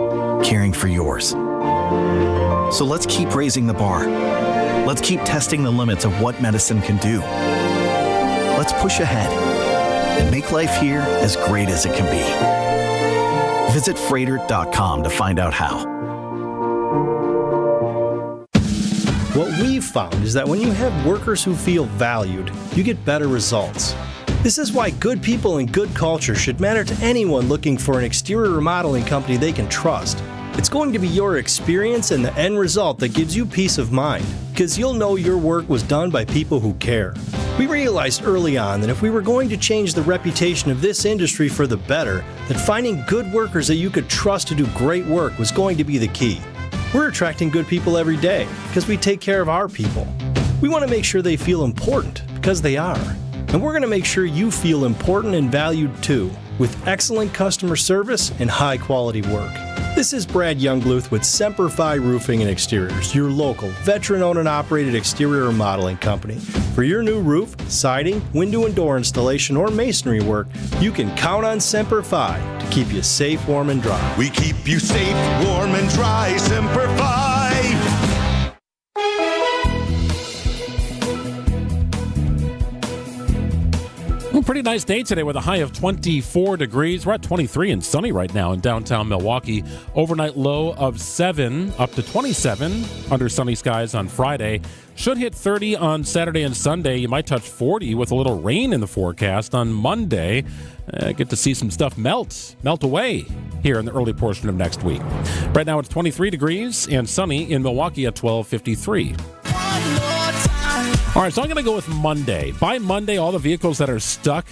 Speaker 12: caring for yours. So let's keep raising the bar. Let's keep testing the limits of what medicine can do. Let's push ahead and make life here as great as it can be. Visit Freighter.com to find out how.
Speaker 13: What we've found is that when you have workers who feel valued, you get better results. This is why good people and good culture should matter to anyone looking for an exterior remodeling company they can trust. It's going to be your experience and the end result that gives you peace of mind, because you'll know your work was done by people who care. We realized early on that if we were going to change the reputation of this industry for the better, that finding good workers that you could trust to do great work was going to be the key. We're attracting good people every day because we take care of our people. We want to make sure they feel important because they are. And we're going to make sure you feel important and valued too, with excellent customer service and high quality work. This is Brad Youngbluth with Semper Fi Roofing and Exteriors, your local, veteran-owned and operated exterior remodeling company. For your new roof, siding, window and door installation, or masonry work, you can count on Semper Fi to keep you safe, warm, and dry.
Speaker 15: We keep you safe, warm, and dry. Semper Fi!
Speaker 5: Well, pretty nice day today with a high of 24 degrees. We're at 23 and sunny right now in downtown Milwaukee. Overnight low of 7 up to 27 under sunny skies on Friday. Should hit 30 on Saturday and Sunday. You might touch 40 with a little rain in the forecast on Monday. Get to see some stuff melt away here in the early portion of next week. Right now it's 23 degrees and sunny in Milwaukee at 12:53. All right, so I'm going to go with Monday. By Monday, all the vehicles that are stuck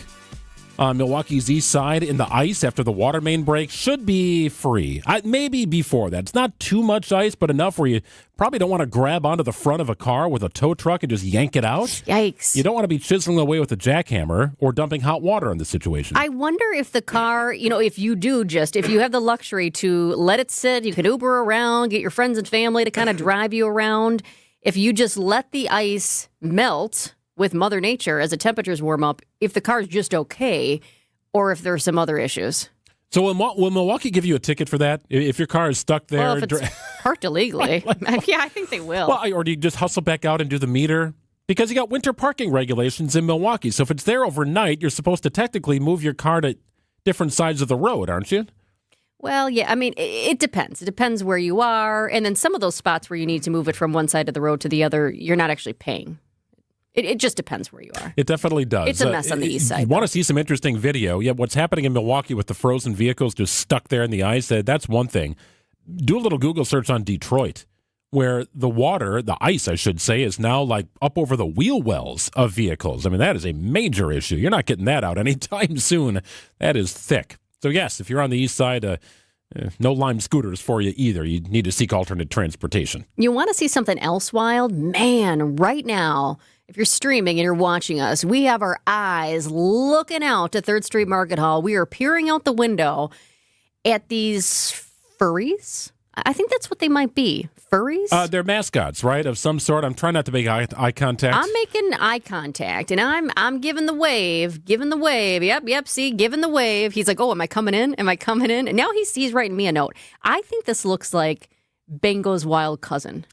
Speaker 5: on Milwaukee's east side in the ice after the water main break should be free. Maybe before that. It's not too much ice, but enough where you probably don't want to grab onto the front of a car with a tow truck and just yank it out.
Speaker 6: Yikes.
Speaker 5: You don't want to be chiseling away with a jackhammer or dumping hot water on the situation.
Speaker 6: I wonder if the car, if you have the luxury to let it sit, you can Uber around, get your friends and family to kind of drive you around. If you just let the ice melt with Mother Nature as the temperatures warm up, if the car's just okay, or if there's some other issues.
Speaker 5: So will Milwaukee give you a ticket for that? If your car is stuck there?
Speaker 6: Well, if it's parked illegally. Yeah, I think they will.
Speaker 5: Well, or do you just hustle back out and do the meter? Because you got winter parking regulations in Milwaukee. So if it's there overnight, you're supposed to technically move your car to different sides of the road, aren't you?
Speaker 6: Well, yeah, I mean, it depends. It depends where you are. And then some of those spots where you need to move it from one side of the road to the other, you're not actually paying. It just depends where you are.
Speaker 5: It definitely does.
Speaker 6: It's a mess on the east side.
Speaker 5: You want to see some interesting video? Yeah, what's happening in Milwaukee with the frozen vehicles just stuck there in the ice, that's one thing. Do a little Google search on Detroit, where the ice, I should say, is now like up over the wheel wells of vehicles. I mean, that is a major issue. You're not getting that out anytime soon. That is thick. So, yes, if you're on the east side, no Lime scooters for you either. You need to seek alternate transportation.
Speaker 6: You want to see something else wild? Man, right now, if you're streaming and you're watching us, we have our eyes looking out to 3rd Street Market Hall. We are peering out the window at these furries. I think that's what they might be. Furries?
Speaker 5: They're mascots, right, of some sort. I'm trying not to make eye contact.
Speaker 6: I'm making eye contact, and I'm giving the wave. Yep, see, giving the wave. He's like, oh, am I coming in? And now he's writing me a note. I think this looks like Bango's wild cousin.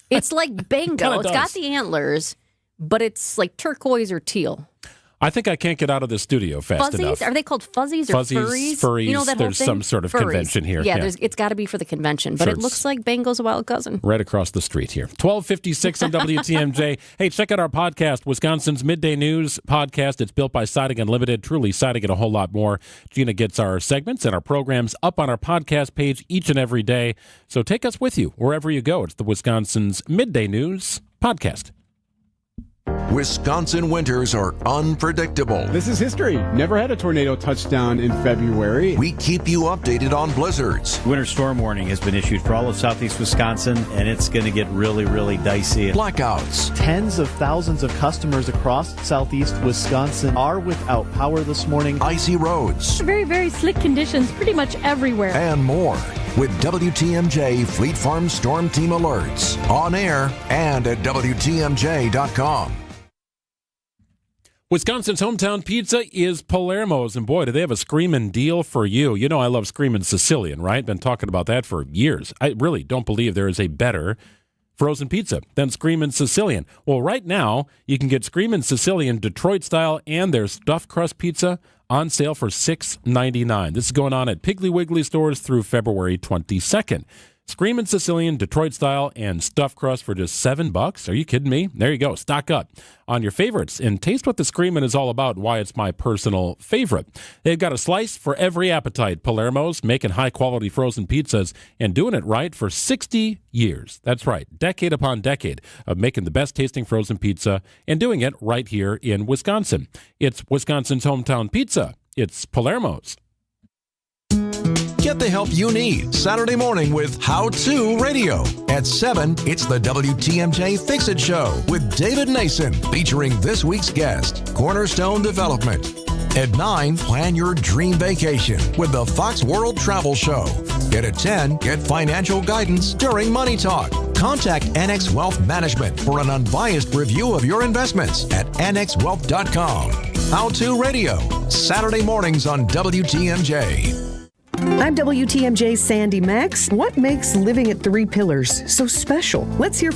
Speaker 6: It's like Bango. It's got the antlers, but it's like turquoise or teal.
Speaker 5: I think I can't get out of the studio fast enough.
Speaker 6: Are they called fuzzies or furries?
Speaker 5: Furries. There's some sort of convention here.
Speaker 6: Yeah. It's got to be for the convention, but it looks like Bango's wild cousin.
Speaker 5: Right across the street here. 12:56 on WTMJ. Hey, check out our podcast, Wisconsin's Midday News podcast. It's built by Siding Unlimited, truly siding and a whole lot more. Gina gets our segments and our programs up on our podcast page each and every day. So take us with you wherever you go. It's the Wisconsin's Midday News podcast.
Speaker 2: Wisconsin winters are unpredictable.
Speaker 16: This is history. Never had a tornado touchdown in February.
Speaker 2: We keep you updated on blizzards.
Speaker 10: Winter storm warning has been issued for all of southeast Wisconsin, and it's going to get really, really dicey.
Speaker 2: Blackouts.
Speaker 20: Tens of thousands of customers across southeast Wisconsin are without power this morning.
Speaker 2: Icy roads.
Speaker 22: Very, very slick conditions pretty much everywhere.
Speaker 2: And more with WTMJ Fleet Farm Storm Team alerts on air and at WTMJ.com.
Speaker 5: Wisconsin's hometown pizza is Palermo's, and boy, do they have a screaming deal for you. You know I love screaming Sicilian, right? Been talking about that for years. I really don't believe there is a better frozen pizza than Screamin' Sicilian. Well, right now, you can get Screamin' Sicilian Detroit style and their stuffed crust pizza on sale for $6.99. This is going on at Piggly Wiggly stores through February 22nd. Screamin' Sicilian Detroit style and stuffed crust for just $7. Are you kidding me? There you go. Stock up on your favorites and taste what the Screamin' is all about and why it's my personal favorite. They've got a slice for every appetite. Palermo's making high-quality frozen pizzas and doing it right for 60 years. That's right. Decade upon decade of making the best-tasting frozen pizza and doing it right here in Wisconsin. It's Wisconsin's hometown pizza. It's Palermo's.
Speaker 2: Get the help you need Saturday morning with How To Radio. At 7, it's the WTMJ Fix It Show with David Nason, featuring this week's guest, Cornerstone Development. At 9, plan your dream vacation with the Fox World Travel Show. And at 10, get financial guidance during Money Talk. Contact Annex Wealth Management for an unbiased review of your investments at annexwealth.com. How To Radio, Saturday mornings on WTMJ.
Speaker 1: I'm WTMJ's Sandy Max. What makes living at Three Pillars so special? Let's hear